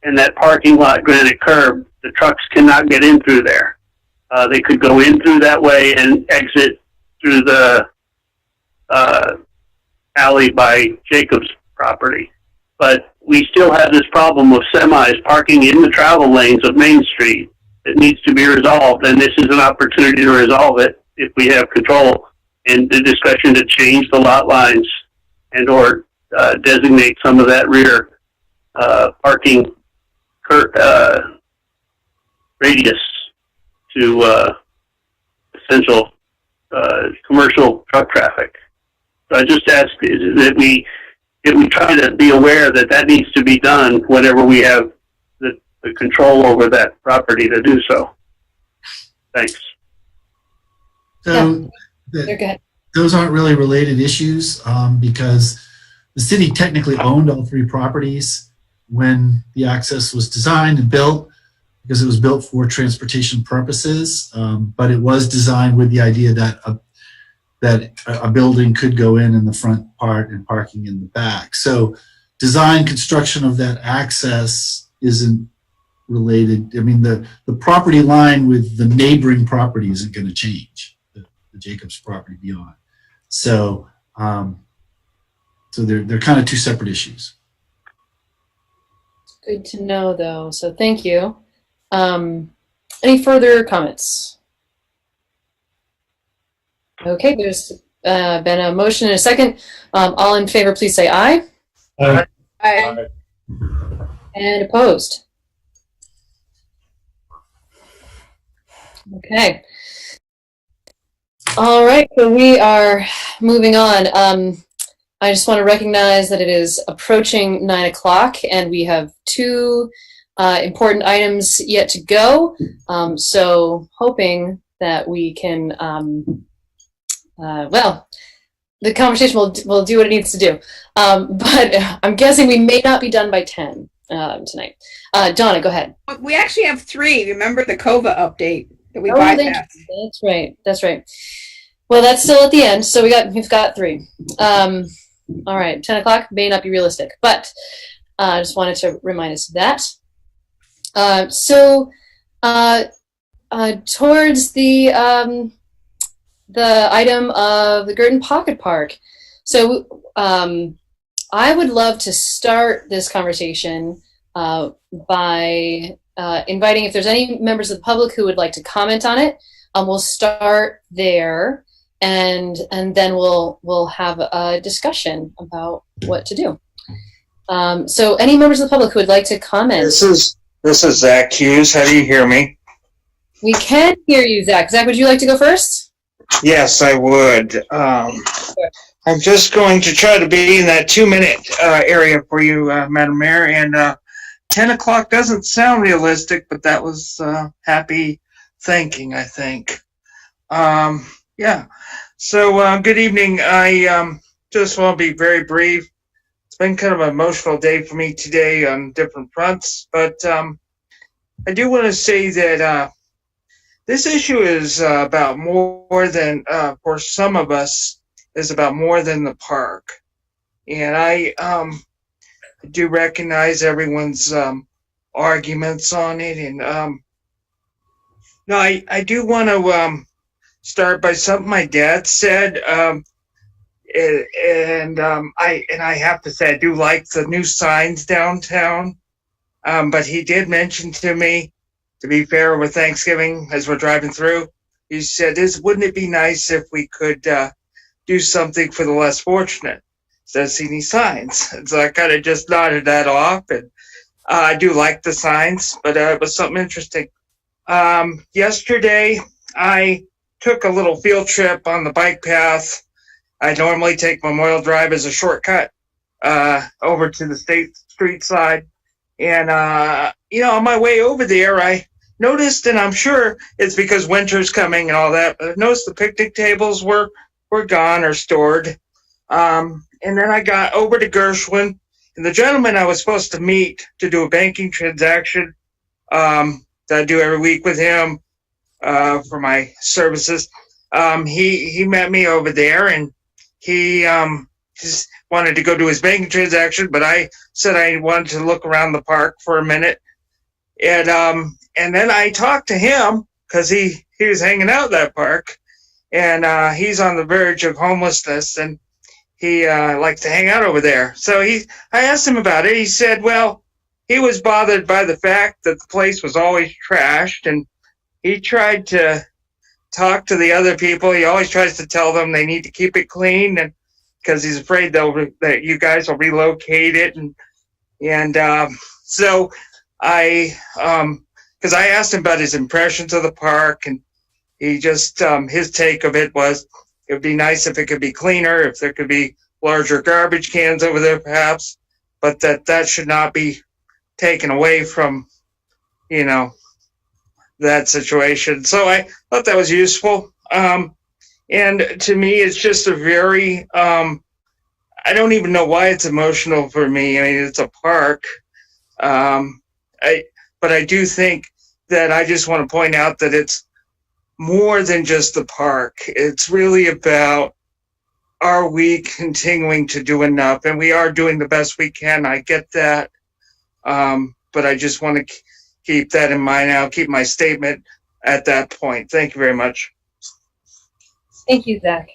[SPEAKER 16] and that parking lot granite curb, the trucks cannot get in through there. They could go in through that way and exit through the alley by Jacob's property. But we still have this problem of semis parking in the travel lanes of Main Street that needs to be resolved, and this is an opportunity to resolve it if we have control and the discussion to change the lot lines and or designate some of that rear parking radius to essential commercial truck traffic. So I just ask that we try to be aware that needs to be done whenever we have the control over that property to do so. Thanks.
[SPEAKER 3] So
[SPEAKER 1] Go ahead.
[SPEAKER 3] those aren't really related issues because the city technically owned all 3 properties when the access was designed and built, because it was built for transportation purposes. But it was designed with the idea that a building could go in the front part and parking in the back. So design construction of that access isn't related. I mean, the property line with the neighboring property isn't going to change, the Jacobs property beyond. So, so they're kind of 2 separate issues.
[SPEAKER 1] Good to know, though. So thank you. Any further comments? Okay, there's been a motion and a second. All in favor, please say aye.
[SPEAKER 8] Aye.
[SPEAKER 5] Aye.
[SPEAKER 1] And opposed? Okay. All right, so we are moving on. I just want to recognize that it is approaching 9 o'clock and we have 2 important items yet to go. So hoping that we can, well, the conversation will do what it needs to do. But I'm guessing we may not be done by 10 tonight. Donna, go ahead.
[SPEAKER 5] We actually have 3. Remember the COVA update that we
[SPEAKER 1] Oh,
[SPEAKER 5] bypassed?
[SPEAKER 1] that's right. That's right. Well, that's still at the end, so we've got 3. All right, 10 o'clock may not be realistic, but I just wanted to remind us of that. Towards the item of the Girton Pocket Park. So I would love to start this conversation by inviting, if there's any members of the public who would like to comment on it. We'll start there, and then we'll have a discussion about what to do. So any members of the public who would like to comment?
[SPEAKER 11] This is Zach Hughes. How do you hear me?
[SPEAKER 1] We can hear you, Zach. Zach, would you like to go first?
[SPEAKER 11] Yes, I would. I'm just going to try to be in that 2-minute area for you, Madam Mayor. And 10 o'clock doesn't sound realistic, but that was happy thinking, I think. Yeah. So good evening. I just want to be very brief. It's been kind of an emotional day for me today on different fronts, but I do want to say that this issue is about more than, for some of us, is about more than the park. And I do recognize everyone's arguments on it. And no, I do want to start by something my dad said. And I have to say, I do like the new signs downtown. But he did mention to me, to be fair, with Thanksgiving, as we're driving through, he said, wouldn't it be nice if we could do something for the less fortunate? Does see any signs? And so I kind of just nodded that off. And I do like the signs, but it was something interesting. Yesterday, I took a little field trip on the bike path. I normally take Memorial Drive as a shortcut over to the State Street side. And, on my way over there, I noticed, and I'm sure it's because winter's coming and all that, but I noticed the picnic tables were gone or stored. And then I got over to Gershwin, and the gentleman I was supposed to meet to do a banking transaction that I do every week with him for my services, he met me over there, and he just wanted to go do his banking transaction, but I said I wanted to look around the park for a minute. And then I talked to him because he was hanging out in that park, and he's on the verge of homelessness, and he likes to hang out over there. So I asked him about it. He said, well, he was bothered by the fact that the place was always trashed, and he tried to talk to the other people. He always tries to tell them they need to keep it clean, and because he's afraid that you guys will relocate it. And so because I asked him about his impressions of the park, and he just, his take of it was, it would be nice if it could be cleaner, if there could be larger garbage cans over there perhaps, but that should not be taken away from, that situation. So I thought that was useful. And And to me, it's just a very, I don't even know why it's emotional for me. I mean, it's a park. But I do think that I just want to point out that it's more than just the park. It's really about, are we continuing to do enough? And we are doing the best we can. I get that. But I just want to keep that in mind. I'll keep my statement at that point. Thank you very much.
[SPEAKER 1] Thank you, Zach.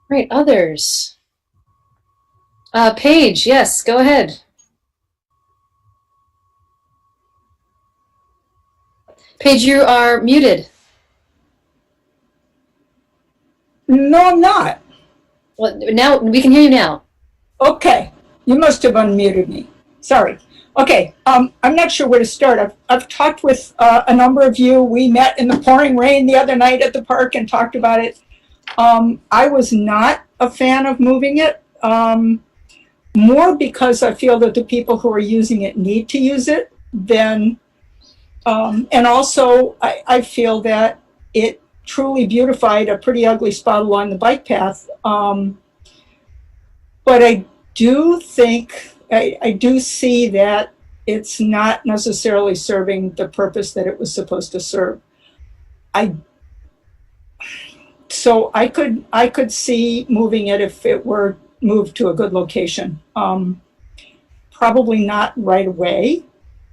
[SPEAKER 1] Right, others. Paige, yes, go ahead. Paige, you are muted.
[SPEAKER 10] No, I'm not.
[SPEAKER 1] Well, now we can hear you now.
[SPEAKER 10] Okay, you must have unmuted me. Sorry. Okay, I'm not sure where to start. I've talked with a number of you. We met in the pouring rain the other night at the park and talked about it. I was not a fan of moving it, more because I feel that the people who are using it need to use it than, and also I feel that it truly beautified a pretty ugly spot along the bike path. But I do think, I do see that it's not necessarily serving the purpose that it was supposed to serve. So I could see moving it if it were moved to a good location. Probably not right away,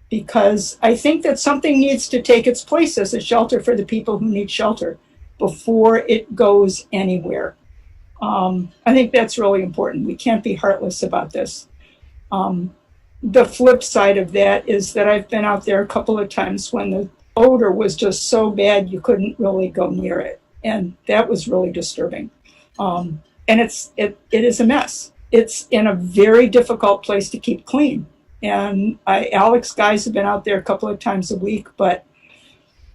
[SPEAKER 10] because I think that something needs to take its place as a shelter for the people who need shelter before it goes anywhere. I think that's really important. We can't be heartless about this. The flip side of that is that I've been out there a couple of times when the odor was just so bad you couldn't really go near it. And that was really disturbing. And it is a mess. It's in a very difficult place to keep clean. And Alex guys have been out there a couple of times a week, but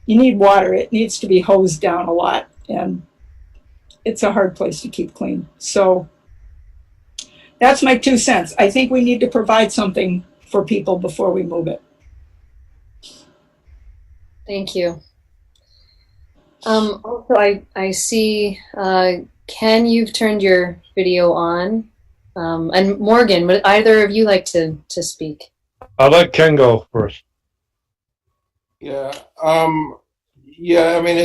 [SPEAKER 10] you need water. It needs to be hosed down a lot. And it's a hard place to keep clean. So that's my 2 cents. I think we need to provide something for people before we move it.
[SPEAKER 1] Thank you. Also, I see, Ken, you've turned your video on. And Morgan, would either of you like to speak?
[SPEAKER 22] I'll let Ken go first.
[SPEAKER 23] Yeah. Yeah, I mean,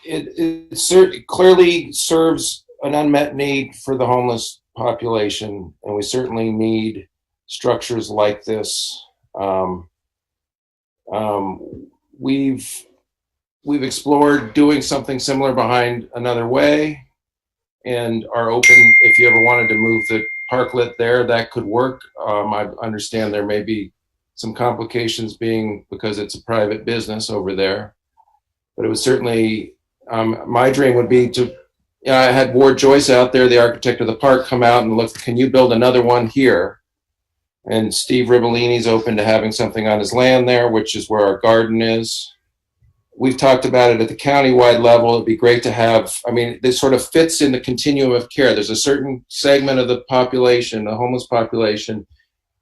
[SPEAKER 23] it clearly serves an unmet need for the homeless population, and we certainly need structures like this. We've explored doing something similar behind Another Way, and are open if you ever wanted to move the parklet there, that could work. I understand there may be some complications because it's a private business over there, but it was certainly, my dream would be to, I had Ward Joyce out there, the architect of the park, come out and look, can you build another one here? And Steve Ribellini's open to having something on his land there, which is where our garden is. We've talked about it at the county-wide level. It'd be great to have, I mean, this sort of fits in the continuum of care. There's a certain segment of the population, the homeless population,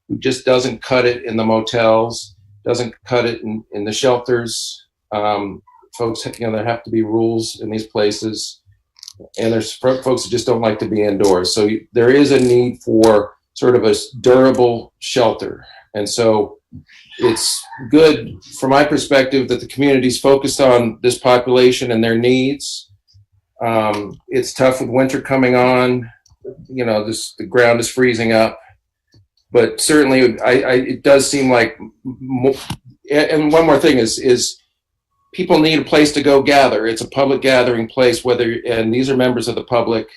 [SPEAKER 23] who just doesn't cut it in the motels, doesn't cut it in the shelters. Folks, there have to be rules in these places. And there's folks that just don't like to be indoors. So there is a need for sort of a durable shelter. And so it's good from my perspective that the community's focused on this population and their needs. It's tough with winter coming on, the ground is freezing up, but certainly it does seem like, and one more thing is people need a place to go gather. It's a public gathering place, and these are members of the public.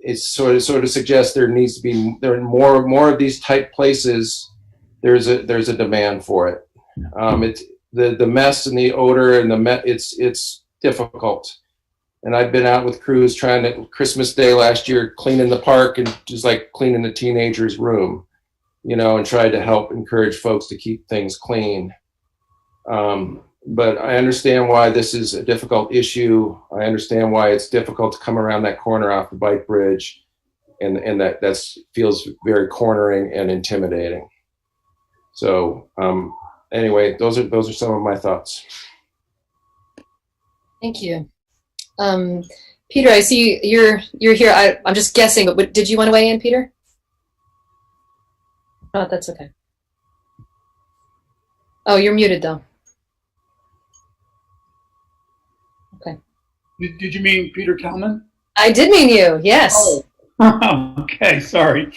[SPEAKER 23] It sort of suggests there are more of these type places. There's a demand for it. It's the mess and the odor and it's difficult. And I've been out with crews trying to, Christmas Day last year, cleaning the park and just like cleaning the teenager's room, and tried to help encourage folks to keep things clean. But I understand why this is a difficult issue. I understand why it's difficult to come around that corner off the bike bridge, and that feels very cornering and intimidating. So anyway, those are some of my thoughts.
[SPEAKER 1] Thank you. Peter, I see you're here. I'm just guessing, but did you want to weigh in, Peter? Oh, that's okay. Oh, you're muted though. Okay.
[SPEAKER 4] Did you mean Peter Kelman?
[SPEAKER 1] I did mean you, yes.
[SPEAKER 4] Oh. Okay, sorry.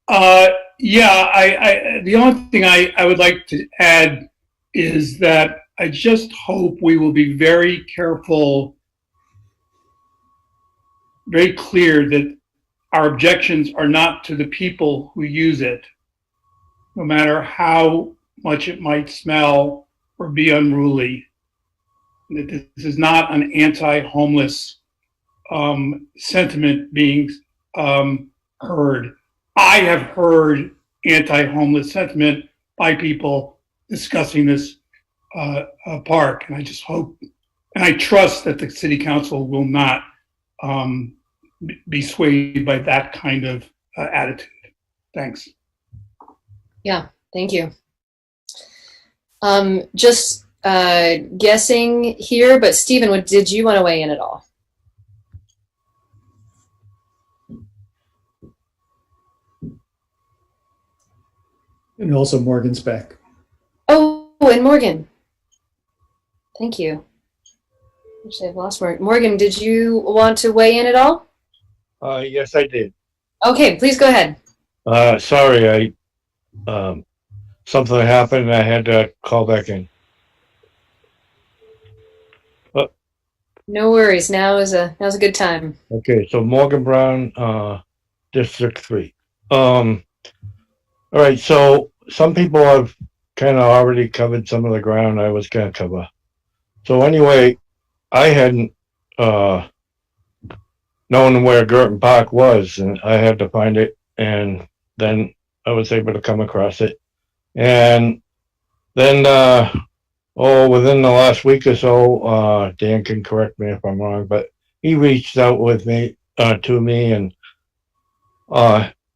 [SPEAKER 4] Yeah, the only thing I would like to add is that I just hope we will be very careful, very clear that our objections are not to the people who use it, no matter how much it might smell or be unruly. That this is not an anti-homeless sentiment being heard. I have heard anti-homeless sentiment by people discussing this park, and I just hope and I trust that the city council will not be swayed by that kind of attitude. Thanks.
[SPEAKER 1] Yeah, thank you. Just guessing here, but Stephen, did you want to weigh in at all?
[SPEAKER 2] And also Morgan's back.
[SPEAKER 1] Oh, and Morgan. Thank you. Actually, I've lost Morgan. Morgan, did you want to weigh in at all?
[SPEAKER 22] Yes, I did.
[SPEAKER 1] Okay, please go ahead.
[SPEAKER 22] Sorry, something happened and I had to call back in.
[SPEAKER 1] No worries. Now's a good time.
[SPEAKER 22] Okay, so Morgan Brown, District 3. All right, so some people have kind of already covered some of the ground I was going to cover. So anyway, I hadn't known where Girton Park was, and I had to find it, and then I was able to come across it. And then, within the last week or so, Dan can correct me if I'm wrong, but he reached out with me, to me, and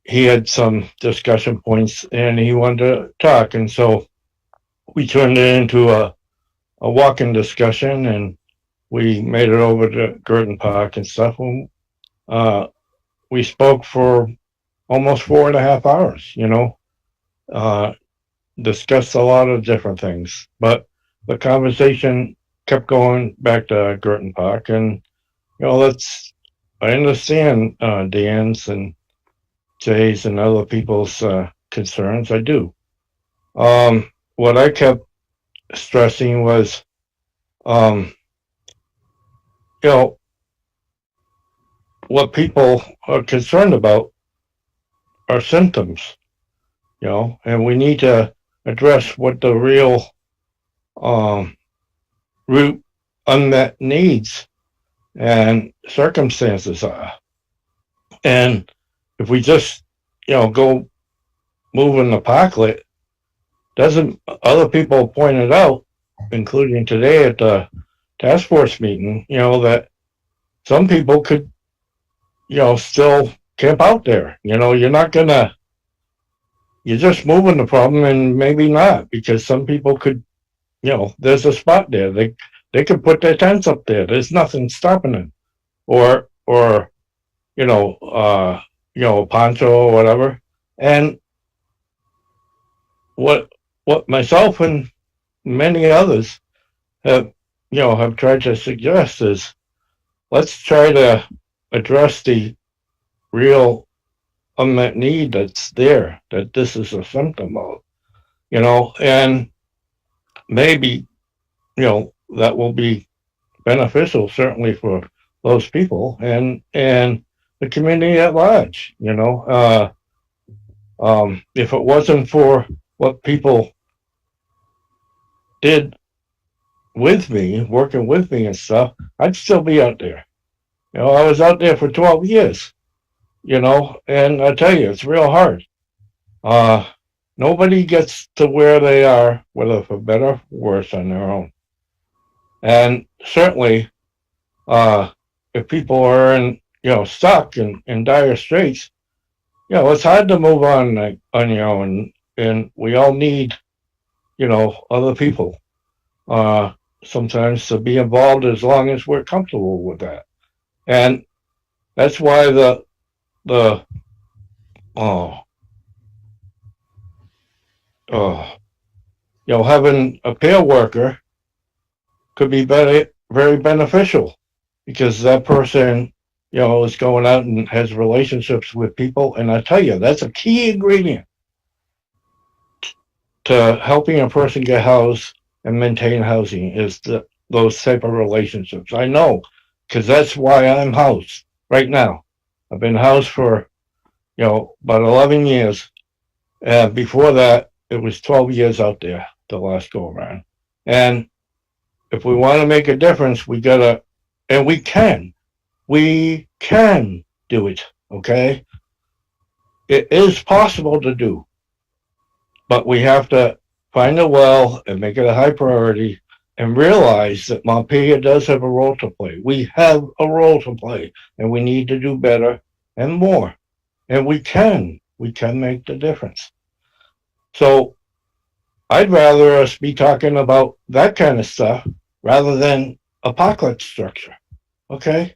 [SPEAKER 22] he had some discussion points, and he wanted to talk, and so we turned it into a walk-in discussion, and we made it over to Girton Park and stuff. We spoke for almost 4.5 hours, discussed a lot of different things, but the conversation kept going back to Girton Park, and I understand Dan's and Jay's and other people's concerns. I do. What I kept stressing was, what people are concerned about are symptoms, and we need to address what the real root unmet needs and circumstances are. And if we just, go moving the parklet, other people pointed out, including today at the task force meeting, that some people could, still camp out there. You're just moving the problem, and maybe not, because some people could, there's a spot there. They could put their tents up there. There's nothing stopping them. Or a poncho or whatever. And what myself and many others have tried to suggest is, let's try to address the real unmet need that's there, that this is a symptom of, and maybe, that will be beneficial, certainly for those people and the community at large. If it wasn't for what people did with me, working with me and stuff, I'd still be out there. I was out there for 12 years, and I tell you, it's real hard. Nobody gets to where they are, whether for better or worse, on their own. And certainly, if people are stuck in dire straits, it's hard to move on your own, and we all need, other people. sometimes to be involved as long as we're comfortable with that. And that's why having a peer worker could be very, very beneficial, because that person, is going out and has relationships with people. And I tell you, that's a key ingredient to helping a person get housed and maintain housing, is those type of relationships. I know, because that's why I'm housed right now. I've been housed for, about 11 years. And before that, it was 12 years out there, the last go around. And if we want to make a difference, we gotta, and we can do it, okay? It is possible to do, but we have to find a well and make it a high priority and realize that Montpelier does have a role to play. We have a role to play, and we need to do better and more. And we can make the difference. So I'd rather us be talking about that kind of stuff rather than a pocket structure, okay?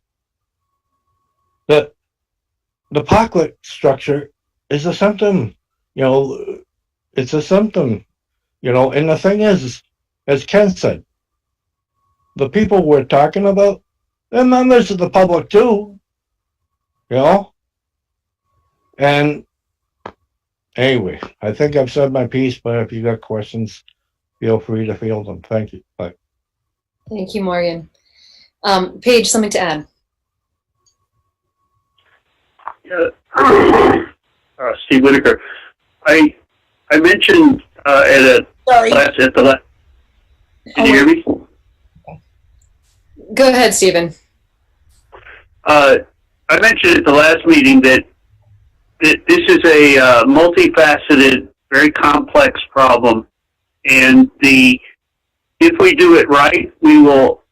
[SPEAKER 22] The pocket structure is a symptom, it's a symptom, and the thing is, as Ken said, the people we're talking about, they're members of the public too, and anyway, I think I've said my piece, but if you got questions, feel free to field them. Thank you. Bye.
[SPEAKER 1] Thank you, Morgan. Paige, something to add?
[SPEAKER 16] Steve Whitaker. I mentioned at the last. Can you hear me?
[SPEAKER 1] Go ahead, Stephen.
[SPEAKER 16] I mentioned at the last meeting that this is a multifaceted, very complex problem, and if we do it right, we will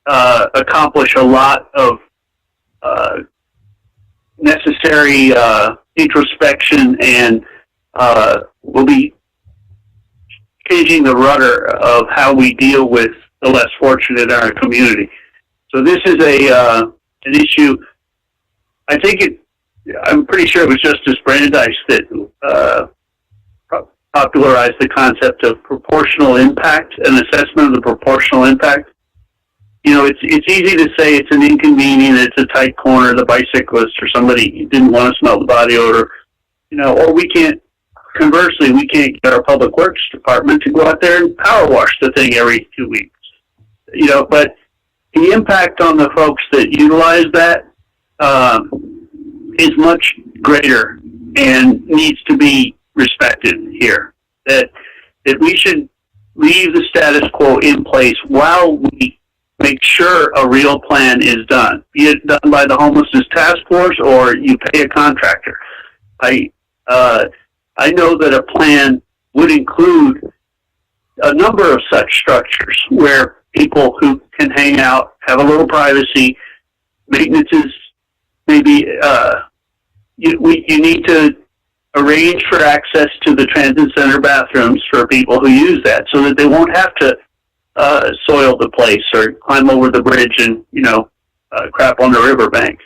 [SPEAKER 16] accomplish a lot of necessary introspection, and we'll be changing the rudder of how we deal with the less fortunate in our community. So this is an issue. I'm pretty sure it was Justice Brandeis that popularized the concept of proportional impact, an assessment of the proportional impact. It's easy to say it's an inconvenience, it's a tight corner, the bicyclist or somebody didn't want to smell the body odor, or conversely, we can't get our public works department to go out there and power wash the thing every 2 weeks. But the impact on the folks that utilize that is much greater and needs to be respected here. That we should leave the status quo in place while we make sure a real plan is done, be it done by the homelessness task force or you pay a contractor. I know that a plan would include a number of such structures where people who can hang out, have a little privacy, maintenance is maybe, you need to arrange for access to the transit center bathrooms for people who use that so that they won't have to soil the place or climb over the bridge and, crap on the riverbank.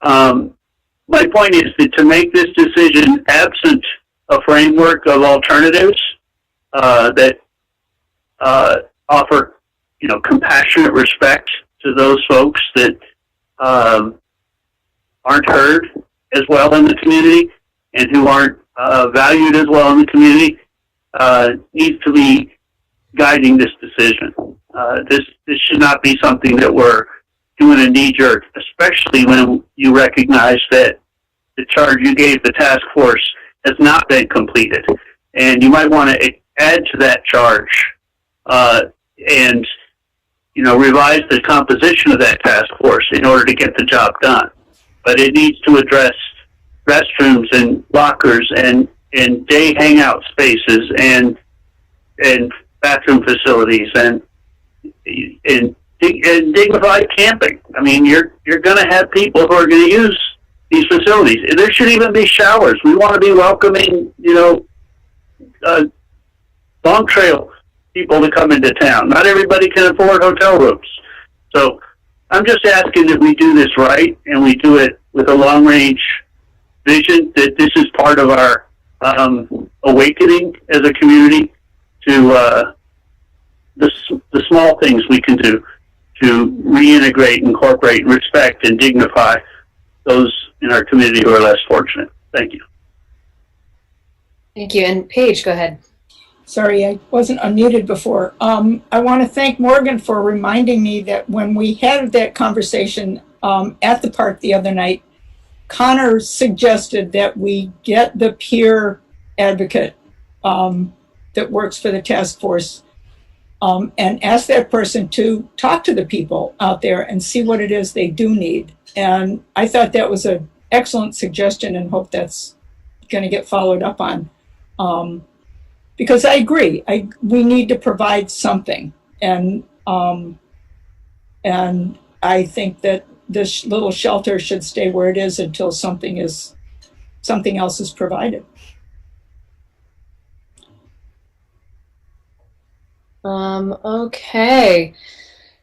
[SPEAKER 16] My point is that to make this decision absent a framework of alternatives that offer, compassionate respect to those folks that aren't heard as well in the community and who aren't valued as well in the community needs to be guiding this decision. This should not be something that we're doing a knee-jerk, especially when you recognize that the charge you gave the task force has not been completed. And you might want to add to that charge and revise the composition of that task force in order to get the job done. But it needs to address restrooms and lockers and day hangout spaces and bathroom facilities and dignified camping. I mean, you're going to have people who are going to use these facilities. There should even be showers. We want to be welcoming, Long Trail people to come into town. Not everybody can afford hotel rooms. So I'm just asking that we do this right and we do it with a long range vision, that this is part of our awakening as a community to the small things we can do to reintegrate, incorporate, respect, and dignify those in our community who are less fortunate. Thank you.
[SPEAKER 1] Thank you. And Paige, go ahead.
[SPEAKER 10] Sorry, I wasn't unmuted before. I want to thank Morgan for reminding me that when we had that conversation at the park the other night, Connor suggested that we get the peer advocate that works for the task force and ask that person to talk to the people out there and see what it is they do need. And I thought that was an excellent suggestion and hope that's going to get followed up on. Because I agree, we need to provide something. And I think that this little shelter should stay where it is until something else is provided.
[SPEAKER 1] Okay.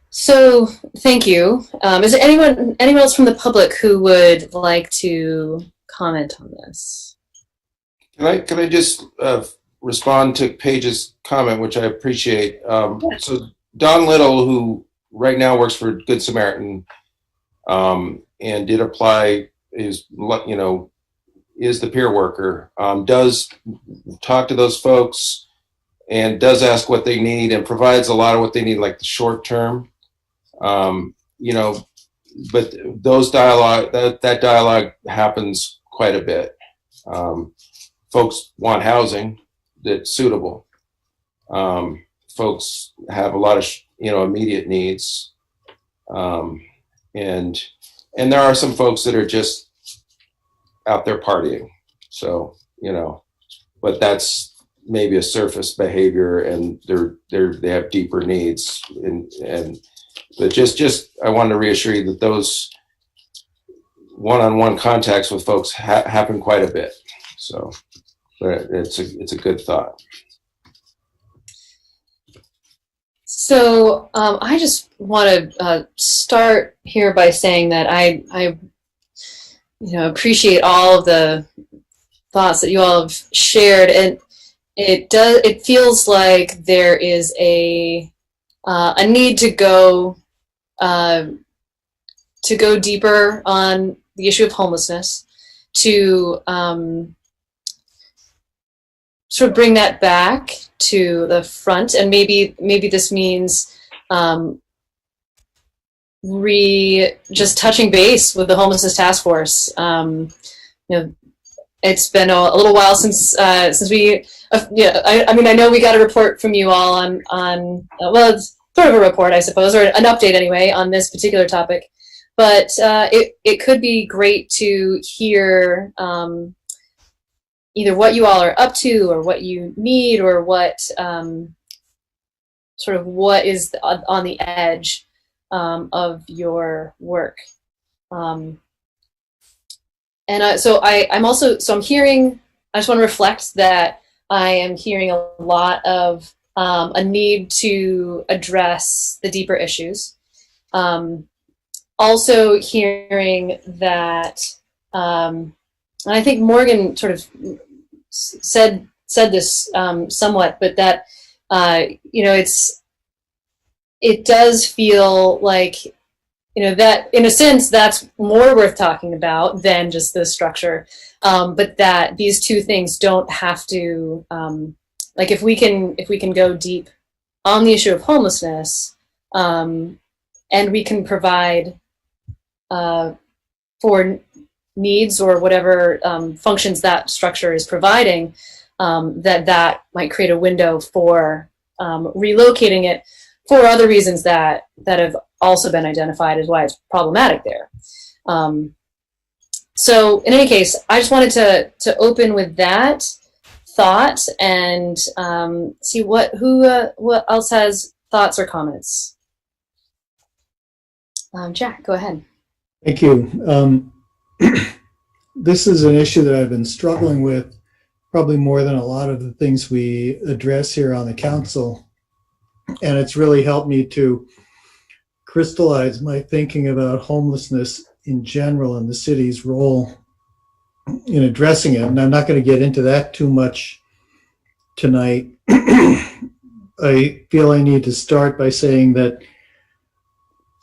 [SPEAKER 1] So thank you. Is there anyone else from the public who would like to comment on this?
[SPEAKER 23] Can I just respond to Paige's comment, which I appreciate. So Don Little, who right now works for Good Samaritan, and did apply, is the peer worker, does talk to those folks and does ask what they need and provides a lot of what they need, like the short term. But those dialogue, that dialogue happens quite a bit. Folks want housing that's suitable. Folks have a lot of immediate needs, and there are some folks that are just out there partying. So but that's maybe a surface behavior, and they have deeper needs. But just I wanted to reassure you that those one-on-one contacts with folks happen quite a bit. So. But it's a good thought.
[SPEAKER 1] So I just want to start here by saying that I appreciate all of the thoughts that you all have shared, and it feels like there is a need to go deeper on the issue of homelessness, to sort of bring that back to the front, and maybe this means just touching base with the homelessness task force. It's been a little while since we I know we got a report from you all on well, it's sort of a report, I suppose, or an update anyway on this particular topic, but it could be great to hear either what you all are up to, or what you need, or what what is on the edge of your work. So I'm hearing, I just want to reflect that I am hearing a lot of a need to address the deeper issues. Also hearing that, and I think Morgan sort of said this somewhat, but that it does feel like that in a sense that's more worth talking about than just the structure, but that these two things don't have to if we can go deep on the issue of homelessness, and we can provide for needs or whatever functions that structure is providing, that might create a window for relocating it for other reasons that have also been identified as why it's problematic there. So in any case, I just wanted to open with that thought and see who else has thoughts or comments. Jack, go ahead.
[SPEAKER 2] Thank you. This is an issue that I've been struggling with probably more than a lot of the things we address here on the council. And it's really helped me to crystallize my thinking about homelessness in general and the city's role in addressing it. And I'm not going to get into that too much tonight. I feel I need to start by saying that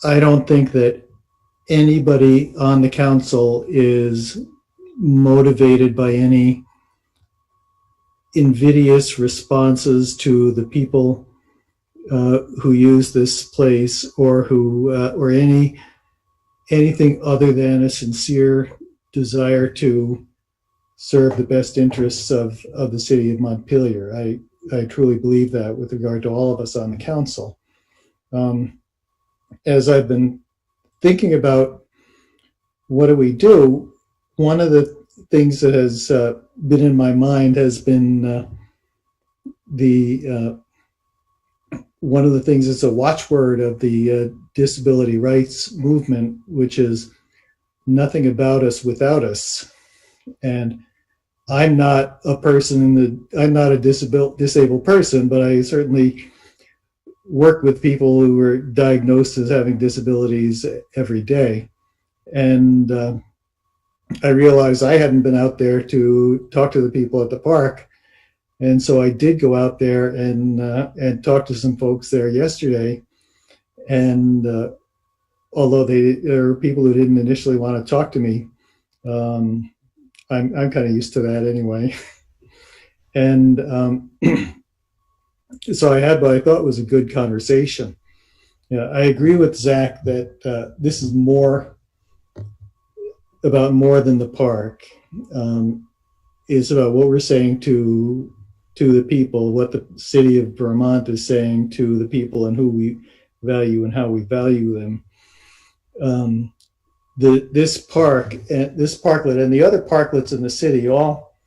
[SPEAKER 2] I don't think that anybody on the council is motivated by any invidious responses to the people who use this place, or who or anything other than a sincere desire to serve the best interests of the city of Montpelier. I truly believe that with regard to all of us on the council. As I've been thinking about what do we do, one of the things that has been in my mind has been one of the things that's a watchword of the disability rights movement, which is nothing about us without us. And I'm not a person I'm not a disabled person, but I certainly work with people who are diagnosed as having disabilities every day. And I realized I hadn't been out there to talk to the people at the park. And so I did go out there and talk to some folks there yesterday. And although there were people who didn't initially want to talk to me, I'm kind of used to that anyway. And so I had what I thought was a good conversation. Yeah, I agree with Zach that this is about more than the park. It's about what we're saying to the people, what the city of Vermont is saying to the people, and who we value and how we value them. This park and this parklet and the other parklets in the city all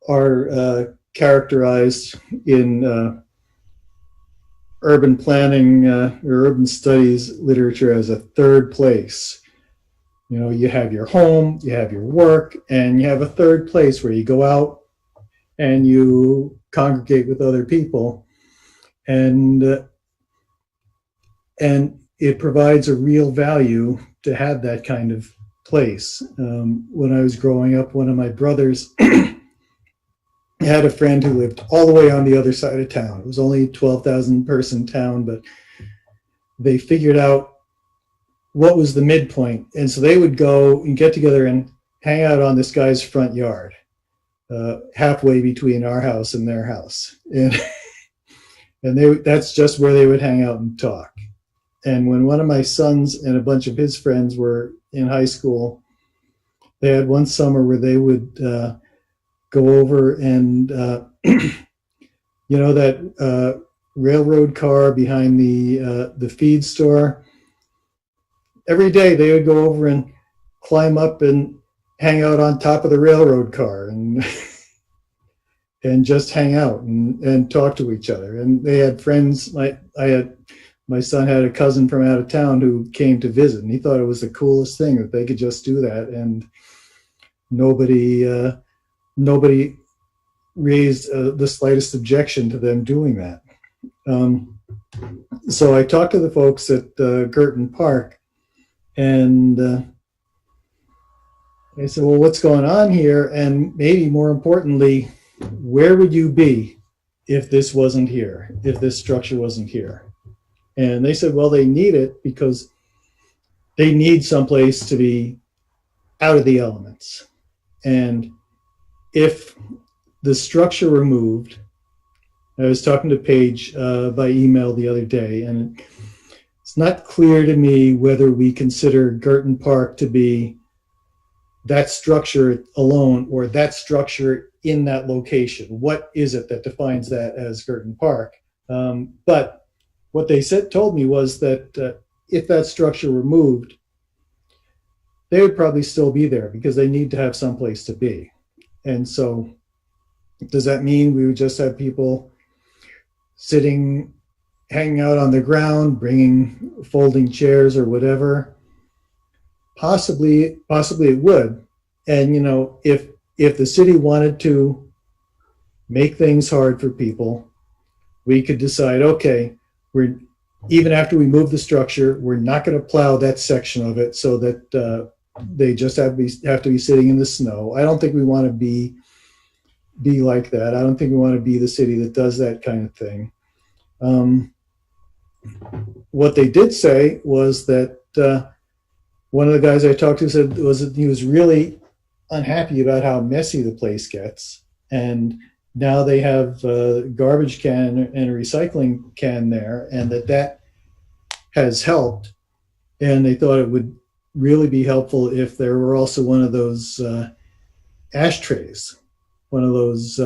[SPEAKER 2] are characterized in urban planning or urban studies literature as a third place. You know, you have your home, you have your work, and you have a third place where you go out and you congregate with other people. And it provides a real value to have that kind of place. When I was growing up, one of my brothers had a friend who lived all the way on the other side of town. It was only a 12,000 person town, but they figured out what was the midpoint. And so they would go and get together and hang out on this guy's front yard, halfway between our house and their house. And that's just where they would hang out and talk. And when one of my sons and a bunch of his friends were in high school, they had one summer where they would go over and, you know, that railroad car behind the feed store. Every day they would go over and climb up and hang out on top of the railroad car and and just hang out and talk to each other. And they had friends. My son had a cousin from out of town who came to visit, and he thought it was the coolest thing that they could just do that, and nobody raised the slightest objection to them doing that. So I talked to the folks at Girton Park, and I said, well, what's going on here? And maybe more importantly, where would you be if this wasn't here, if this structure wasn't here? And they said, well, they need it because they need someplace to be out of the elements. And if the structure were moved, I was talking to Paige by email the other day, and it's not clear to me whether we consider Girton Park to be that structure alone or that structure in that location. What is it that defines that as Girton Park? But what they told me was that if that structure were moved, they would probably still be there because they need to have someplace to be. And so does that mean we would just have people sitting, hanging out on the ground, bringing folding chairs or whatever? Possibly it would. And, you know, if the city wanted to make things hard for people, we could decide, okay, even after we move the structure, we're not going to plow that section of it so that they just have to be sitting in the snow. I don't think we want to be like that. I don't think we want to be the city that does that kind of thing. What they did say was that one of the guys I talked to said he was really unhappy about how messy the place gets, and now they have a garbage can and a recycling can there, and that has helped. And they thought it would really be helpful if there were also one of those ashtrays, one of those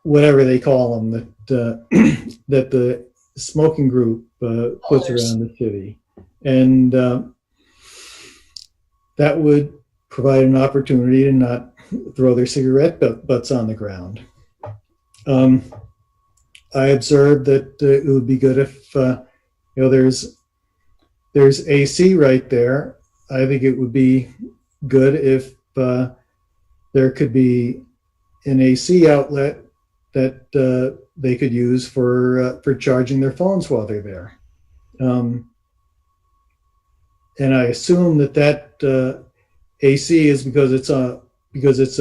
[SPEAKER 2] whatever they call them that the smoking group puts around the city, and that would provide an opportunity to not throw their cigarette butts on the ground. I observed that it would be good if there's AC right there. I think it would be good if there could be an AC outlet that they could use for charging their phones while they're there. And I assume that AC is because it's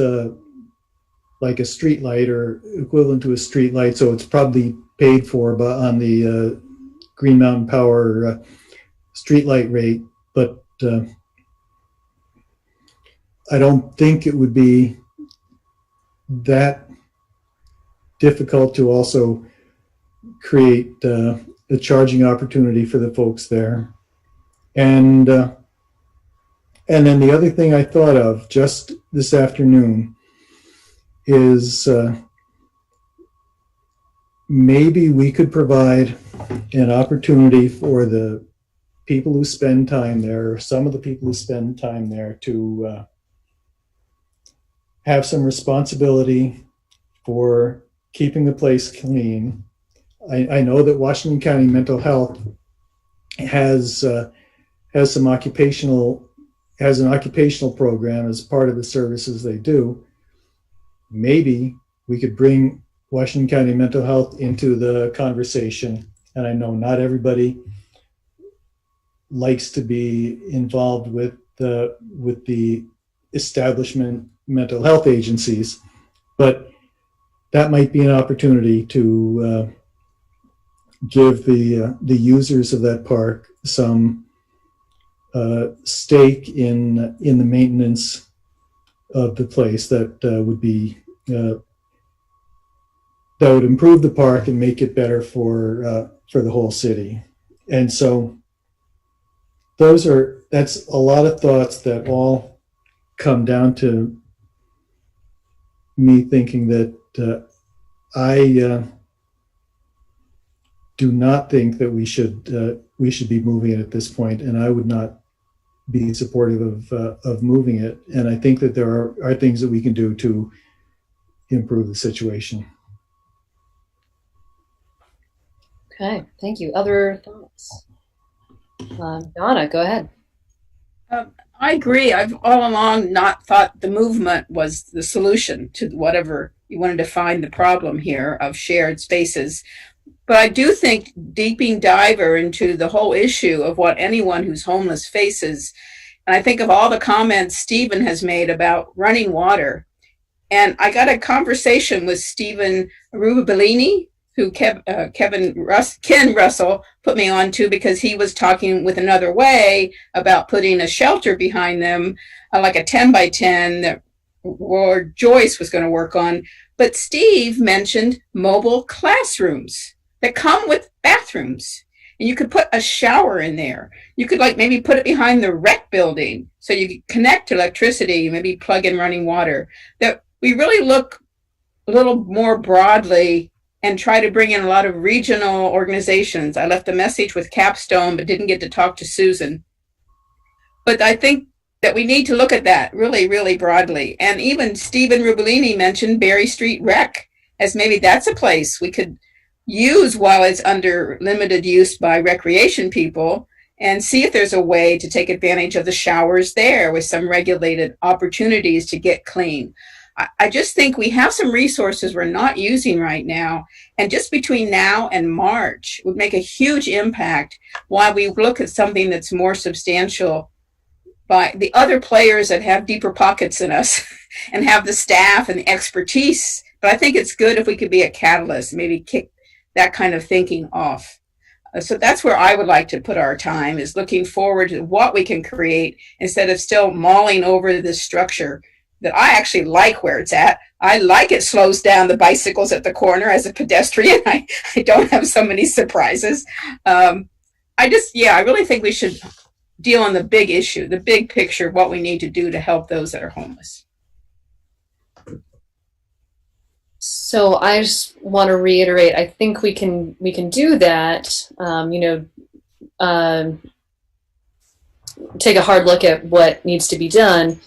[SPEAKER 2] like a street light or equivalent to a street light, so it's probably paid for on the Green Mountain Power street light rate. But I don't think it would be that difficult to also create a charging opportunity for the folks there. And then the other thing I thought of just this afternoon is maybe we could provide an opportunity for the people who spend time there, or some of the people who spend time there, to have some responsibility for keeping the place clean. I know that Washington County Mental Health has an occupational program as part of the services they do. Maybe we could bring Washington County Mental Health into the conversation. And I know not everybody likes to be involved with the establishment mental health agencies, but that might be an opportunity to give the users of that park some stake in the maintenance of the place that would improve the park and make it better for the whole city. And so that's a lot of thoughts that all come down to me thinking that I do not think that we should be moving it at this point, and I would not be supportive of moving it. And I think that there are things that we can do to improve the situation.
[SPEAKER 1] Okay, thank you. Other thoughts? Donna, go ahead.
[SPEAKER 5] I agree. I've all along not thought the movement was the solution to whatever you wanted to find the problem here of shared spaces. But I do think deeping diver into the whole issue of what anyone who's homeless faces. And I think of all the comments Stephen has made about running water. And I got a conversation with Stephen Rubellini, who Ken Russell put me on to, because he was talking with Another Way about putting a shelter behind them, like a 10 by 10 that Joyce was going to work on. But Steve mentioned mobile classrooms that come with bathrooms, and you could put a shower in there. You could maybe put it behind the rec building so you could connect to electricity, maybe plug in running water. That we really look a little more broadly and try to bring in a lot of regional organizations. I left a message with Capstone, but didn't get to talk to Susan. But I think that we need to look at that really, really broadly. And even Stephen Rubellini mentioned Berry Street Rec, as maybe that's a place we could use while it's under limited use by recreation people, and see if there's a way to take advantage of the showers there with some regulated opportunities to get clean. I just think we have some resources we're not using right now. And just between now and March would make a huge impact while we look at something that's more substantial by the other players that have deeper pockets than us and have the staff and the expertise. But I think it's good if we could be a catalyst, maybe kick that kind of thinking off. So that's where I would like to put our time, is looking forward to what we can create instead of still mulling over this structure that I actually like where it's at. I like it slows down the bicycles at the corner as a pedestrian. I don't have so many surprises. I really think we should deal on the big issue, the big picture of what we need to do to help those that are homeless.
[SPEAKER 1] So I just want to reiterate, I think we can do that, take a hard look at what needs to be done,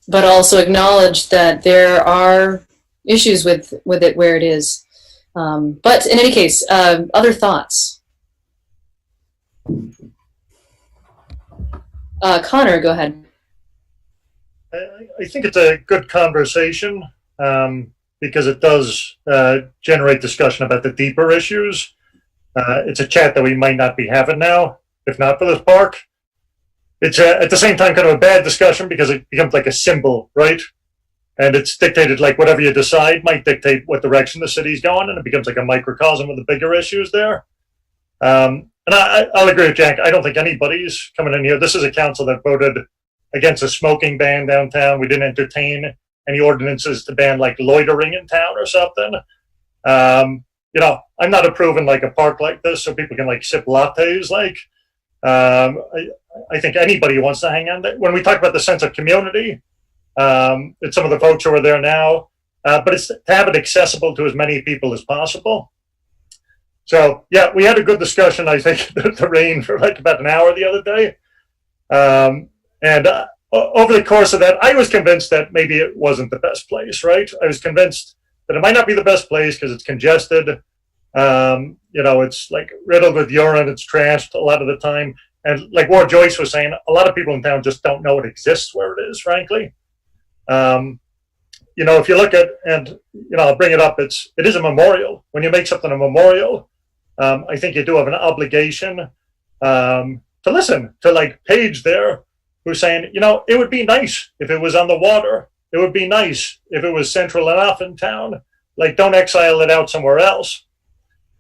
[SPEAKER 1] but also acknowledge that there are issues with it where it is. But in any case, other thoughts? Connor, go ahead.
[SPEAKER 8] I think it's a good conversation because it does generate discussion about the deeper issues. It's a chat that we might not be having now, if not for this park. It's at the same time kind of a bad discussion because it becomes like a symbol, right? And it's dictated, like whatever you decide might dictate what direction the city's going, and it becomes like a microcosm of the bigger issues there. And I'll agree with Jack. I don't think anybody's coming in here. This is a council that voted against a smoking ban downtown. We didn't entertain any ordinances to ban like loitering in town or something. I'm not approving like a park like this so people can like sip lattes. I think anybody who wants to hang on there. When we talk about the sense of community, it's some of the folks who are there now, but it's to have it accessible to as many people as possible. So yeah, we had a good discussion, I think, the rain for like about an hour the other day. And over the course of that, I was convinced that maybe it wasn't the best place, right? I was convinced that it might not be the best place because it's congested. It's like riddled with urine, it's trashed a lot of the time. And like Ward Joyce was saying, a lot of people in town just don't know it exists where it is, frankly. If you look at, and I'll bring it up, it is a memorial. When you make something a memorial, I think you do have an obligation to listen to like Paige there, who's saying, it would be nice if it was on the water. It would be nice if it was central enough in town. Like, don't exile it out somewhere else.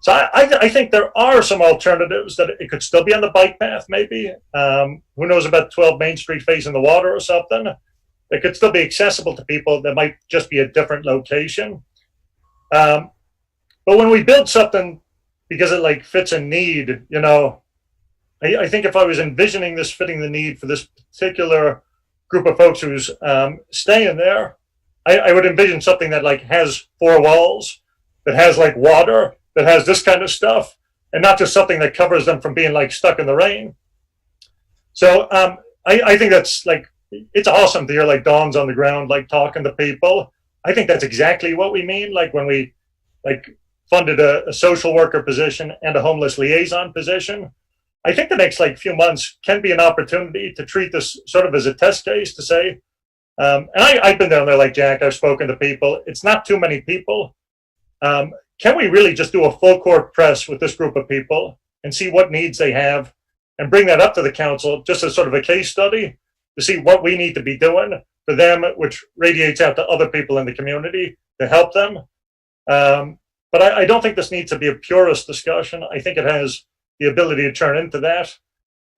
[SPEAKER 8] So I think there are some alternatives that it could still be on the bike path, maybe. Who knows about 12 Main Street facing the water or something. It could still be accessible to people that might just be a different location. But when we build something because it like fits a need, I think if I was envisioning this fitting the need for this particular group of folks who's staying there, I would envision something that like has 4 walls, that has like water, that has this kind of stuff, and not just something that covers them from being like stuck in the rain. So I think that's like, it's awesome to hear like Dawn's on the ground, like talking to people. I think that's exactly what we mean. Like when we like funded a social worker position and a homeless liaison position, I think the next like few months can be an opportunity to treat this sort of as a test case to say, and I've been down there like Jack, I've spoken to people. It's not too many people. Can we really just do a full court press with this group of people and see what needs they have and bring that up to the council just as sort of a case study to see what we need to be doing for them, which radiates out to other people in the community to help them. But I don't think this needs to be a purist discussion. I think it has the ability to turn into that.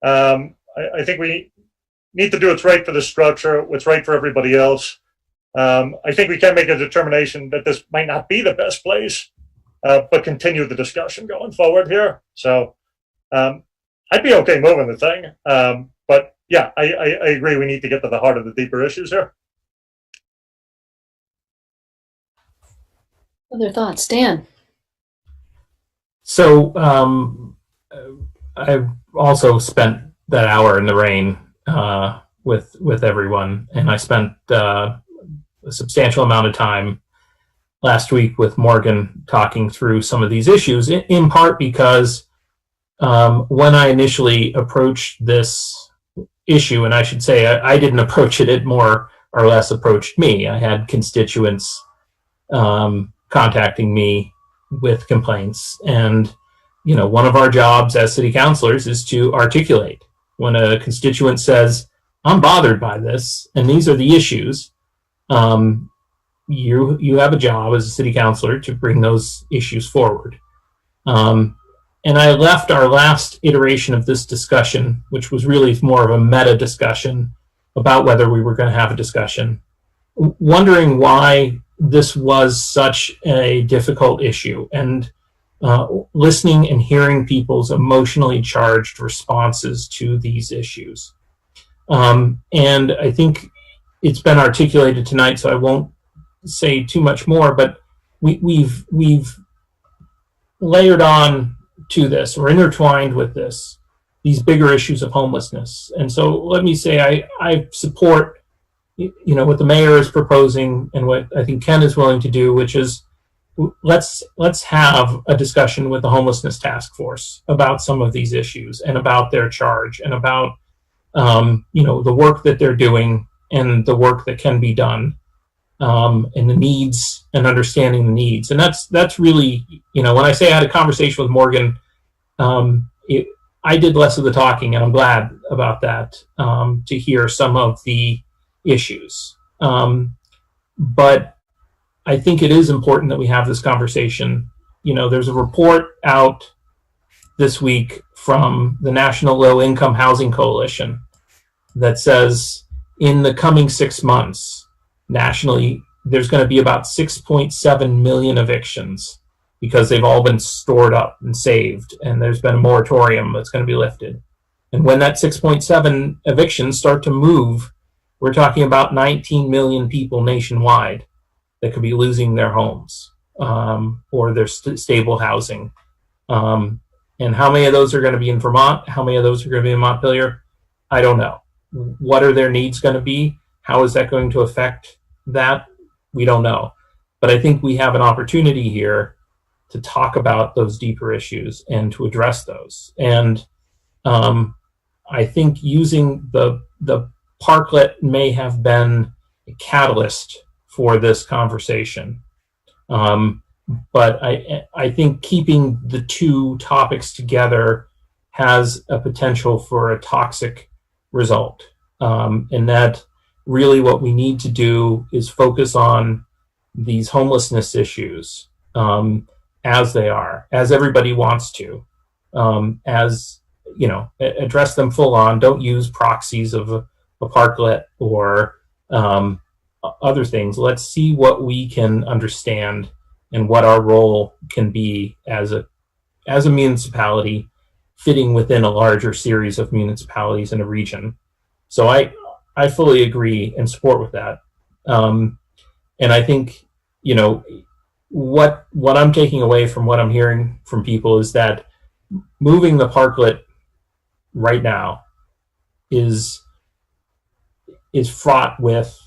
[SPEAKER 8] I think we need to do what's right for the structure, what's right for everybody else. I think we can make a determination that this might not be the best place, but continue the discussion going forward here. So I'd be okay moving the thing. But yeah, I agree. We need to get to the heart of the deeper issues here.
[SPEAKER 1] Other thoughts, Dan?
[SPEAKER 7] So I've also spent that hour in the rain with everyone, and I spent a substantial amount of time last week with Morgan talking through some of these issues, in part because when I initially approached this issue, and I should say I didn't approach it more or less approached me. I had constituents contacting me with complaints, and one of our jobs as city councilors is to articulate when a constituent says, I'm bothered by this and these are the issues. You have a job as a city councilor to bring those issues forward. And I left our last iteration of this discussion, which was really more of a meta discussion about whether we were going to have a discussion, wondering why this was such a difficult issue, and listening and hearing people's emotionally charged responses to these issues. And I think it's been articulated tonight, so I won't say too much more, but we've layered on to this, or intertwined with this, these bigger issues of homelessness. And so let me say I support what the mayor is proposing and what I think Ken is willing to do, which is let's have a discussion with the homelessness task force about some of these issues and about their charge and about the work that they're doing and the work that can be done, and the needs, and understanding the needs. And that's really, when I say I had a conversation with Morgan, I did less of the talking, and I'm glad about that, to hear some of the issues. But I think it is important that we have this conversation. There's a report out this week from the National Low Income Housing Coalition that says in the coming 6 months, nationally, there's going to be about 6.7 million evictions because they've all been stored up and saved, and there's been a moratorium that's going to be lifted. And when that 6.7 evictions start to move, we're talking about 19 million people nationwide that could be losing their homes, or their stable housing. And how many of those are going to be in Vermont? How many of those are going to be in Montpelier? I don't know. What are their needs going to be? How is that going to affect that? We don't know. But I think we have an opportunity here to talk about those deeper issues and to address those. And I think using the parklet may have been a catalyst for this conversation. But I think keeping the two topics together has a potential for a toxic result. And that really what we need to do is focus on these homelessness issues as they are, as everybody wants to, address them full on. Don't use proxies of a parklet or other things. Let's see what we can understand and what our role can be as a municipality fitting within a larger series of municipalities in a region. So I fully agree and support with that. And I think, what I'm taking away from what I'm hearing from people is that moving the parklet right now is fraught with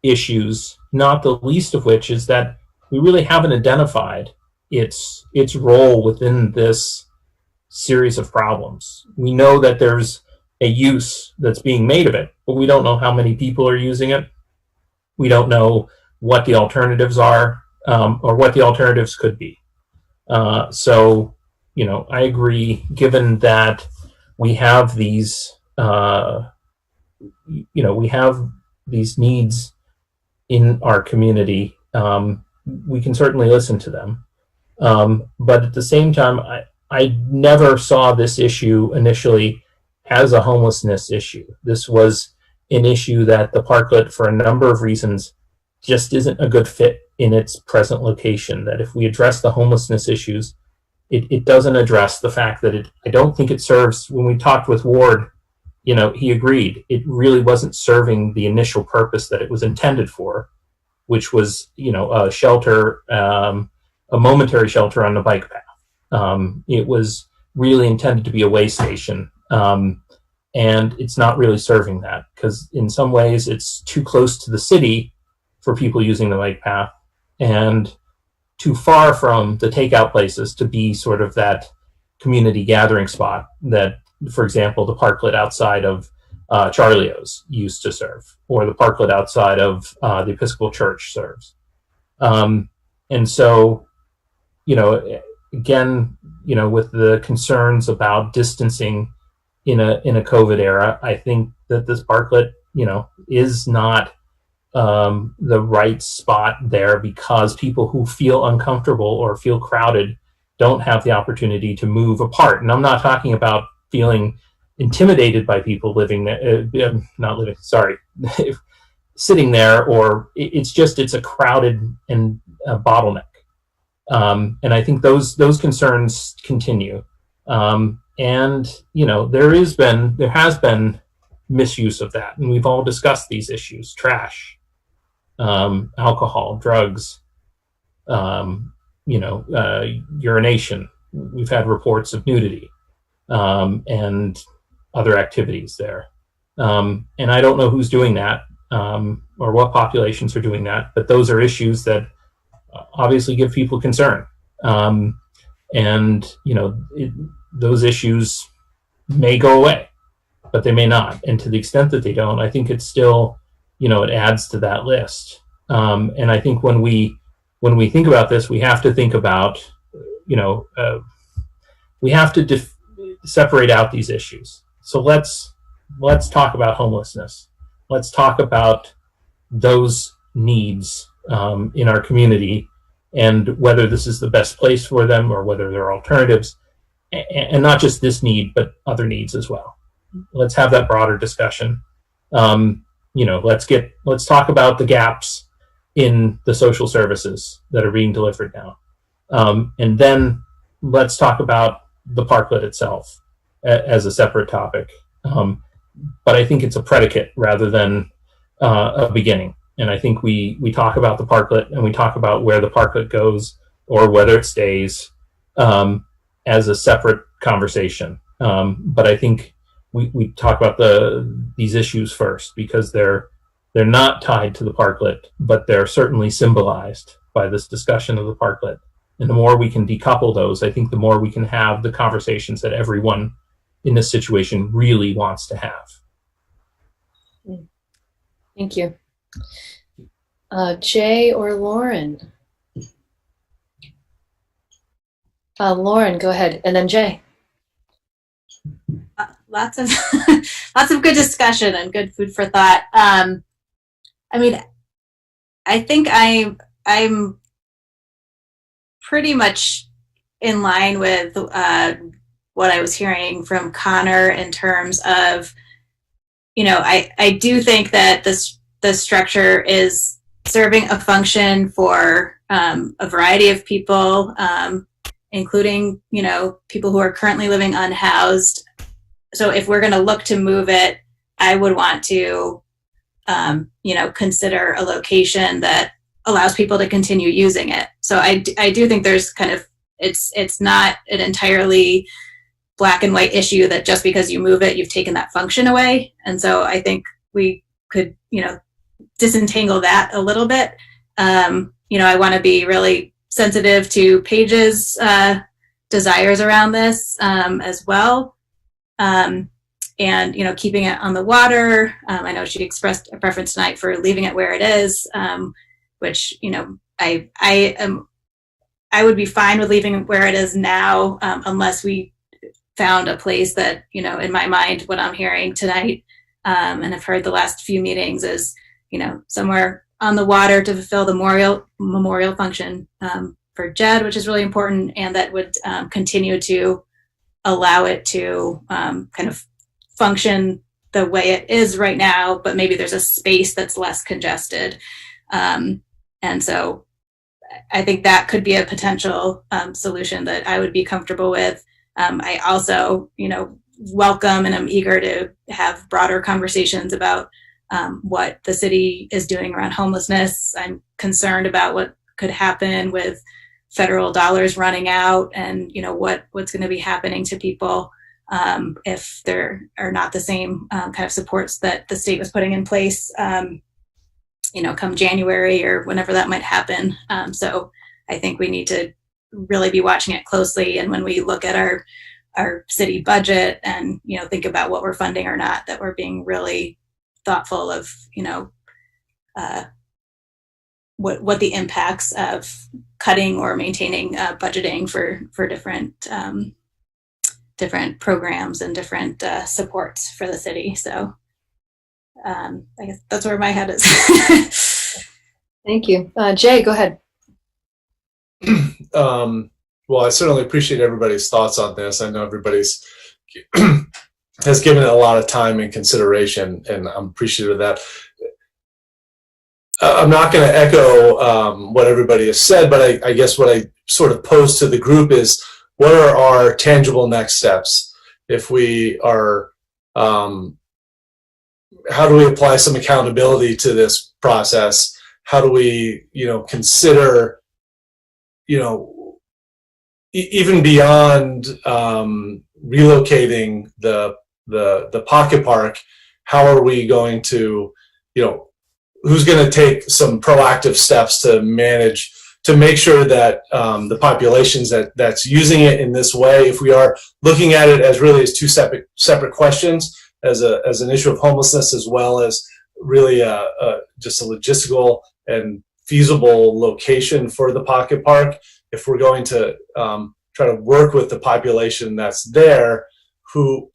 [SPEAKER 7] issues, not the least of which is that we really haven't identified its role within this series of problems. We know that there's a use that's being made of it, but we don't know how many people are using it. We don't know what the alternatives are, or what the alternatives could be. So, I agree, given that we have these, we have these needs in our community, we can certainly listen to them. But at the same time, I never saw this issue initially as a homelessness issue. This was an issue that the parklet, for a number of reasons, just isn't a good fit in its present location. That if we address the homelessness issues, it doesn't address the fact that I don't think it serves. When we talked with Ward, he agreed it really wasn't serving the initial purpose that it was intended for, which was, a shelter, a momentary shelter on the bike path. It was really intended to be a way station. And it's not really serving that, because in some ways it's too close to the city for people using the bike path and too far from the takeout places to be sort of that community gathering spot that, for example, the parklet outside of Charlio's used to serve, or the parklet outside of the Episcopal Church serves. And so, again, with the concerns about distancing in a COVID era, I think that this parklet, is not the right spot there, because people who feel uncomfortable or feel crowded don't have the opportunity to move apart. And I'm not talking about feeling intimidated by people living there, sitting there, or it's a crowded and a bottleneck. And I think those concerns continue. And there has been misuse of that, and we've all discussed these issues: trash, alcohol, drugs, urination. We've had reports of nudity, and other activities there. And I don't know who's doing that, or what populations are doing that, but those are issues that obviously give people concern. Those issues may go away, but they may not. And to the extent that they don't, I think it's still, it adds to that list. And I think when we think about this, we have to think about, we have to separate out these issues. So let's talk about homelessness. Let's talk about those needs in our community, and whether this is the best place for them, or whether there are alternatives, and not just this need, but other needs as well. Let's have that broader discussion. Let's talk about the gaps in the social services that are being delivered now. And then let's talk about the parklet itself as a separate topic. But I think it's a predicate rather than a beginning. And I think we talk about the parklet, and we talk about where the parklet goes, or whether it stays, as a separate conversation. But I think we talk about these issues first, because they're not tied to the parklet, but they're certainly symbolized by this discussion of the parklet. And the more we can decouple those, I think the more we can have the conversations that everyone in this situation really wants to have.
[SPEAKER 1] Thank you. Jay or Lauren? Lauren, go ahead, and then Jay.
[SPEAKER 21] Lots of lots of good discussion and good food for thought. I think I'm pretty much in line with what I was hearing from Connor in terms of, I do think that the structure is serving a function for a variety of people, including, people who are currently living unhoused. So if we're going to look to move it, I would want to, consider a location that allows people to continue using it. So I do think there's it's not an entirely black and white issue that just because you move it, you've taken that function away. And so I think we could, disentangle that a little bit. I want to be really sensitive to Paige's desires around this as well. And, keeping it on the water. I know she expressed a preference tonight for leaving it where it is, which, I would be fine with leaving it where it is now, unless we found a place that, in my mind, what I'm hearing tonight, and I've heard the last few meetings is, somewhere on the water to fulfill the memorial function for Jed, which is really important, and that would continue to allow it to kind of function the way it is right now, but maybe there's a space that's less congested. And so I think that could be a potential solution that I would be comfortable with. I also, welcome and I'm eager to have broader conversations about what the city is doing around homelessness. I'm concerned about what could happen with federal dollars running out, and what's going to be happening to people if there are not the same kind of supports that the state was putting in place, come January or whenever that might happen. So I think we need to really be watching it closely. And when we look at our our city budget and, you know, think about what we're funding or not, that we're being really thoughtful of, you know, what the impacts of cutting or maintaining budgeting for different programs and different supports for the city. So I guess that's where my head is.
[SPEAKER 1] Thank you. Jay, go ahead.
[SPEAKER 20] Well, I certainly appreciate everybody's thoughts on this. I know everybody's has given it a lot of time and consideration, and I'm appreciative of that. I'm not going to echo what everybody has said, but I guess what I sort of pose to the group is, what are our tangible next steps? If we are, how do we apply some accountability to this process? How do we, you know, consider, you know, even beyond relocating the pocket park, how are we going to, you know, who's going to take some proactive steps to manage, to make sure that the populations that's using it in this way, if we are looking at it as really as two separate questions, as an issue of homelessness, as well as really just a logistical and feasible location for the pocket park, if we're going to try to work with the population that's there, who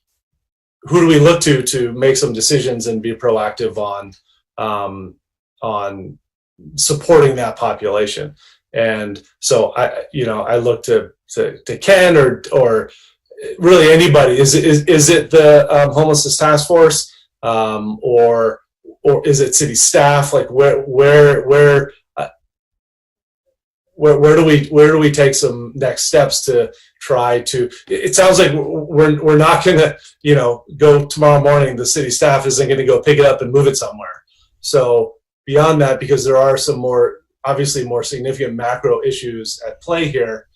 [SPEAKER 20] do we look to make some decisions and be proactive on supporting that population? And so I look to Ken or really anybody. Is it the homelessness task force, or is it city staff? Like where do we take some next steps to try to? It sounds like we're not going to, you know, go tomorrow morning. The city staff isn't going to go pick it up and move it somewhere. So beyond that, because there are some obviously more significant macro issues at play here,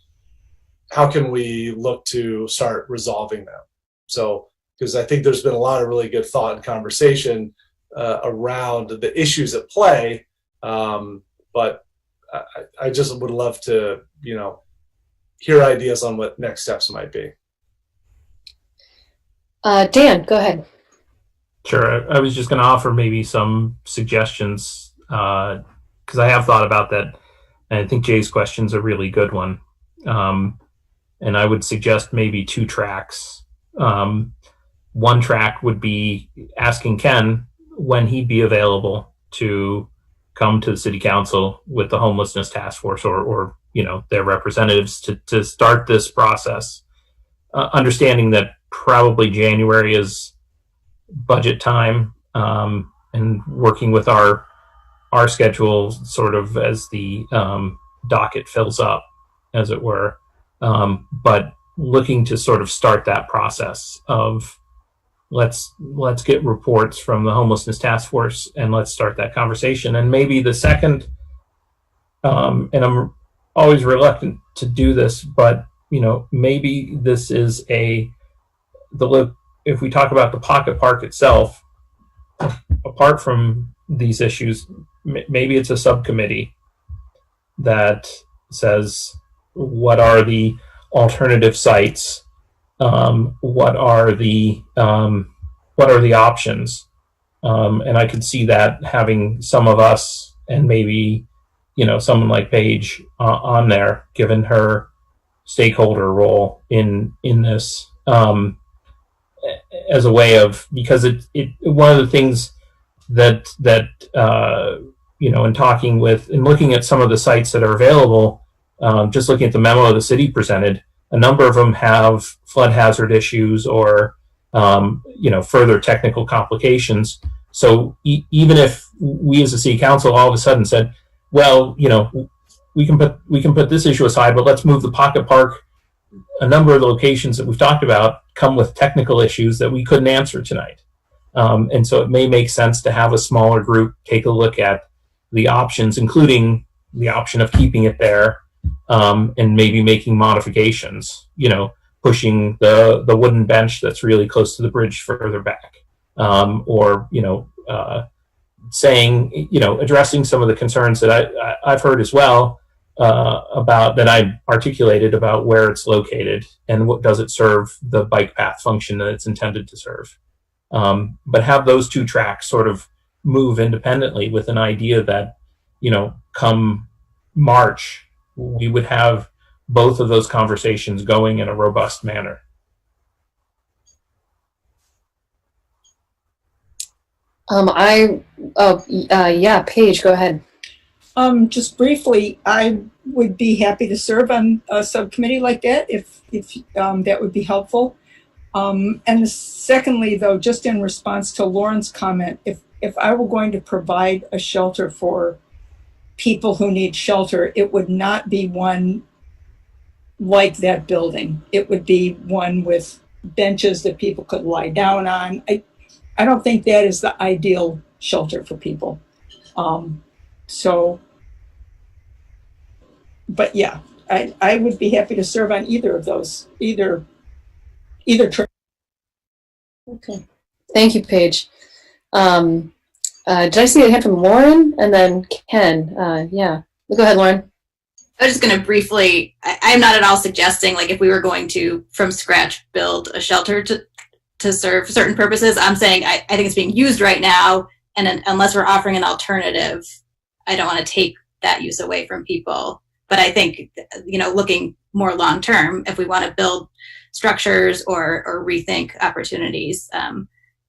[SPEAKER 20] how can we look to start resolving them? So, because I think there's been a lot of really good thought and conversation around the issues at play, but I just would love to, you know, hear ideas on what next steps might be.
[SPEAKER 1] Dan, go ahead.
[SPEAKER 7] Sure. I was just going to offer maybe some suggestions because I have thought about that, and I think Jay's question's a really good one. And I would suggest maybe 2 tracks. One track would be asking Ken when he'd be available to come to the city council with the homelessness task force or you know, their representatives to start this process, understanding that probably January is budget time, and working with our schedule sort of as the docket fills up, as it were, but looking to sort of start that process of let's get reports from the homelessness task force and let's start that conversation. And maybe the second, and I'm always reluctant to do this, but you know, maybe this is if we talk about the pocket park itself, apart from these issues, maybe it's a subcommittee that says, what are the alternative sites? What are the options? And I could see that having some of us and maybe, you know, someone like Paige on there, given her stakeholder role in this, as a way of, because it one of the things that you know, in talking with and looking at some of the sites that are available, just looking at the memo the city presented, a number of them have flood hazard issues or you know, further technical complications. So even if we as a city council all of a sudden said, well, you know, we can put this issue aside, but let's move the pocket park. A number of the locations that we've talked about come with technical issues that we couldn't answer tonight. And so it may make sense to have a smaller group take a look at the options, including the option of keeping it there, and maybe making modifications, you know, pushing the wooden bench that's really close to the bridge further back, or, you know, saying, you know, addressing some of the concerns that I've heard as well about that I articulated about where it's located and what does it serve the bike path function that it's intended to serve. But have those two tracks sort of move independently with an idea that, you know, come March, we would have both of those conversations going in a robust manner.
[SPEAKER 1] Yeah, Paige, go ahead.
[SPEAKER 10] Just briefly, I would be happy to serve on a subcommittee like that if that would be helpful. And secondly, though, just in response to Lauren's comment, if I were going to provide a shelter for people who need shelter, it would not be one like that building. It would be one with benches that people could lie down on. I don't think that is the ideal shelter for people. But yeah, I would be happy to serve on either of those, either track.
[SPEAKER 1] Okay, thank you, Paige. Did I see a hand from Lauren and then Ken? Yeah, go ahead, Lauren.
[SPEAKER 21] I was just going to briefly, I'm not at all suggesting like if we were going to from scratch build a shelter to serve certain purposes. I'm saying I think it's being used right now, and unless we're offering an alternative, I don't want to take that use away from people. But I think, you know, looking more long term, if we want to build structures or rethink opportunities,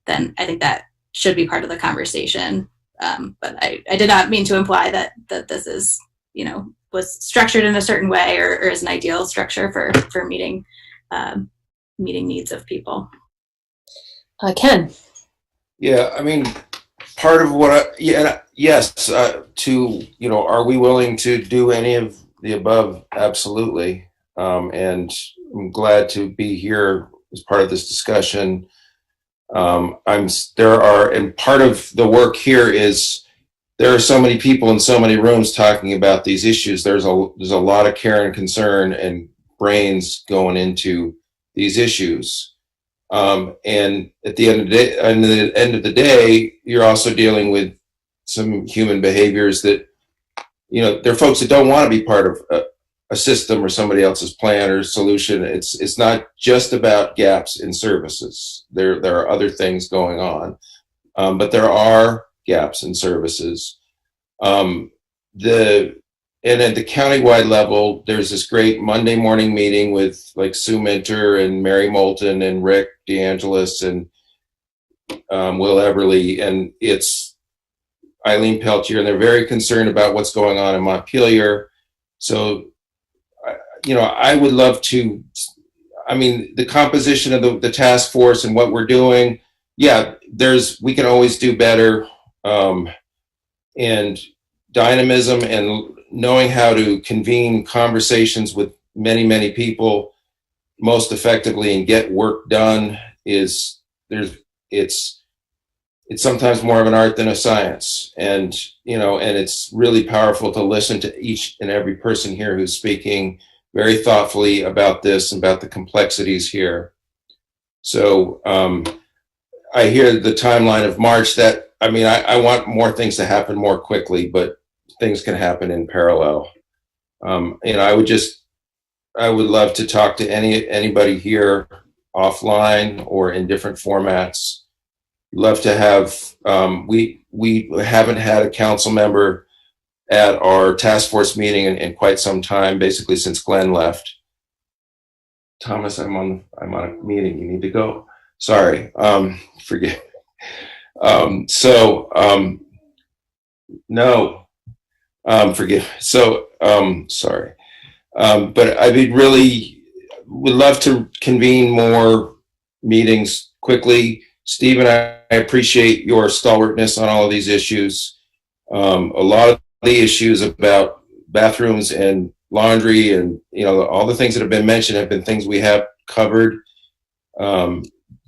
[SPEAKER 21] then I think that should be part of the conversation. But I did not mean to imply that this is, you know, was structured in a certain way or is an ideal structure for meeting needs of people.
[SPEAKER 1] Ken.
[SPEAKER 23] Yeah, I mean, part of what yes, to, you know, are we willing to do any of the above? Absolutely. And I'm glad to be here as part of this discussion. And part of the work here is there are so many people in so many rooms talking about these issues. There's a lot of care and concern and brains going into these issues. And at the end of the day, you're also dealing with some human behaviors that, you know, there are folks that don't want to be part of a system or somebody else's plan or solution. It's not just about gaps in services. There are other things going on, but there are gaps in services. And at the countywide level, there's this great Monday morning meeting with like Sue Minter and Mary Moulton and Rick DeAngelis and Will Everly, and it's Eileen Peltier, and they're very concerned about what's going on in Montpelier. So, you know, I would love to, I mean, the composition of the task force and what we're doing, yeah, we can always do better. And dynamism and knowing how to convene conversations with many, many people most effectively and get work done it's sometimes more of an art than a science. And, you know, and it's really powerful to listen to each and every person here who's speaking very thoughtfully about this, about the complexities here. So I hear the timeline of March. That, I mean, I want more things to happen more quickly, but things can happen in parallel. And I would love to talk to anybody here offline or in different formats. Love to have, we haven't had a council member at our task force meeting in quite some time, basically since Glenn left. Thomas, I'm on a meeting. You need to go. Sorry. Forgive. No. Forgive. So, sorry. But I would love to convene more meetings quickly. Steve and I appreciate your stalwartness on all of these issues. A lot of the issues about bathrooms and laundry and, you know, all the things that have been mentioned have been things we have covered.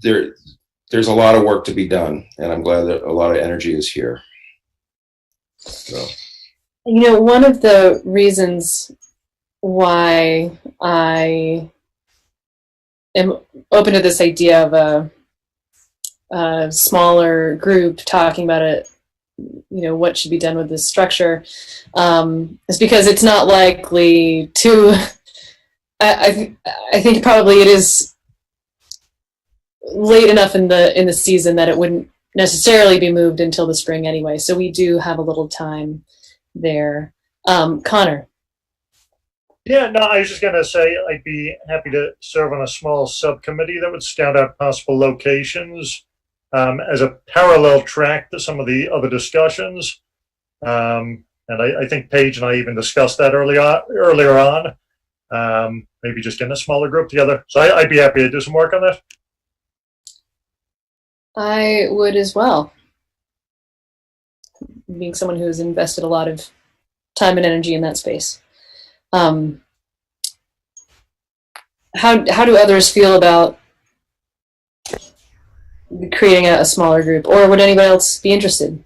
[SPEAKER 23] There's a lot of work to be done, and I'm glad that a lot of energy is here. So.
[SPEAKER 1] You know, one of the reasons why I am open to this idea of a smaller group talking about it what should be done with this structure, is because it's not likely to. I think probably it is late enough in the season that it wouldn't necessarily be moved until the spring anyway. So we do have a little time there. Connor.
[SPEAKER 8] Yeah, no, I was just going to say I'd be happy to serve on a small subcommittee that would scout out possible locations as a parallel track to some of the other discussions. And I think Paige and I even discussed that earlier on. Maybe just getting a smaller group together. So I'd be happy to do some work on that.
[SPEAKER 1] I would as well. Being someone who has invested a lot of time and energy in that space. How do others feel about creating a smaller group, or would anybody else be interested?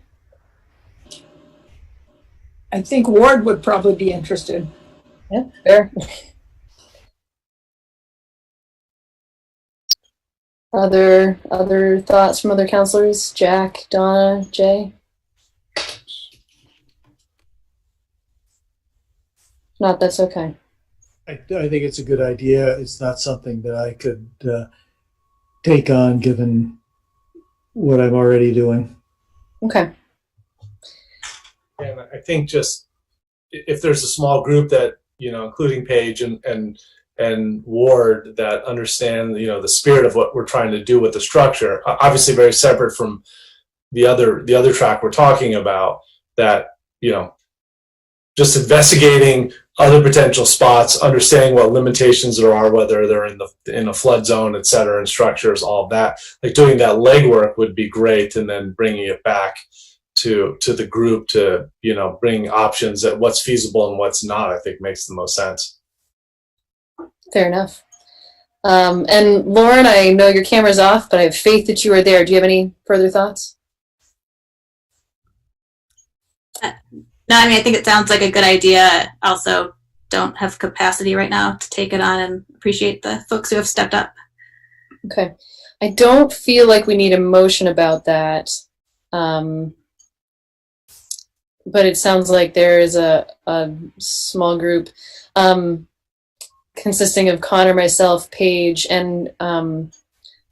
[SPEAKER 10] I think Ward would probably be interested.
[SPEAKER 1] Yeah, fair. Other thoughts from other counselors? Jack, Donna, Jay? If not, that's okay.
[SPEAKER 2] I think it's a good idea. It's not something that I could take on given what I'm already doing.
[SPEAKER 1] Okay.
[SPEAKER 20] And I think just if there's a small group that, including Paige and Ward, that understand, the spirit of what we're trying to do with the structure, obviously very separate from the other track we're talking about, that, just investigating other potential spots, understanding what limitations there are, whether they're in a flood zone, et cetera, and structures, all of that. Like doing that legwork would be great, and then bringing it back to the group to, bring options at what's feasible and what's not, I think makes the most sense.
[SPEAKER 1] Fair enough. And Lauren, I know your camera's off, but I have faith that you are there. Do you have any further thoughts?
[SPEAKER 21] No, I think it sounds like a good idea. Also, don't have capacity right now to take it on, and appreciate the folks who have stepped up.
[SPEAKER 1] Okay. I don't feel like we need a motion about that. But it sounds like there is a small group consisting of Connor, myself, Paige, and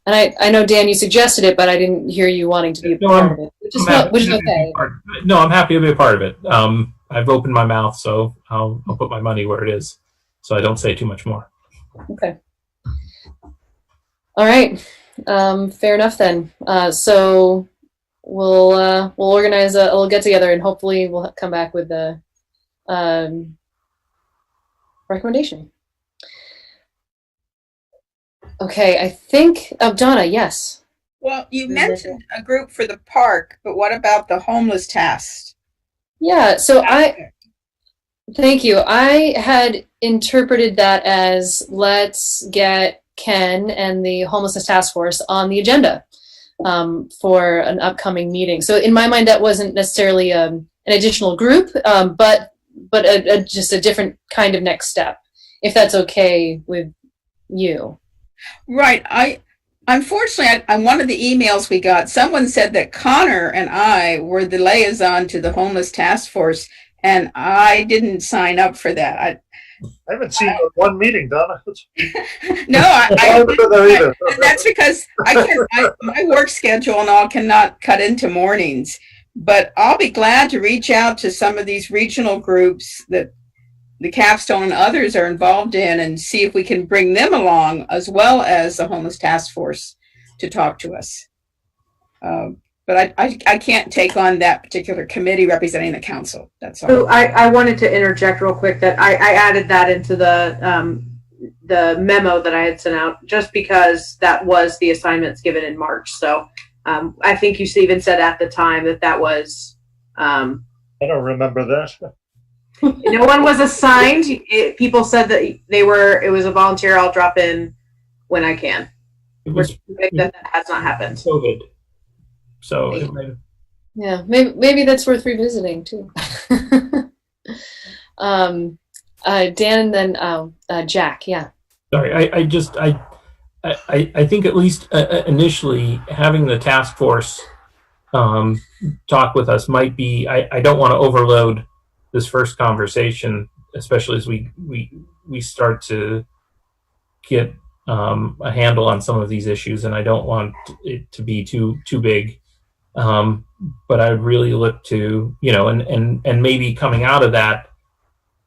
[SPEAKER 1] I know, Dan, you suggested it, but I didn't hear you wanting to be a part of it, which is okay.
[SPEAKER 7] No, I'm happy to be a part of it. I've opened my mouth, so I'll put my money where it is, so I don't say too much more.
[SPEAKER 1] Okay. All right. Fair enough then. So we'll organize a little get together, and hopefully we'll come back with a recommendation. Okay, I think, Donna, yes.
[SPEAKER 5] Well, you mentioned a group for the park, but what about the homeless task?
[SPEAKER 1] Yeah, so thank you. I had interpreted that as let's get Ken and the homelessness task force on the agenda for an upcoming meeting. So in my mind, that wasn't necessarily an additional group, but just a different kind of next step, if that's okay with you.
[SPEAKER 5] Right. Unfortunately, on one of the emails we got, someone said that Connor and I were the liaison to the homeless task force, and I didn't sign up for that. I
[SPEAKER 8] haven't seen one meeting, Donna.
[SPEAKER 5] No, I didn't either. And that's because my work schedule and all cannot cut into mornings. But I'll be glad to reach out to some of these regional groups that the Capstone and others are involved in, and see if we can bring them along, as well as the homeless task force, to talk to us. But I can't take on that particular committee representing the council. That's all.
[SPEAKER 9] So I wanted to interject real quick that I added that into the memo that I had sent out, just because that was the assignments given in March. So I think you even said at the time that was.
[SPEAKER 8] I don't remember that.
[SPEAKER 9] No one was assigned. People said that it was a volunteer. I'll drop in when I can. That has not happened.
[SPEAKER 7] COVID. So
[SPEAKER 1] yeah, maybe that's worth revisiting too. Dan and then Jack. Yeah.
[SPEAKER 7] Sorry, I think at least initially having the task force talk with us might be, I don't want to overload this first conversation, especially as we start to get a handle on some of these issues, and I don't want it to be too big. But I would really look to, and maybe coming out of that,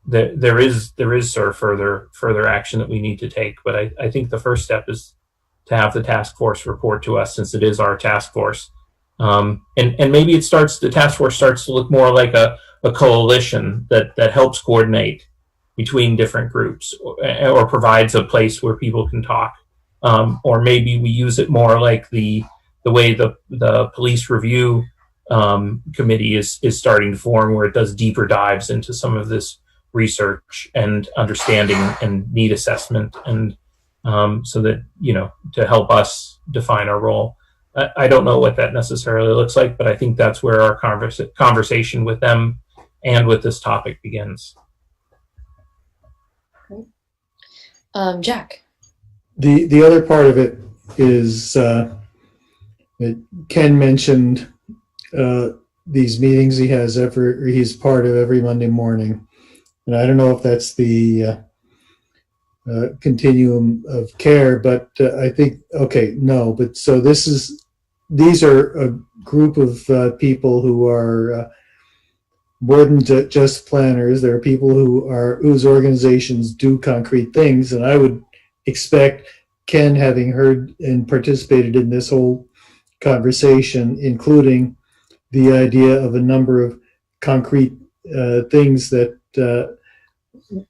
[SPEAKER 7] there is sort of further action that we need to take. But I think the first step is to have the task force report to us, since it is our task force. And maybe the task force starts to look more like a coalition that helps coordinate between different groups, or provides a place where people can talk. Or maybe we use it more like the way the police review committee is starting to form, where it does deeper dives into some of this research and understanding and need assessment, and so that, to help us define our role. I don't know what that necessarily looks like, but I think that's where our conversation with them and with this topic begins.
[SPEAKER 1] Jack.
[SPEAKER 2] The other part of it is that Ken mentioned these meetings he has he's part of every Monday morning, and I don't know if that's the continuum of care, but I think but so these are a group of people who are more than just planners. There are people whose organizations do concrete things, and I would expect Ken, having heard and participated in this whole conversation, including the idea of a number of concrete things that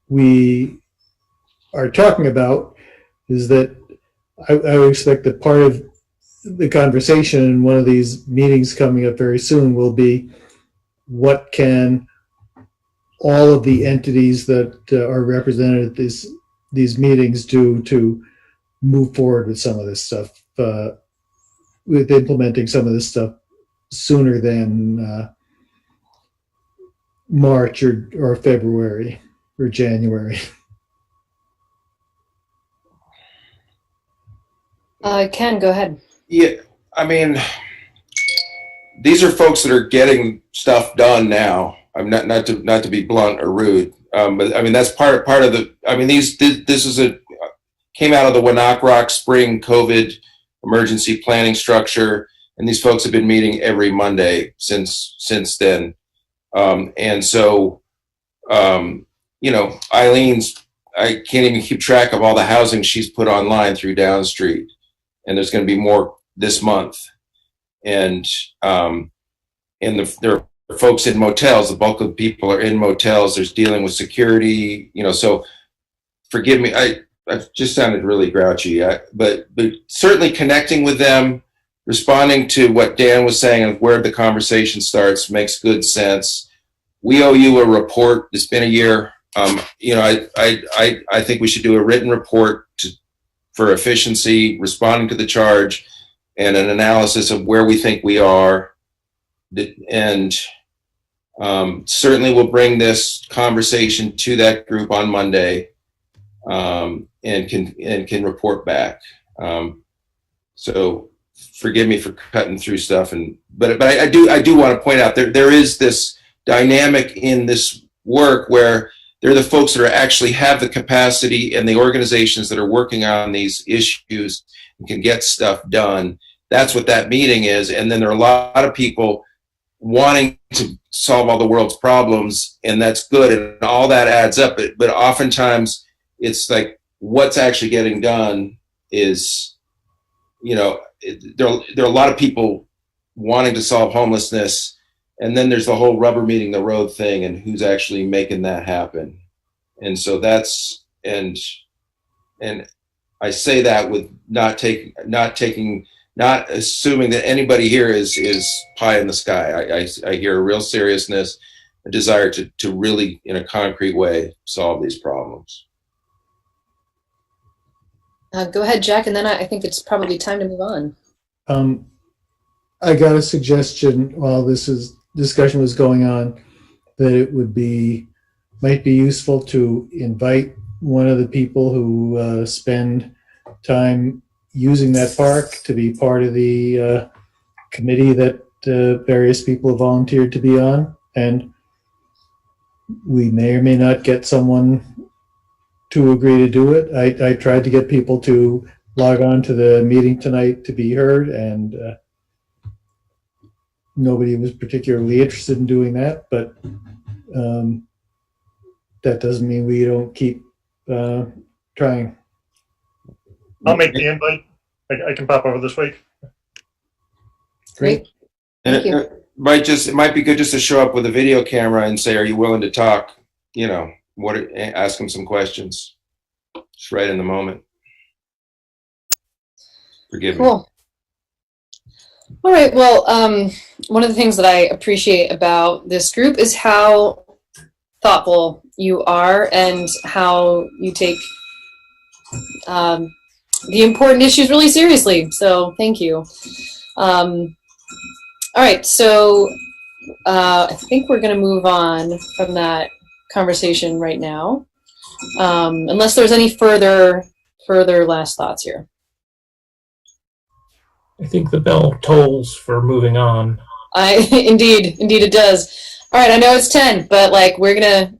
[SPEAKER 2] we are talking about, is that I would expect that part of the conversation in one of these meetings coming up very soon will be, what can all of the entities that are represented at these meetings do to move forward with some of this stuff, with implementing some of this stuff sooner than March or February or January.
[SPEAKER 1] Ken, go ahead.
[SPEAKER 23] Yeah, I mean, these are folks that are getting stuff done now. I'm not to be blunt or rude, but I mean that's part of the. I mean this came out of the Winnock Spring COVID emergency planning structure, and these folks have been meeting every Monday since then. And so, Eileen's, I can't even keep track of all the housing she's put online through Down Street, and there's going to be more this month. And there are folks in motels. The bulk of the people are in motels. There's dealing with security, so forgive me. I've just sounded really grouchy, but certainly connecting with them, responding to what Dan was saying and where the conversation starts makes good sense. We owe you a report. It's been a year. I think we should do a written report for efficiency, responding to the charge, and an analysis of where we think we are. And certainly we'll bring this conversation to that group on Monday, and can report back. So forgive me for cutting through stuff, but I do want to point out there is this dynamic in this work where they're the folks that actually have the capacity, and the organizations that are working on these issues and can get stuff done. That's what that meeting is. And then there are a lot of people wanting to solve all the world's problems, and that's good, and all that adds up. But oftentimes it's like what's actually getting done is, there are a lot of people wanting to solve homelessness, and then there's the whole rubber meeting the road thing, and who's actually making that happen. And so and I say that with not assuming that anybody here is pie in the sky. I hear a real seriousness, a desire to really, in a concrete way, solve these problems.
[SPEAKER 1] Go ahead, Jack, and then I think it's probably time to move on.
[SPEAKER 2] I got a suggestion while discussion was going on, that it might be useful to invite one of the people who spend time using that park to be part of the committee that various people have volunteered to be on, and we may or may not get someone to agree to do it. I tried to get people to log on to the meeting tonight to be heard, and nobody was particularly interested in doing that, but that doesn't mean we don't keep trying.
[SPEAKER 8] I'll make the invite. I can pop over this week.
[SPEAKER 2] Great.
[SPEAKER 21] Thank you.
[SPEAKER 23] It might be good just to show up with a video camera and say, "Are you willing to talk?" You know, ask them some questions. Just right in the moment. Forgive me.
[SPEAKER 1] Cool. All right. Well, one of the things that I appreciate about this group is how thoughtful you are and how you take the important issues really seriously. So thank you. All right. So I think we're going to move on from that conversation right now, unless there's any further last thoughts here.
[SPEAKER 7] I think the bell tolls for moving on.
[SPEAKER 1] Indeed it does. All right, I know it's 10, but like we're gonna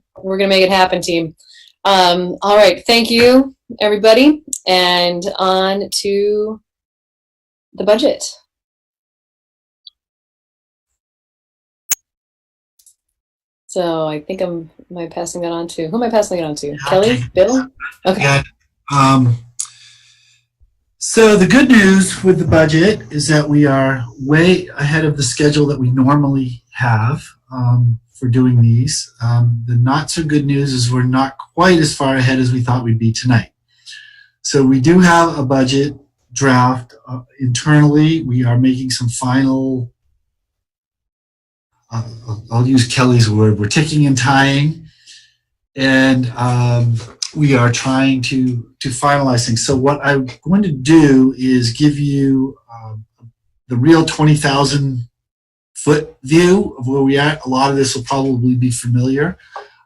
[SPEAKER 1] make it happen, team. All right, thank you, everybody, and on to the budget. So I think am I passing that on to, who am I passing it on to? Kelly? Bill? Okay.
[SPEAKER 3] Yeah. So the good news with the budget is that we are way ahead of the schedule that we normally have for doing these. The not so good news is we're not quite as far ahead as we thought we'd be tonight. So we do have a budget draft internally. We are making some final, I'll use Kelly's word, we're ticking and tying, and we are trying to finalize things. So what I'm going to do is give you the real 20,000 foot view of where we are. A lot of this will probably be familiar.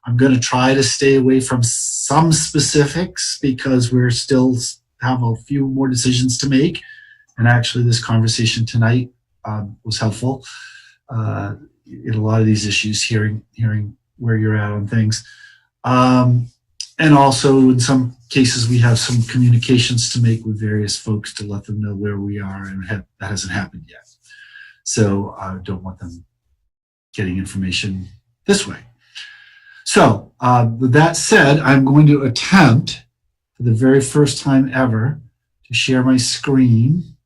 [SPEAKER 3] I'm going to try to stay away from some specifics because we're still have a few more decisions to make. And actually this conversation tonight was helpful in a lot of these issues, hearing where you're at on things. And also in some cases, we have some communications to make with various folks to let them know where we are, and that hasn't happened yet. So I don't want them getting information this way. So with that said, I'm going to attempt for the very first time ever to share my screen.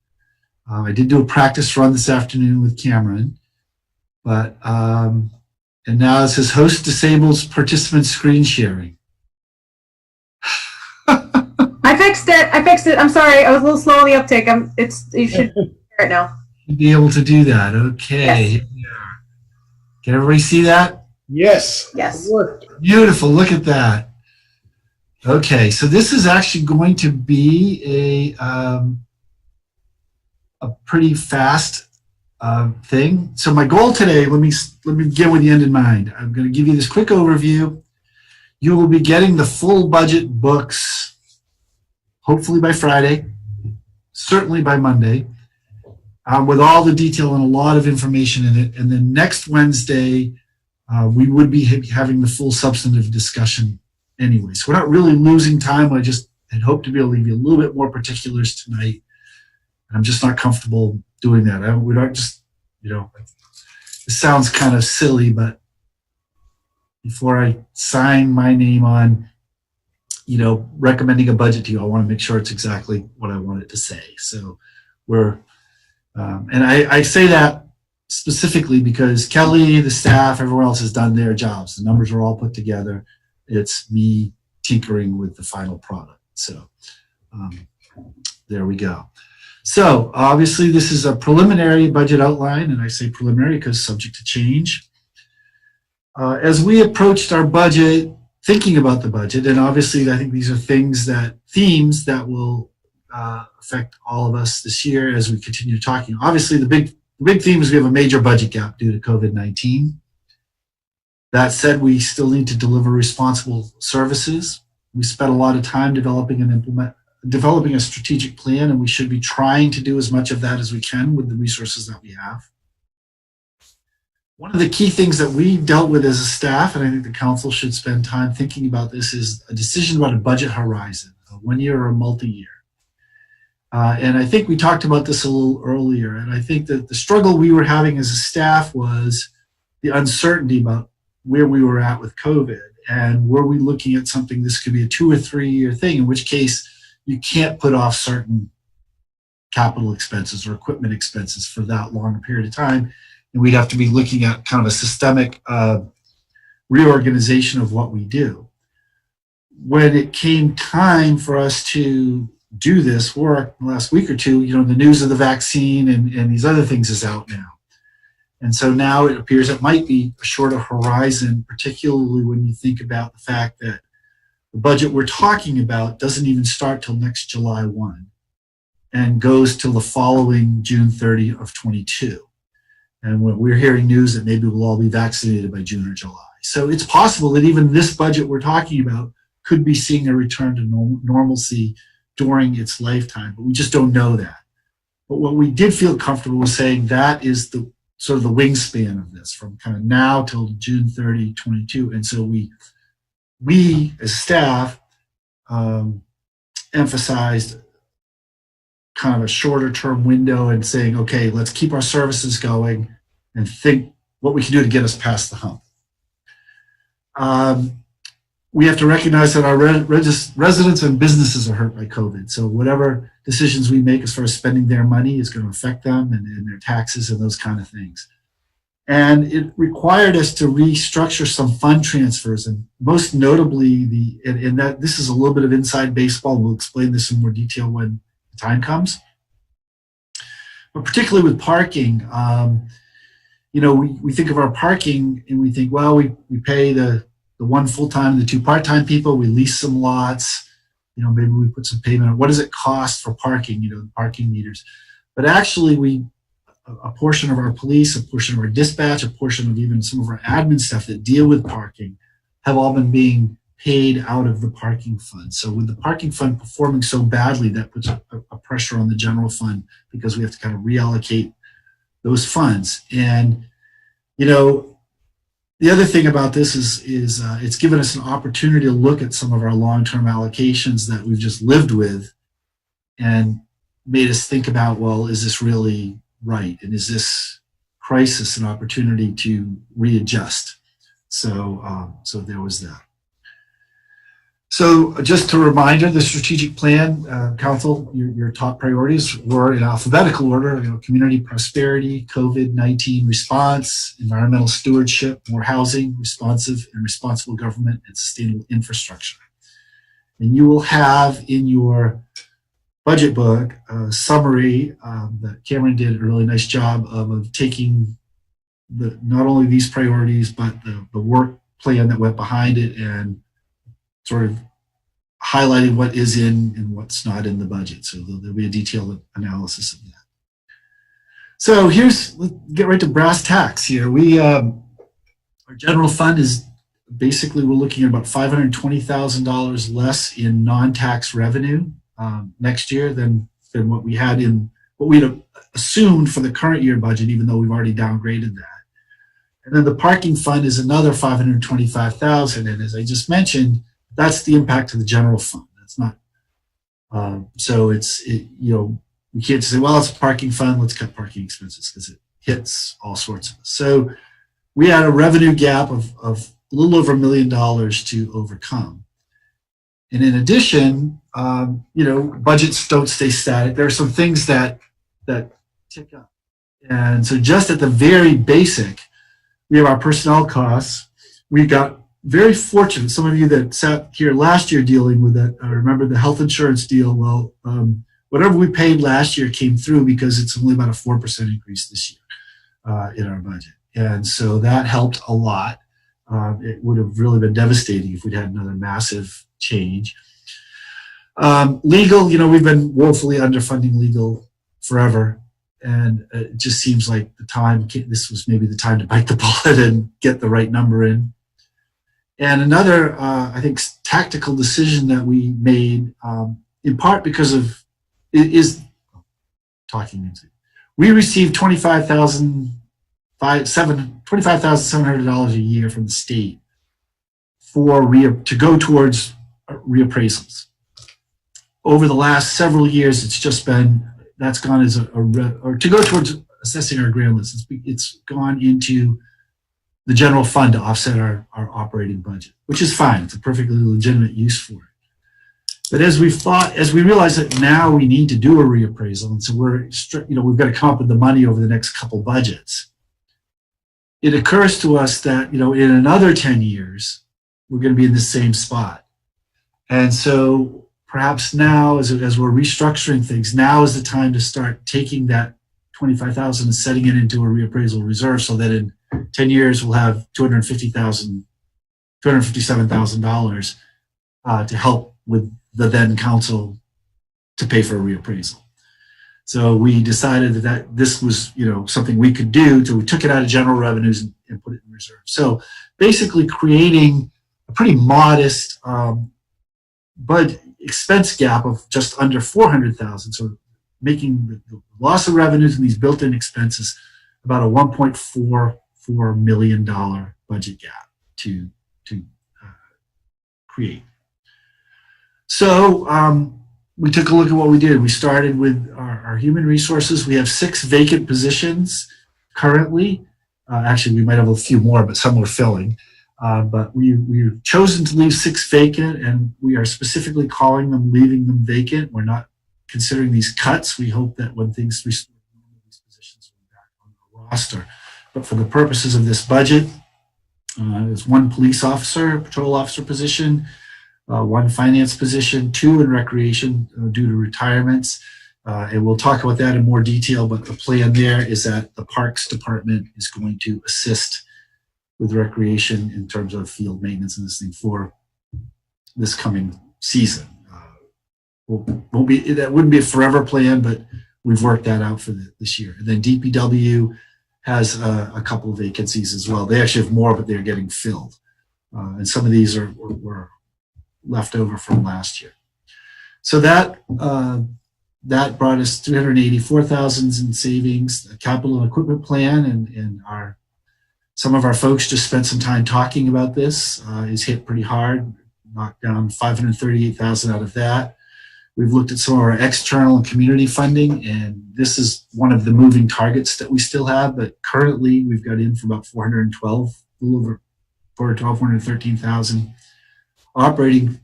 [SPEAKER 3] I did do a practice run this afternoon with Cameron, but and now it says host disables participant screen sharing.
[SPEAKER 9] I fixed it. I'm sorry. I was a little slow on the uptake. You should hear it now.
[SPEAKER 3] Be able to do that. Okay.
[SPEAKER 9] Yes.
[SPEAKER 3] Can everybody see that?
[SPEAKER 2] Yes.
[SPEAKER 9] Yes.
[SPEAKER 3] Beautiful. Look at that. Okay. So this is actually going to be a pretty fast thing. So my goal today, let me begin with the end in mind. I'm going to give you this quick overview. You will be getting the full budget books hopefully by Friday, certainly by Monday, with all the detail and a lot of information in it. And then next Wednesday, we would be having the full substantive discussion anyway. So we're not really losing time. I just had hoped to be able to give you a little bit more particulars tonight. And I'm just not comfortable doing that. We're not just, it sounds kind of silly, but before I sign my name on, recommending a budget to you, I want to make sure it's exactly what I want it to say. So we're, and I say that specifically because Kelly, the staff, everyone else has done their jobs. The numbers are all put together. It's me tinkering with the final product. So there we go. So obviously this is a preliminary budget outline, and I say preliminary because subject to change. As we approached our budget, thinking about the budget, and obviously I think these are themes that will affect all of us this year as we continue talking. Obviously the big theme is we have a major budget gap due to COVID-19. That said, we still need to deliver responsible services. We spent a lot of time developing a strategic plan, and we should be trying to do as much of that as we can with the resources that we have. One of the key things that we dealt with as a staff, and I think the council should spend time thinking about this, is a decision about a budget horizon, a 1 year or a multi-year. And I think we talked about this a little earlier, and I think that the struggle we were having as a staff was the uncertainty about where we were at with COVID, and were we looking at something, this could be a 2 or 3 year thing, in which case you can't put off certain capital expenses or equipment expenses for that long a period of time. And we'd have to be looking at kind of a systemic reorganization of what we do. When it came time for us to do this work last week or two, the news of the vaccine and these other things is out now. And so now it appears it might be a shorter horizon, particularly when you think about the fact that the budget we're talking about doesn't even start till next July 1 and goes till the following June 30 of 22. And we're hearing news that maybe we'll all be vaccinated by June or July. So it's possible that even this budget we're talking about could be seeing a return to normalcy during its lifetime, but we just don't know that. But what we did feel comfortable with saying, that is the sort of the wingspan of this from kind of now till June 30, 22. And so we as staff emphasized kind of a shorter term window and saying, okay, let's keep our services going and think what we can do to get us past the hump. We have to recognize that our residents and businesses are hurt by COVID. So whatever decisions we make as far as spending their money is going to affect them and their taxes and those kind of things. And it required us to restructure some fund transfers, and most notably and that this is a little bit of inside baseball. We'll explain this in more detail when the time comes. But particularly with parking, we think of our parking and we think, well, we pay the one full-time and the 2 part-time people, we lease some lots, maybe we put some payment on what does it cost for parking, the parking meters. But actually a portion of our police, a portion of our dispatch, a portion of even some of our admin staff that deal with parking have all been being paid out of the parking fund. So with the parking fund performing so badly, that puts a pressure on the general fund because we have to kind of reallocate those funds. And, the other thing about this is it's given us an opportunity to look at some of our long-term allocations that we've just lived with and made us think about, well, is this really right? And is this crisis an opportunity to readjust? So there was that. So just a reminder, the strategic plan, Council, your top priorities were in alphabetical order, community prosperity, COVID-19 response, environmental stewardship, more housing, responsive and responsible government, and sustainable infrastructure. And you will have in your budget book a summary that Cameron did a really nice job of taking not only these priorities, but the work plan that went behind it and sort of highlighting what is in and what's not in the budget. So there'll be a detailed analysis of that. So let's get right to brass tacks here. Our general fund is basically, we're looking at about $520,000 less in non-tax revenue next year than what we had in what we'd assumed for the current year budget, even though we've already downgraded that. And then the parking fund is another $525,000. And as I just mentioned, that's the impact to the general fund. That's not, so we can't just say, well, it's a parking fund, let's cut parking expenses, because it hits all sorts of us. So we had a revenue gap of a little over $1 million to overcome. And in addition, budgets don't stay static. There are some things that tick up. And so just at the very basic, we have our personnel costs. We got very fortunate. Some of you that sat here last year dealing with that, remember the health insurance deal. Well, whatever we paid last year came through because it's only about a 4% increase this year in our budget. And so that helped a lot. It would have really been devastating if we'd had another massive change. Legal, we've been woefully underfunding legal forever. And it just seems like this was maybe the time to bite the bullet and get the right number in. And another, I think, tactical decision that we made, in part because of, we received $25,500 $25,700 a year from the state to go towards reappraisals. Over the last several years, it's just been, that's gone as or to go towards assessing our grand list. It's gone into the general fund to offset our operating budget, which is fine. It's a perfectly legitimate use for it. But as we realize that now we need to do a reappraisal, and so we've got to come up with the money over the next couple budgets. It occurs to us that, in another 10 years, we're going to be in the same spot. And so perhaps now, as we're restructuring things, now is the time to start taking that $25,000 and setting it into a reappraisal reserve, so that in 10 years we'll have $257,000 to help with the then council to pay for a reappraisal. So we decided that this was, something we could do. So we took it out of general revenues and put it in reserve. So basically creating a pretty modest expense gap of just under $400,000. So making the loss of revenues and these built-in expenses about a $1.44 million budget gap to create. So we took a look at what we did. We started with our human resources. We have 6 vacant positions currently. Actually, we might have a few more, but some we're filling. But we've chosen to leave 6 vacant, and we are specifically calling them leaving them vacant. We're not considering these cuts. We hope that when things restore, these positions will be back on the roster. But for the purposes of this budget, there's 1 police officer, patrol officer position, 1 finance position, 2 in recreation due to retirements. And we'll talk about that in more detail, but the plan there is that the Parks Department is going to assist with recreation in terms of field maintenance and this thing for this coming season. That wouldn't be a forever plan, but we've worked that out for this year. And then DPW has a couple of vacancies as well. They actually have more, but they're getting filled. And some of these were left over from last year. So that brought us $384,000 in savings. The capital and equipment plan and some of our folks just spent some time talking about this. Is hit pretty hard, knocked down $538,000 out of that. We've looked at some of our external and community funding, and this is one of the moving targets that we still have, but currently we've got in for about $413,000. Operating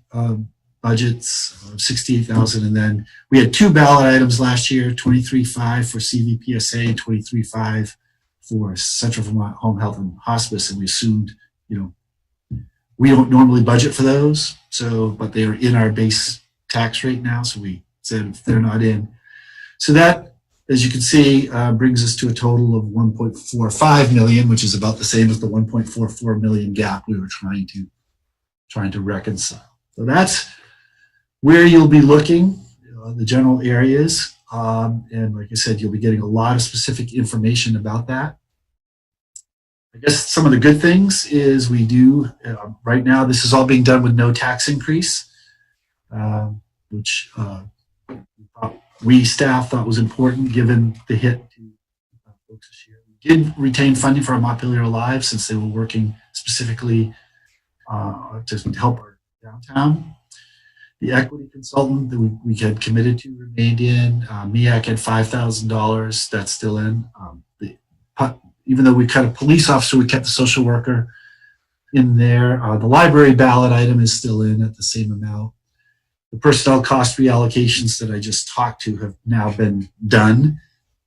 [SPEAKER 3] budgets of $68,000, and then we had 2 ballot items last year: $23,500 for CVPSA and $23,500 for Central Vermont Home Health and Hospice. And we assumed, we don't normally budget for those, but they are in our base tax rate now, so we said if they're not in. So that, as you can see, brings us to a total of $1.45 million, which is about the same as the $1.44 million gap we were trying to reconcile. So that's where you'll be looking, the general areas. And like I said, you'll be getting a lot of specific information about that. I guess some of the good things is we do, right now, this is all being done with no tax increase, which we staff thought was important given the hit to folks this year. We did retain funding for our Montpelier Live since they were working specifically to help our downtown. The equity consultant that we had committed to remained in. MEAC had $5,000. That's still in. Even though we cut a police officer, we kept the social worker in there. The library ballot item is still in at the same amount. The personnel cost reallocations that I just talked to have now been done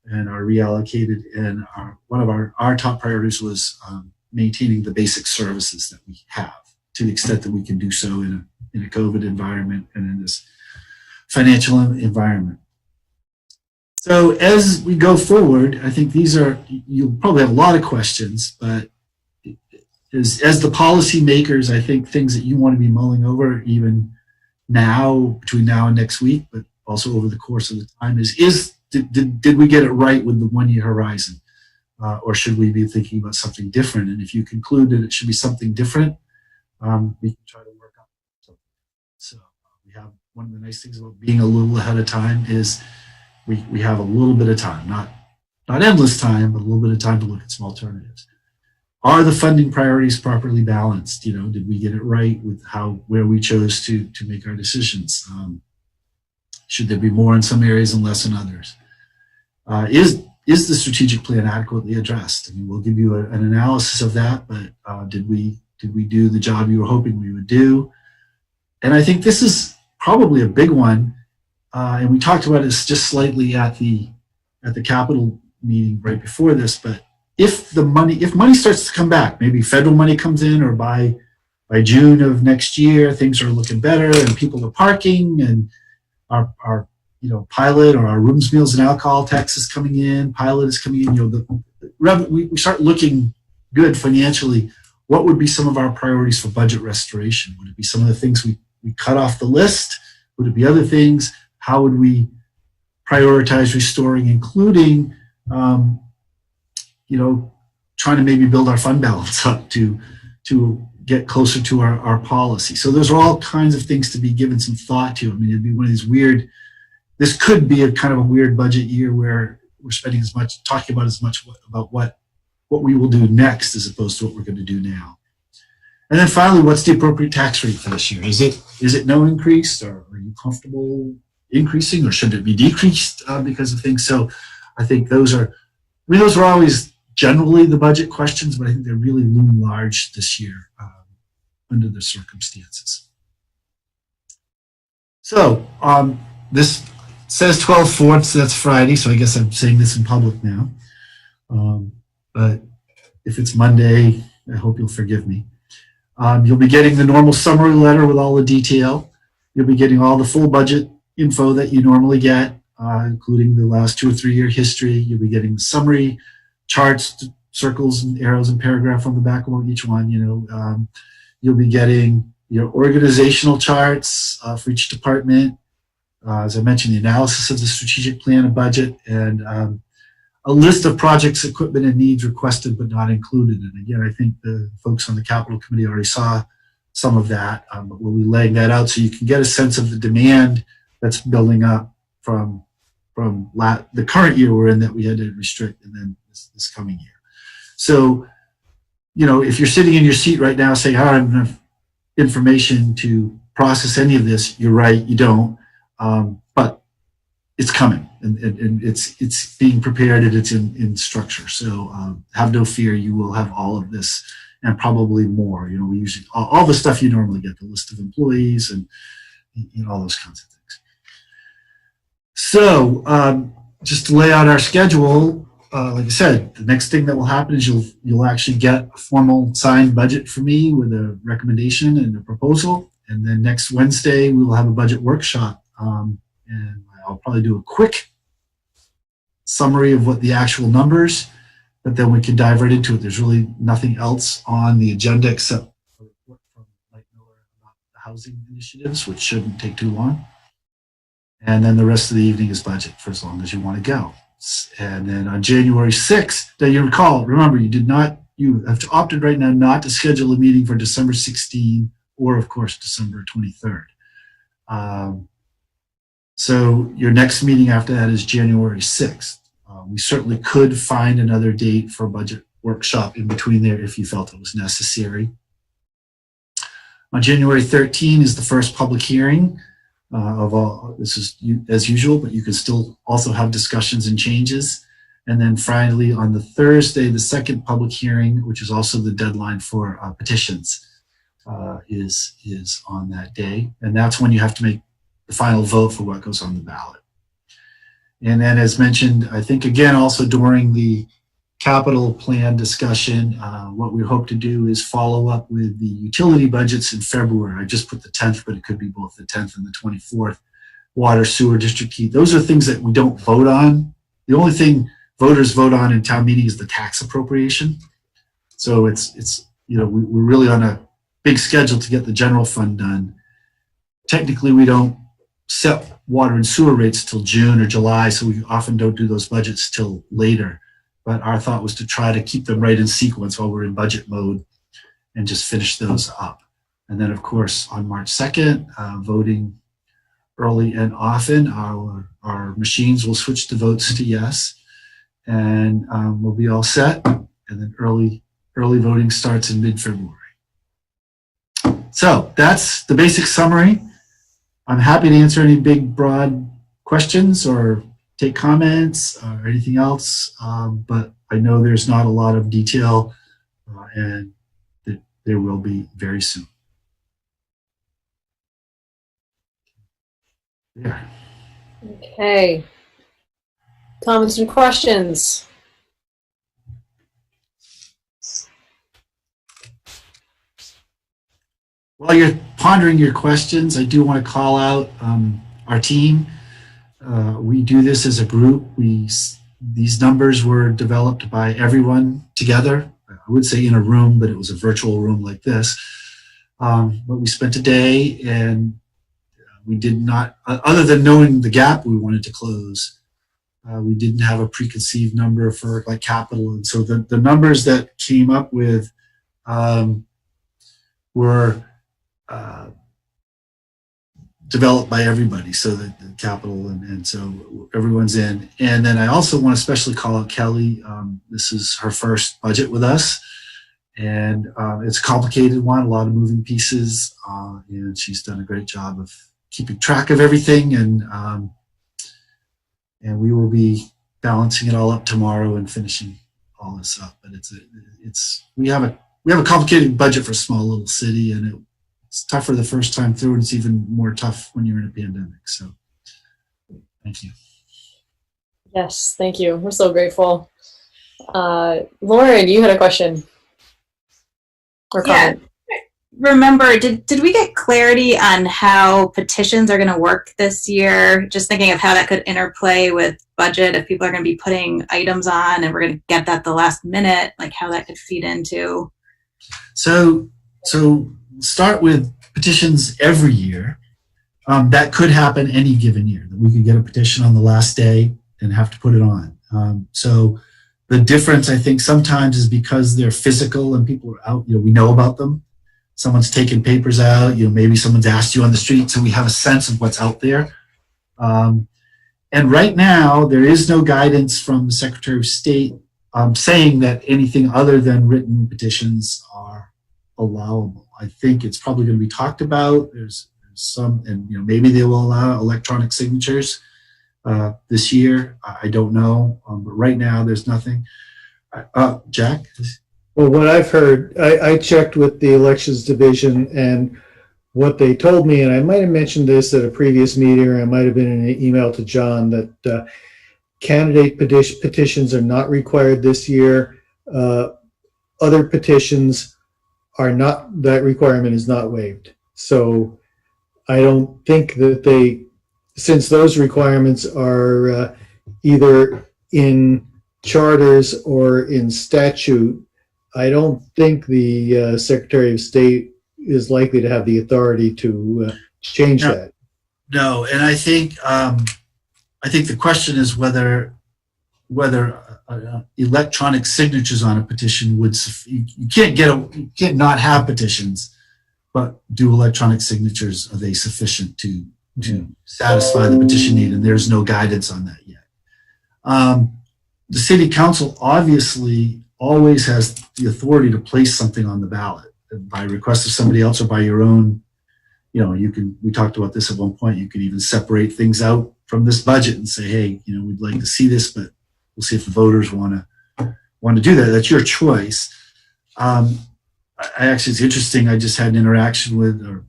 [SPEAKER 3] and are reallocated. And one of our top priorities was maintaining the basic services that we have to the extent that we can do so in a COVID environment and in this financial environment. So as we go forward, I think you'll probably have a lot of questions, but as the policy makers, I think things that you want to be mulling over even now, between now and next week, but also over the course of the time did we get it right with the 1-year horizon? Or should we be thinking about something different? And if you conclude that it should be something different, we can try to work on something. So we have one of the nice things about being a little ahead of time is we have a little bit of time, not not endless time, but a little bit of time to look at some alternatives. Are the funding priorities properly balanced? You know, did we get it right with where we chose to make our decisions? Should there be more in some areas and less in others? Is the strategic plan adequately addressed? I mean, we'll give you an analysis of that, but did we do the job you were hoping we would do? And I think this is probably a big one, and we talked about this just slightly at the Capitol meeting right before this. But if money starts to come back, maybe federal money comes in, or by June of next year, things are looking better, and people are parking, and our pilot or our rooms, meals, and alcohol tax is coming in, pilot is coming in. We start looking good financially. What would be some of our priorities for budget restoration? Would it be some of the things we cut off the list? Would it be other things? How would we prioritize restoring, including, trying to maybe build our fund balance up to get closer to our policy? So those are all kinds of things to be given some thought to. I mean, it'd be one of these weird, this could be a kind of a weird budget year where we're spending talking about as much about what we will do next as opposed to what we're going to do now. And then finally, what's the appropriate tax rate for this year? Is it no increase, or are you comfortable increasing, or should it be decreased because of things? So I think those are always generally the budget questions, but I think they really loom large this year under the circumstances. So this says 12/4, so that's Friday, so I guess I'm saying this in public now. But if it's Monday, I hope you'll forgive me. You'll be getting the normal summary letter with all the detail. You'll be getting all the full budget info that you normally get, including the last 2 or 3 year history. You'll be getting the summary charts, circles and arrows and paragraph on the back of each one. You'll be getting your organizational charts for each department. As I mentioned, the analysis of the strategic plan and budget, and a list of projects, equipment, and needs requested but not included. And again, I think the folks on the Capital Committee already saw some of that, but we'll be laying that out so you can get a sense of the demand that's building up from the current year we're in that we had to restrict, and then this coming year. So, if you're sitting in your seat right now saying, I don't have enough information to process any of this, you're right, you don't. But it's coming, and it's being prepared, and it's in structure. So have no fear, you will have all of this and probably more. We usually all the stuff you normally get, the list of employees and all those kinds of things. So just to lay out our schedule, like I said, the next thing that will happen is you'll actually get a formal signed budget from me with a recommendation and a proposal. And then next Wednesday, we will have a budget workshop. And I'll probably do a quick summary of what the actual numbers, but then we can dive right into it. There's really nothing else on the agenda except a report from Mike Miller about the housing initiatives, which shouldn't take too long. And then the rest of the evening is budget for as long as you want to go. And then on January 6th, now you remember, you have opted right now not to schedule a meeting for December 16 or, of course, December 23rd. So your next meeting after that is January 6th. We certainly could find another date for a budget workshop in between there if you felt it was necessary. On January 13 is the first public hearing of all. This is as usual, but you can still also have discussions and changes. And then finally, on the Thursday, the second public hearing, which is also the deadline for petitions, is on that day. And that's when you have to make the final vote for what goes on the ballot. And then, as mentioned, I think again also during the capital plan discussion, what we hope to do is follow up with the utility budgets in February. I just put the 10th, but it could be both the 10th and the 24th. Water, sewer, district heat. Those are things that we don't vote on. The only thing voters vote on in town meeting is the tax appropriation. So it's we're really on a big schedule to get the general fund done. Technically, we don't set water and sewer rates till June or July, so we often don't do those budgets till later. But our thought was to try to keep them right in sequence while we're in budget mode and just finish those up. And then, of course, on March 2nd, voting early and often, our machines will switch the votes to yes. and we'll be all set. And then early voting starts in mid-February. So that's the basic summary. I'm happy to answer any big, broad questions or take comments or anything else, but I know there's not a lot of detail, and that there will be very soon. Yeah.
[SPEAKER 1] Okay. Comments and questions?
[SPEAKER 3] While you're pondering your questions, I do want to call out our team. We do this as a group. These numbers were developed by everyone together. I would say in a room, but it was a virtual room like this. But we spent a day, and we did not, other than knowing the gap we wanted to close, we didn't have a preconceived number for like capital. And so the numbers that came up with were developed by everybody, so that the capital and so everyone's in. And then I also want to especially call out Kelly. This is her first budget with us, and it's a complicated one, a lot of moving pieces, and she's done a great job of keeping track of everything, and we will be balancing it all up tomorrow and finishing all this up. But we have a complicated budget for a small little city, and it's tougher the first time through, and it's even more tough when you're in a pandemic. So thank you.
[SPEAKER 1] Yes, thank you. We're so grateful. Lauren, you had a question or comment?
[SPEAKER 21] Yeah. Remember, did we get clarity on how petitions are going to work this year? Just thinking of how that could interplay with budget, if people are going to be putting items on and we're going to get that the last minute, like how that could feed into.
[SPEAKER 3] So start with petitions every year. That could happen any given year, that we could get a petition on the last day and have to put it on. So the difference, I think, sometimes is because they're physical and people are out, we know about them. Someone's taken papers out, maybe someone's asked you on the street, so we have a sense of what's out there. And right now, there is no guidance from the Secretary of State saying that anything other than written petitions are allowable. I think it's probably going to be talked about. There's some, and maybe they will allow electronic signatures this year. I don't know, but right now there's nothing. Jack?
[SPEAKER 2] Well, what I've heard, I checked with the elections division, and what they told me, and I might have mentioned this at a previous meeting, or I might have been in an email to John, that candidate petitions are not required this year. Other petitions are not, that requirement is not waived. So I don't think that since those requirements are either in charters or in statute, I don't think the Secretary of State is likely to have the authority to change that.
[SPEAKER 3] No, and I think the question is whether electronic signatures on a petition would, you can't not have petitions, but do electronic signatures, are they sufficient to satisfy the petition need? And there's no guidance on that yet. The City Council obviously always has the authority to place something on the ballot by request of somebody else or by your own. We talked about this at one point, you could even separate things out from this budget and say, hey, we'd like to see this, but we'll see if the voters want to do that. That's your choice. It's interesting. I just had an interaction with, or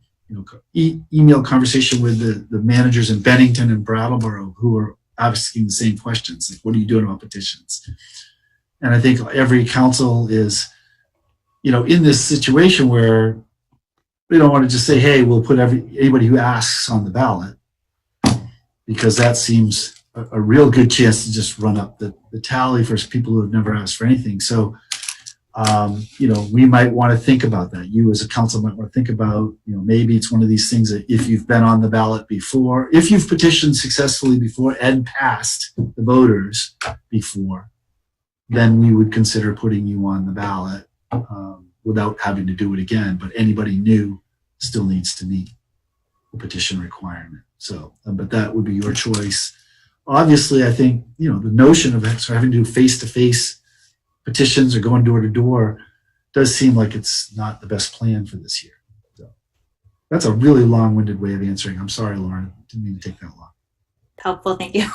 [SPEAKER 3] email conversation with the managers in Bennington and Brattleboro who are asking the same questions, like, what are you doing about petitions? And I think every council is, in this situation where we don't want to just say, hey, we'll put anybody who asks on the ballot, because that seems a real good chance to just run up the tally for people who have never asked for anything. So, we might want to think about that. You as a council might want to think about, maybe it's one of these things that if you've been on the ballot before, if you've petitioned successfully before and passed the voters before, then we would consider putting you on the ballot without having to do it again. But anybody new still needs to meet the petition requirement. So, but that would be your choice. obviously, I think, the notion of having to do face-to-face petitions or going door to door does seem like it's not the best plan for this year. So that's a really long-winded way of answering. I'm sorry, Lauren. Didn't mean to take that long.
[SPEAKER 21] Helpful, thank you.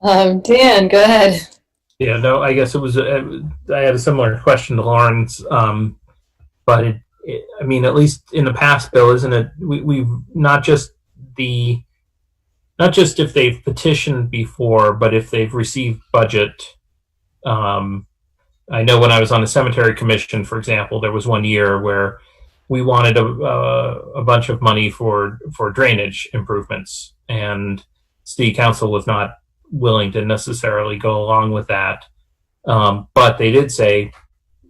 [SPEAKER 1] Dan, go ahead.
[SPEAKER 7] Yeah, no, I guess it was. I had a similar question to Lauren's, but I mean, at least in the past, Bill, isn't it? We've not just if they've petitioned before, but if they've received budget. I know when I was on the cemetery commission, for example, there was one year where we wanted a bunch of money for drainage improvements, and city council was not willing to necessarily go along with that. But they did say,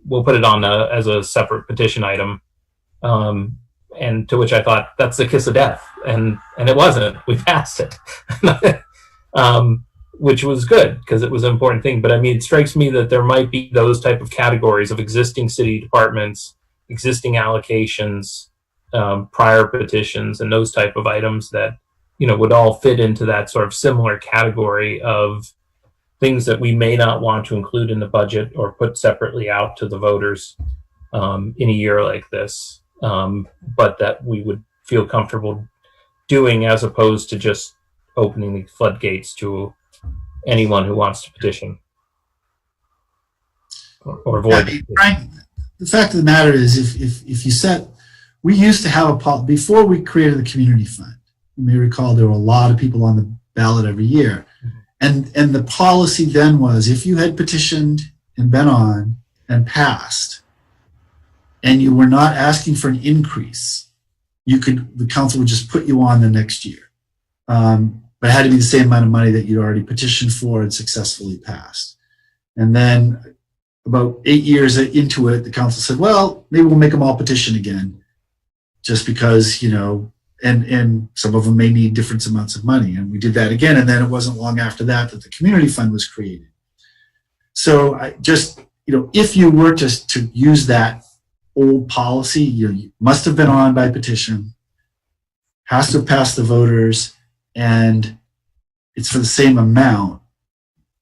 [SPEAKER 7] we'll put it on as a separate petition item. And to which I thought, that's the kiss of death. And it wasn't. We passed it. Which was good because it was an important thing. But I mean, it strikes me that there might be those type of categories of existing city departments, existing allocations, prior petitions, and those type of items that, would all fit into that sort of similar category of things that we may not want to include in the budget or put separately out to the voters in a year like this, but that we would feel comfortable doing as opposed to just opening the floodgates to anyone who wants to petition or avoid.
[SPEAKER 3] Yeah, Frank, the fact of the matter is, if you set, we used to have before we created the community fund. You may recall there were a lot of people on the ballot every year, and the policy then was, if you had petitioned and been on and passed, and you were not asking for an increase, the council would just put you on the next year. But it had to be the same amount of money that you'd already petitioned for and successfully passed. And then about 8 years into it, the council said, well, maybe we'll make them all petition again, just because, and some of them may need different amounts of money. And we did that again. And then it wasn't long after that the community fund was created. So if you were to use that old policy, you must have been on by petition, has to have passed the voters, and it's for the same amount.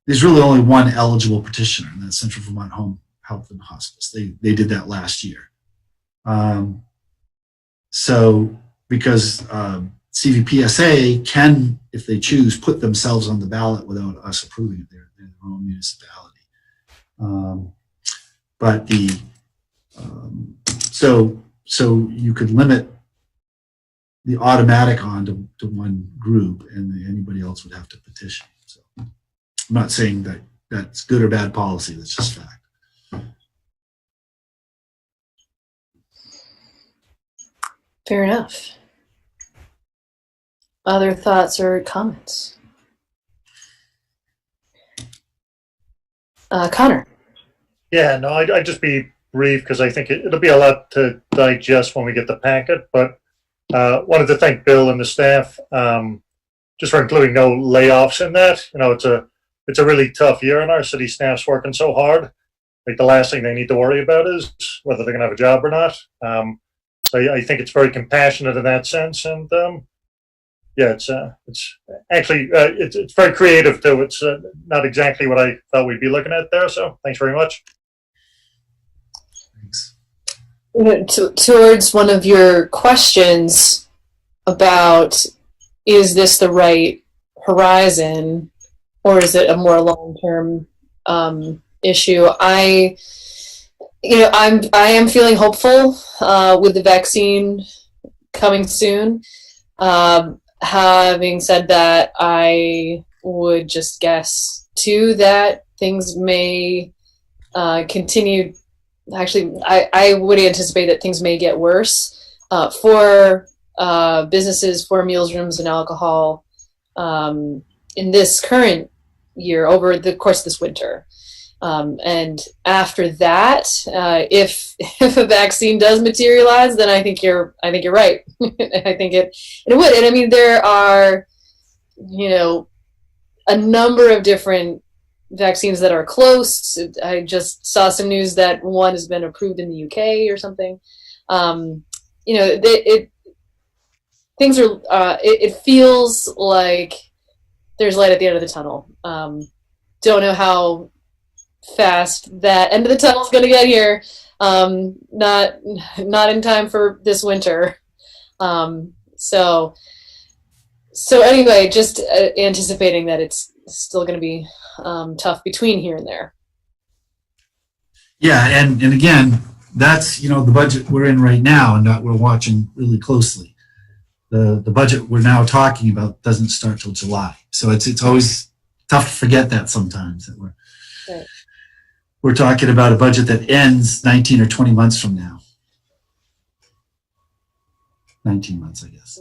[SPEAKER 3] There's really only one eligible petitioner, and that's Central Vermont Home Health and Hospice. They did that last year. So because CVPSA can, if they choose, put themselves on the ballot without us approving it. They're their own municipality. But so you could limit the automatic on to one group, and anybody else would have to petition. So I'm not saying that that's good or bad policy. That's just fact.
[SPEAKER 1] Fair enough. Other thoughts or comments? Connor.
[SPEAKER 8] Yeah, no, I'd just be brief because I think it'll be a lot to digest when we get the packet. But wanted to thank Bill and the staff just for including no layoffs in that. It's a really tough year, and our city staff's working so hard. Like, the last thing they need to worry about is whether they're going to have a job or not. So I think it's very compassionate in that sense, and yeah, it's actually it's very creative too. It's not exactly what I thought we'd be looking at there. So thanks very much.
[SPEAKER 1] Towards one of your questions about, is this the right horizon or is it a more long-term issue? I am feeling hopeful with the vaccine coming soon. Having said that, I would just guess too that things may continue. Actually, I would anticipate that things may get worse for businesses, for meals, rooms, and alcohol in this current year over the course of this winter. And after that, if a vaccine does materialize, then I think you're right. I think it would. And I mean, there are, a number of different vaccines that are close. I just saw some news that one has been approved in the UK or something. Things are. It feels like there's light at the end of the tunnel. Don't know how fast that end of the tunnel is going to get here. Not in time for this winter. So anyway, just anticipating that it's still going to be tough between here and there.
[SPEAKER 3] Yeah, and again, that's the budget we're in right now, and that we're watching really closely. The budget we're now talking about doesn't start till July, so it's always tough to forget that sometimes that we're talking about a budget that ends 19 or 20 months from now. 19 months, I guess.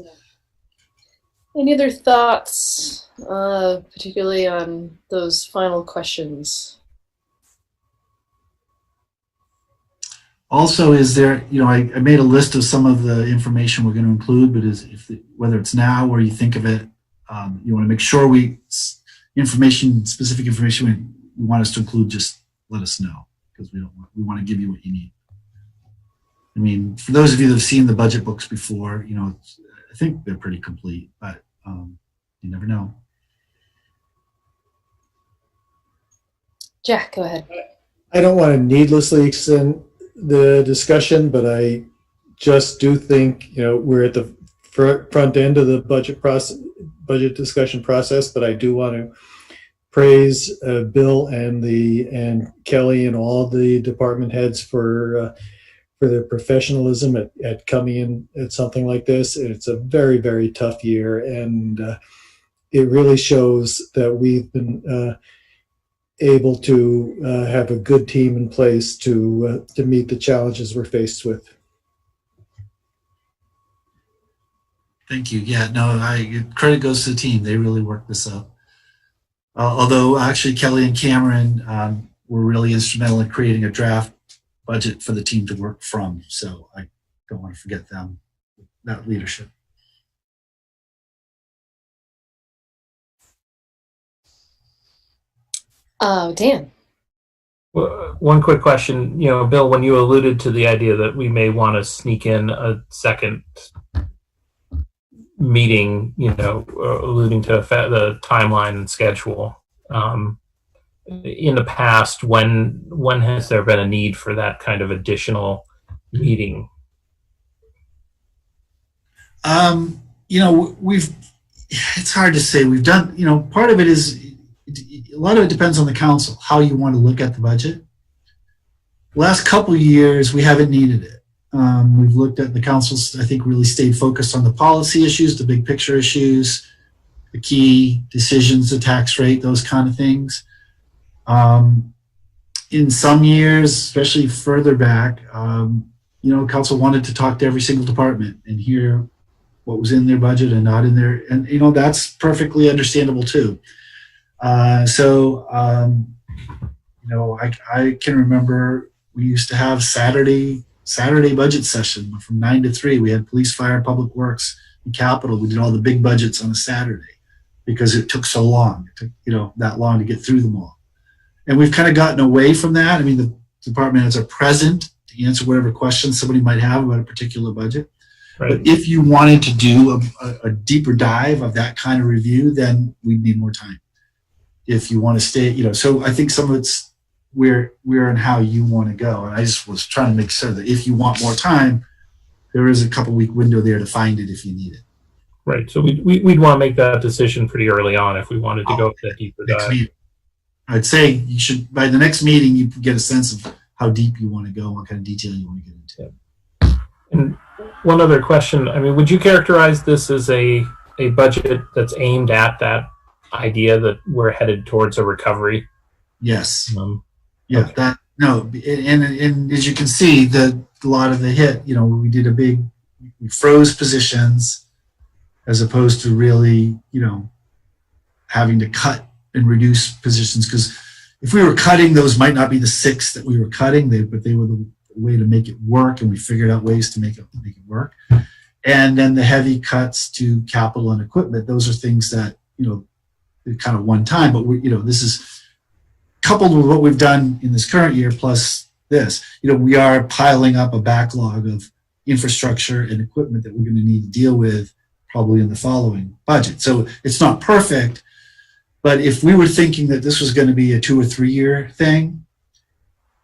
[SPEAKER 1] Any other thoughts, particularly on those final questions?
[SPEAKER 3] Also, is there, I made a list of some of the information we're going to include, but whether it's now or you think of it, you want to make sure specific information we want us to include, just let us know, because we want to give you what you need. I mean, for those of you that have seen the budget books before, I think they're pretty complete, but you never know.
[SPEAKER 1] Jack, go ahead.
[SPEAKER 2] I don't want to needlessly extend the discussion, but I just do think we're at the front end of the budget discussion process. But I do want to praise Bill and Kelly and all the department heads for their professionalism at coming in at something like this. It's a very, very tough year, and it really shows that we've been able to have a good team in place to meet the challenges we're faced with.
[SPEAKER 3] Thank you. Yeah, no, credit goes to the team. They really worked this out. Although actually Kelly and Cameron were really instrumental in creating a draft budget for the team to work from. So I don't want to forget them, that leadership.
[SPEAKER 1] Dan.
[SPEAKER 7] Well, one quick question, Bill, when you alluded to the idea that we may want to sneak in a second meeting, alluding to the timeline and schedule, in the past, when has there been a need for that kind of additional meeting?
[SPEAKER 3] It's hard to say. We've done, part of it is, a lot of it depends on the council, how you want to look at the budget. The last couple of years, we haven't needed it. We've looked at the councils, I think, really stayed focused on the policy issues, the big picture issues, the key decisions, the tax rate, those kind of things. In some years, especially further back, council wanted to talk to every single department and hear what was in their budget and not in there. And, that's perfectly understandable too. I can remember we used to have Saturday budget session from 9 to 3. We had police, fire, public works, and capital. We did all the big budgets on a Saturday because it took so long. It took, that long to get through them all. And we've kind of gotten away from that. I mean, the department heads are present to answer whatever questions somebody might have about a particular budget. Right. But if you wanted to do a deeper dive of that kind of review, then we'd need more time. If you want to stay, so I think some of it's where and how you want to go. And I just was trying to make sure that if you want more time, there is a couple week window there to find it if you need it.
[SPEAKER 7] Right. So we'd want to make that decision pretty early on if we wanted to go with that deeper dive.
[SPEAKER 3] I'd say you should, by the next meeting, you get a sense of how deep you want to go, what kind of detail you want to get into.
[SPEAKER 7] And one other question, would you characterize this as a budget that's aimed at that idea that we're headed towards a recovery?
[SPEAKER 3] Yes. Okay. And as you can see, a lot of the hit, we froze positions as opposed to really, having to cut and reduce positions, because if we were cutting, those might not be the 6 that we were cutting, but they were the way to make it work, and we figured out ways to make it work. And then the heavy cuts to capital and equipment, those are things that, kind of one time, but this is coupled with what we've done in this current year, plus this, we are piling up a backlog of infrastructure and equipment that we're going to need to deal with probably in the following budget. So it's not perfect, But if we were thinking that this was going to be a 2 or 3 year thing,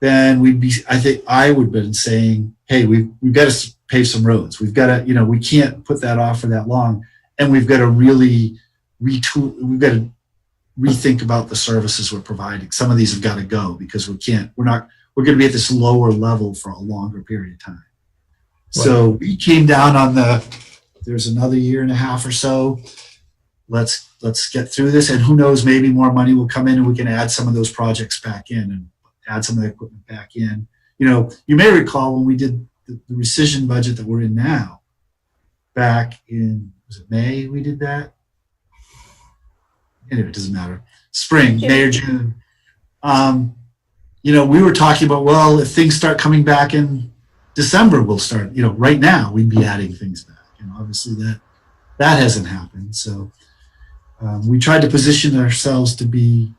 [SPEAKER 3] then I think I would have been saying, hey, we've got to pave some roads. We've got to, we can't put that off for that long. And we've got to really retool. We've got to rethink about the services we're providing. Some of these have got to go because we're going to be at this lower level for a longer period of time. Right. So we came down on there's another year and a half or so. Let's get through this, and who knows, maybe more money will come in and we can add some of those projects back in and add some of the equipment back in. You may recall when we did the rescission budget that we're in now, back in, was it May we did that? Anyway, it doesn't matter. Spring, May or June. We were talking about, well, if things start coming back in December, we'll start, right now we'd be adding things back. Obviously that hasn't happened. So we tried to position ourselves to be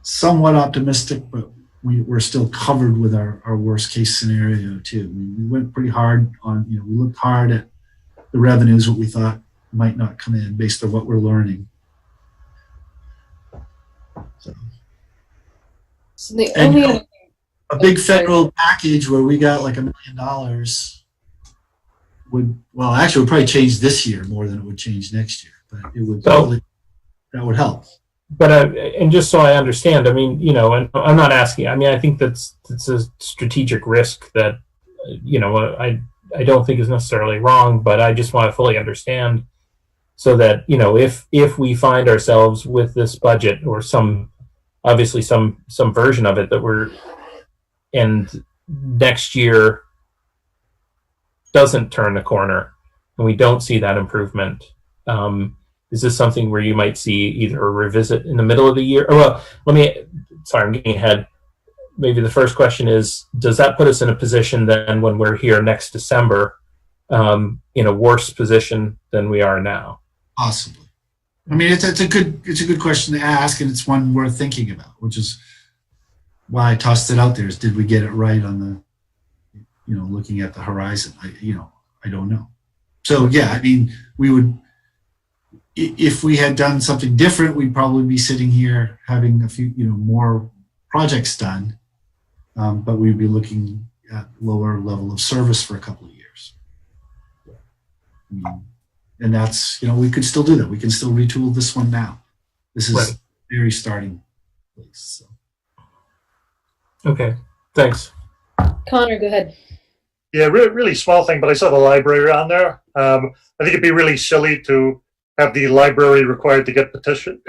[SPEAKER 3] somewhat optimistic, but we're still covered with our worst case scenario too. We went pretty hard on, we looked hard at the revenues, what we thought might not come in based on what we're learning.
[SPEAKER 1] So the only
[SPEAKER 3] a big federal package where we got like $1 million would probably change this year more than it would change next year, but it would that would help.
[SPEAKER 7] But and just so I understand, and I'm not asking. I think that's a strategic risk that I don't think is necessarily wrong, but I just want to fully understand so that if we find ourselves with this budget or some version of it and next year doesn't turn the corner and we don't see that improvement. Is this something where you might see either a revisit in the middle of the year? I'm getting ahead. Maybe the first question is, does that put us in a position then when we're here next December in a worse position than we are now?
[SPEAKER 3] Possibly. It's a good question to ask, and it's one worth thinking about, which is why I tossed it out there, is did we get it right on the, looking at the horizon? I don't know. So yeah, we would, if we had done something different, we'd probably be sitting here having a few, more projects done, but we'd be looking at lower level of service for a couple of years. And that's, we could still do that. We can still retool this one now. This is right. Very starting place. So.
[SPEAKER 7] Okay, thanks.
[SPEAKER 1] Connor, go ahead.
[SPEAKER 8] Yeah, really small thing, but I saw the library on there. I think it'd be really silly to have the library required to get petition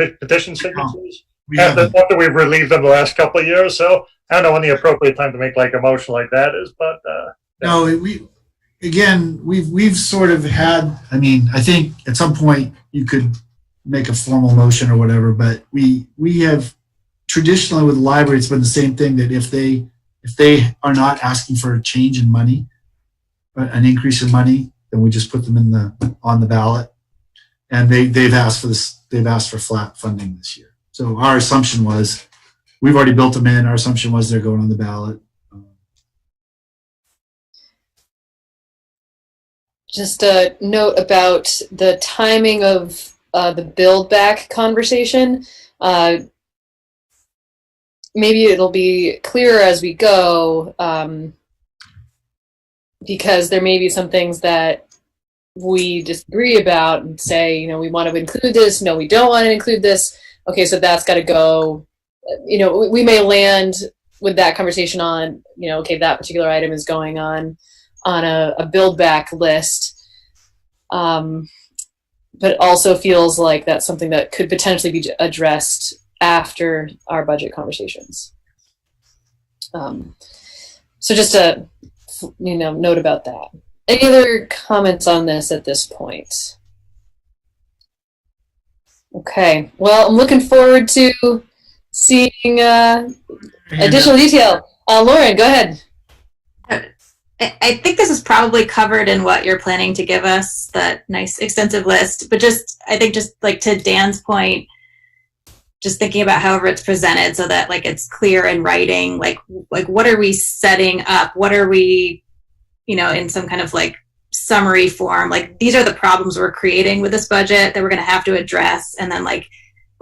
[SPEAKER 8] signatures after we've relieved them the last couple of years. So I don't know when the appropriate time to make like a motion like that is, but
[SPEAKER 3] no, we've sort of had. I think at some point you could make a formal motion or whatever, but we have traditionally with the library, it's been the same thing, that if they are not asking for a change in money, an increase in money, then we just put them on the ballot. And they've asked for this. They've asked for flat funding this year. So our assumption was, we've already built them in. Our assumption was they're going on the ballot.
[SPEAKER 1] Just a note about the timing of the build back conversation. Maybe it'll be clearer as we go, because there may be some things that we disagree about and say, we want to include this. No, we don't want to include this. Okay, so that's got to go. We may land with that conversation on, okay, that particular item is going on a build back list. But also feels like that's something that could potentially be addressed after our budget conversations. So just a note about that. Any other comments on this at this point? Okay, well, I'm looking forward to seeing additional detail. Lauren, go ahead.
[SPEAKER 21] I think this is probably covered in what you're planning to give us, that nice extensive list, but I think like to Dan's point, just thinking about however it's presented so that like it's clear in writing, like what are we setting up? What are we, in some kind of like summary form, like these are the problems we're creating with this budget that we're going to have to address. And then like,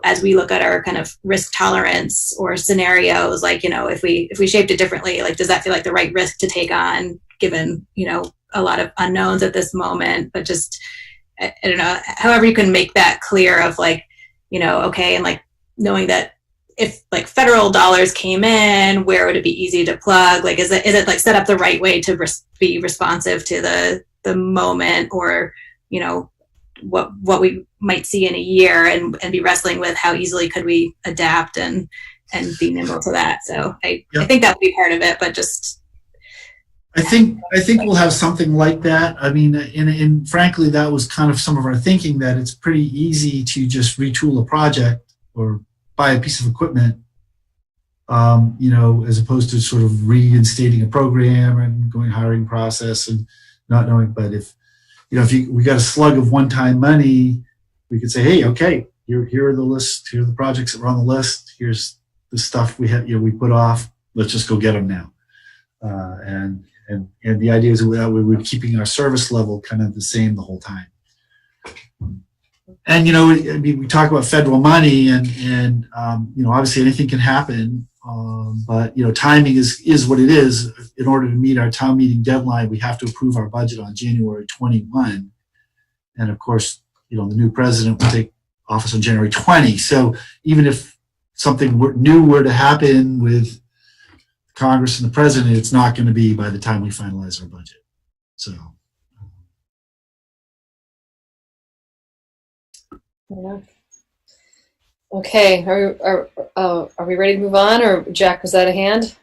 [SPEAKER 21] as we look at our kind of risk tolerance or scenarios, like, you know, if we shaped it differently, like, does that feel like the right risk to take on, given, you know, a lot of unknowns at this moment? But just, I don't know, however you can make that clear of, like, you know, okay, and like knowing that if like federal dollars came in, where would it be easy to plug? Like, is it like set up the right way to be responsive to the moment, or, you know, what we might see in a year, and be wrestling with how easily could we adapt and be nimble to that. So I think that would be part of it, but just.
[SPEAKER 3] I think we'll have something like that. I mean, and frankly, that was kind of some of our thinking, that it's pretty easy to just retool a project or buy a piece of equipment, you know, as opposed to sort of reinstating a program and going hiring process and not knowing. But if, you know, we got a slug of one-time money, we could say, hey, okay, here are the lists, here are the projects that were on the list, here's the stuff we had, you know, we put off, let's just go get them now. And the idea is that we were keeping our service level kind of the same the whole time. And, you know, I mean, we talk about federal money, and you know, obviously anything can happen, but, you know, timing is what it is. In order to meet our town meeting deadline, we have to approve our budget on January 21. And of course, you know, the new president will take office on January 20. So even if something new were to happen with Congress and the president, it's not going to be by the time we finalize our budget. So.
[SPEAKER 1] Yeah. Okay, are we ready to move on, or Jack, was that a hand?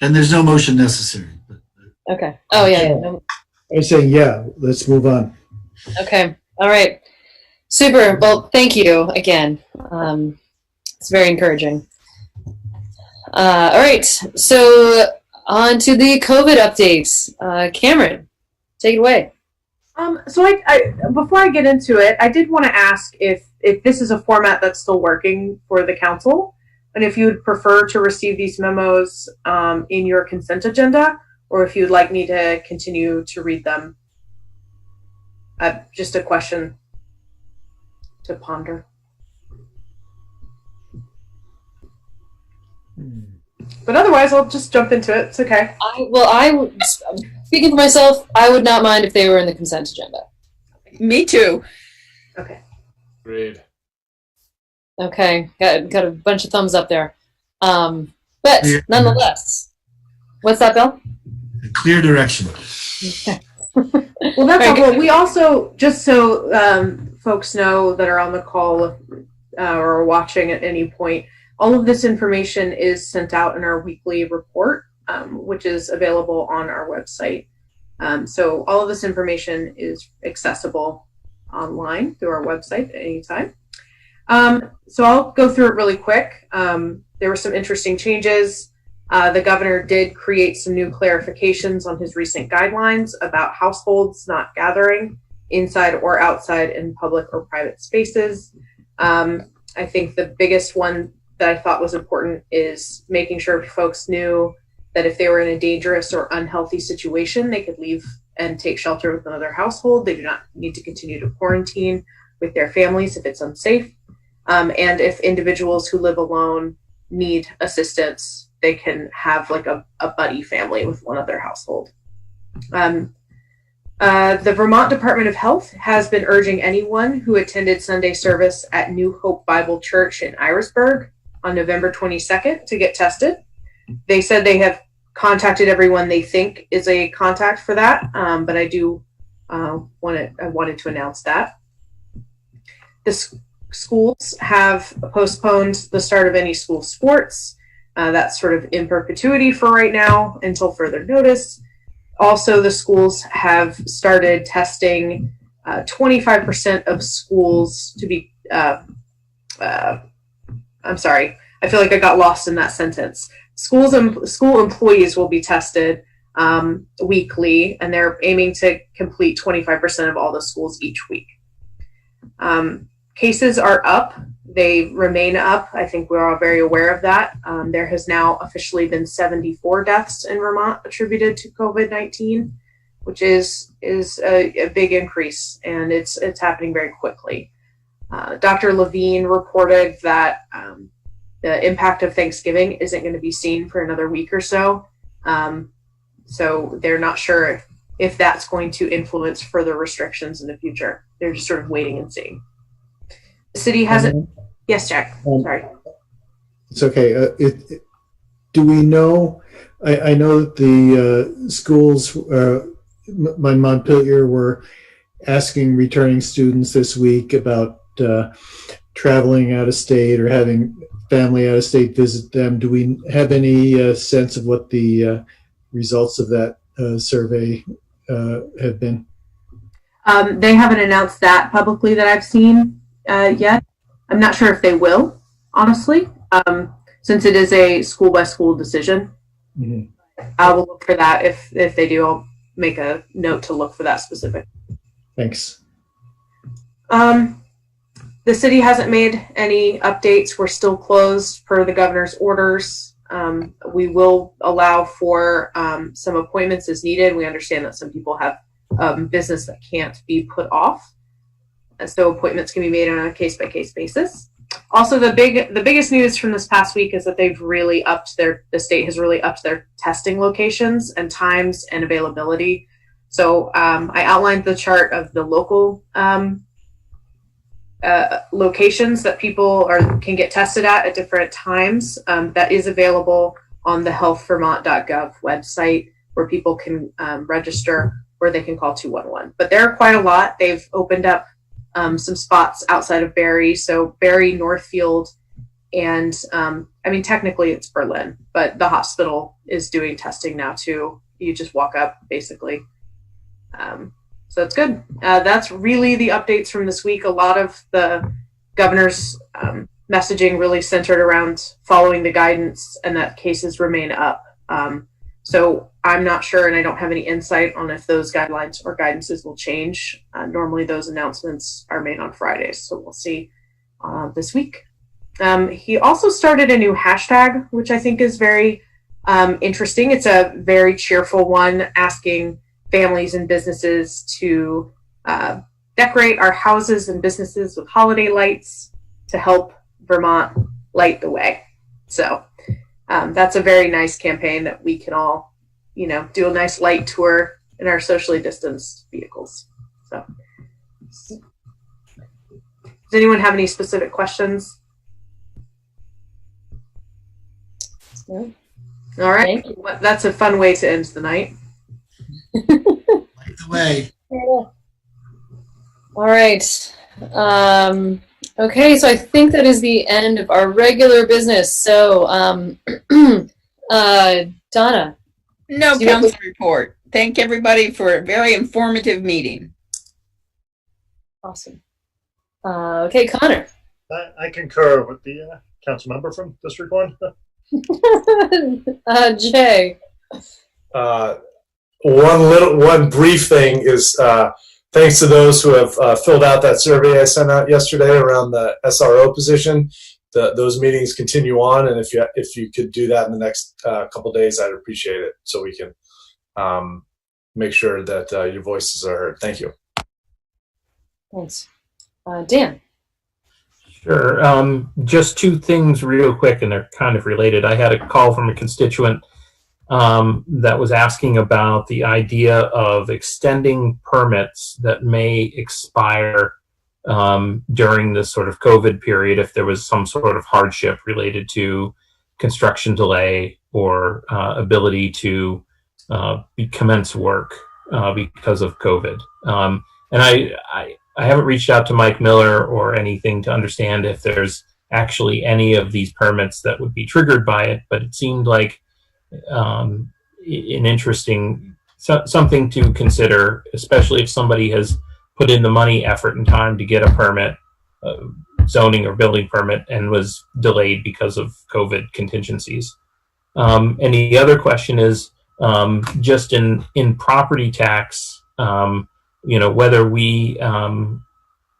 [SPEAKER 3] And there's no motion necessary.
[SPEAKER 1] Okay. Oh yeah. No.
[SPEAKER 2] I was saying, yeah, let's move on.
[SPEAKER 1] Okay. All right. Super. Well, thank you again. It's very encouraging. All right. So on to the COVID updates. Cameron, take it away.
[SPEAKER 9] So I before I get into it, I did want to ask if this is a format that's still working for the council, and if you would prefer to receive these memos in your consent agenda, or if you'd like me to continue to read them. Just a question to ponder. But otherwise, I'll just jump into it. It's okay.
[SPEAKER 1] Speaking for myself, I would not mind if they were in the consent agenda.
[SPEAKER 5] Me too.
[SPEAKER 9] Okay.
[SPEAKER 20] Agreed.
[SPEAKER 1] Okay, got a bunch of thumbs up there. But nonetheless, what's that, Bill?
[SPEAKER 3] Clear direction.
[SPEAKER 9] Okay. Well, that's helpful. We also, just so folks know that are on the call or watching at any point, all of this information is sent out in our weekly report, which is available on our website. So all of this information is accessible online through our website at any time. So I'll go through it really quick. There were some interesting changes. The governor did create some new clarifications on his recent guidelines about households not gathering inside or outside in public or private spaces. I think the biggest one that I thought was important is making sure folks knew that if they were in a dangerous or unhealthy situation, they could leave and take shelter with another household. They do not need to continue to quarantine with their families if it's unsafe. And if individuals who live alone need assistance, they can have like a buddy family with one other household. The Vermont Department of Health has been urging anyone who attended Sunday service at New Hope Bible Church in Irisburg on November 22nd to get tested. They said they have contacted everyone they think is a contact for that, but I wanted to announce that. The schools have postponed the start of any school sports. That's sort of in perpetuity for right now until further notice. Also, the schools have started testing 25% of schools to be, I'm sorry, I feel like I got lost in that sentence. School employees will be tested weekly, and they're aiming to complete 25% of all the schools each week. Cases are up. They remain up. I think we're all very aware of that. There has now officially been 74 deaths in Vermont attributed to COVID-19, which is a big increase, and it's happening very quickly. Dr. Levine reported that the impact of Thanksgiving isn't going to be seen for another week or so. So they're not sure if that's going to influence further restrictions in the future. They're just sort of waiting and seeing. The city hasn't. Yes, Jack. Sorry.
[SPEAKER 2] It's okay. Do we know? I know that the schools, my Montpelier, were asking returning students this week about traveling out of state or having family out of state visit them. Do we have any sense of what the results of that survey have been?
[SPEAKER 9] They haven't announced that publicly that I've seen yet. I'm not sure if they will, honestly, since it is a school by school decision.
[SPEAKER 2] Mm-hmm.
[SPEAKER 9] I will look for that. If they do, I'll make a note to look for that specific.
[SPEAKER 2] Thanks.
[SPEAKER 9] The city hasn't made any updates. We're still closed per the governor's orders. We will allow for some appointments as needed. We understand that some people have business that can't be put off. So appointments can be made on a case-by-case basis. Also, the biggest news from this past week is that they've really the state has really upped their testing locations and times and availability. So I outlined the chart of the local locations that people can get tested at different times. That is available on the healthvermont.gov website, where people can register, where they can call 211. But there are quite a lot. They've opened up some spots outside of Barrie, so Barrie, Northfield, and I mean, technically it's Berlin, but the hospital is doing testing now too. You just walk up, basically. So it's good. That's really the updates from this week. A lot of the governor's messaging really centered around following the guidance and that cases remain up. So I'm not sure, and I don't have any insight on if those guidelines or guidances will change. Normally those announcements are made on Fridays, so we'll see this week. He also started a new hashtag, which I think is very interesting. It's a very cheerful one, asking families and businesses to decorate our houses and businesses with holiday lights to help Vermont light the way. So that's a very nice campaign that we can all, do a nice light tour in our socially distanced vehicles. So does anyone have any specific questions?
[SPEAKER 1] No.
[SPEAKER 9] All right. Well, that's a fun way to end the night.
[SPEAKER 3] Light the way.
[SPEAKER 1] All right. Okay, so I think that is the end of our regular business. So, Donna.
[SPEAKER 5] No council report. Thank everybody for a very informative meeting.
[SPEAKER 1] Awesome. Okay, Connor.
[SPEAKER 8] I concur with the council member from District 1.
[SPEAKER 1] Jay.
[SPEAKER 20] One brief thing is thanks to those who have filled out that survey I sent out yesterday around the SRO position. Those meetings continue on, and if you could do that in the next couple days, I'd appreciate it, so we can make sure that your voices are heard. Thank you.
[SPEAKER 1] Thanks. Dan.
[SPEAKER 7] Sure. Just two things real quick, and they're kind of related. I had a call from a constituent that was asking about the idea of extending permits that may expire during this sort of COVID period if there was some sort of hardship related to construction delay or ability to commence work because of COVID. And I haven't reached out to Mike Miller or anything to understand if there's actually any of these permits that would be triggered by it, but it seemed like an interesting something to consider, especially if somebody has put in the money, effort, and time to get a permit, zoning or building permit, and was delayed because of COVID contingencies. And the other question is just in property tax, whether we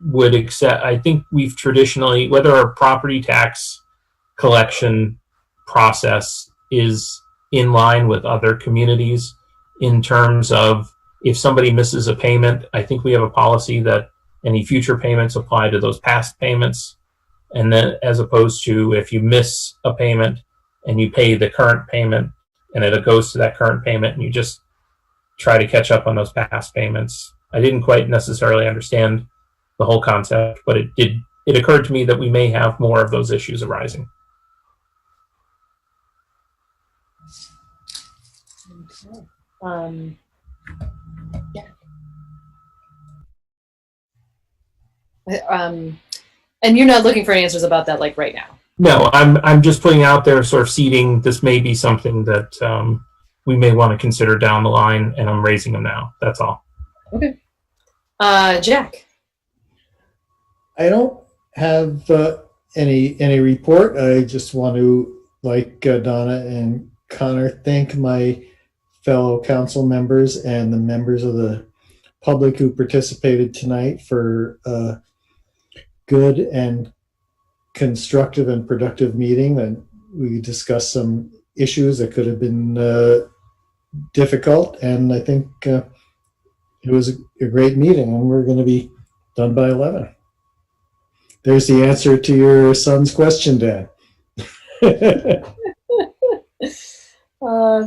[SPEAKER 7] would accept. I think we've traditionally, whether our property tax collection process is in line with other communities in terms of if somebody misses a payment. I think we have a policy that any future payments apply to those past payments. And then as opposed to if you miss a payment and you pay the current payment and it goes to that current payment and you just try to catch up on those past payments. I didn't quite necessarily understand the whole concept, but it occurred to me that we may have more of those issues arising.
[SPEAKER 1] Okay. And you're not looking for answers about that like right now.
[SPEAKER 7] No, I'm just putting out there, sort of seeding. This may be something that we may want to consider down the line, and I'm raising them now. That's all.
[SPEAKER 1] Okay. Jack.
[SPEAKER 2] I don't have any report. I just want to, like Donna and Connor, thank my fellow council members and the members of the public who participated tonight for a good and constructive and productive meeting. And we discussed some issues that could have been difficult, and I think it was a great meeting, and we're going to be done by 11. There's the answer to your son's question, Dan.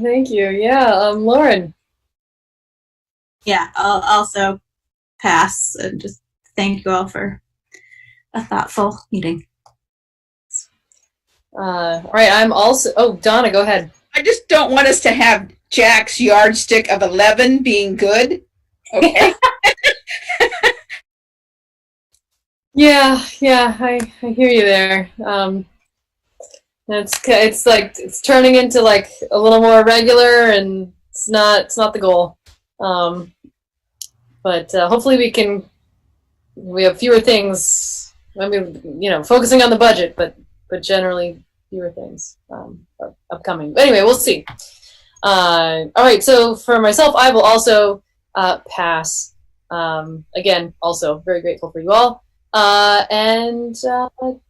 [SPEAKER 1] Thank you. Yeah, Lauren.
[SPEAKER 21] Yeah, I'll also pass and just thank you all for a thoughtful meeting.
[SPEAKER 1] All right, I'm also, oh, Donna, go ahead.
[SPEAKER 5] I just don't want us to have Jack's yardstick of 11 being good. Okay.
[SPEAKER 1] Yeah, I hear you there. It's like it's turning into like a little more regular, and it's not the goal. But hopefully we have fewer things. I mean, focusing on the budget, but generally fewer things upcoming. But anyway, we'll see. All right, so for myself, I will also pass. Again, also very grateful for you all. And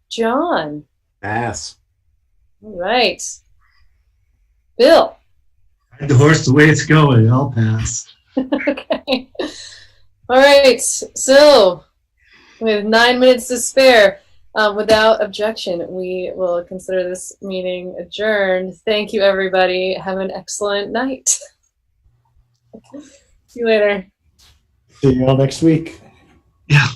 [SPEAKER 1] John.
[SPEAKER 13] Pass.
[SPEAKER 1] All right. Bill.
[SPEAKER 15] The horse, the way it's going, I'll pass.
[SPEAKER 1] Okay. All right. So we have 9 minutes to spare. Without objection, we will consider this meeting adjourned. Thank you, everybody. Have an excellent night. See you later.
[SPEAKER 2] See you all next week.
[SPEAKER 15] Yeah.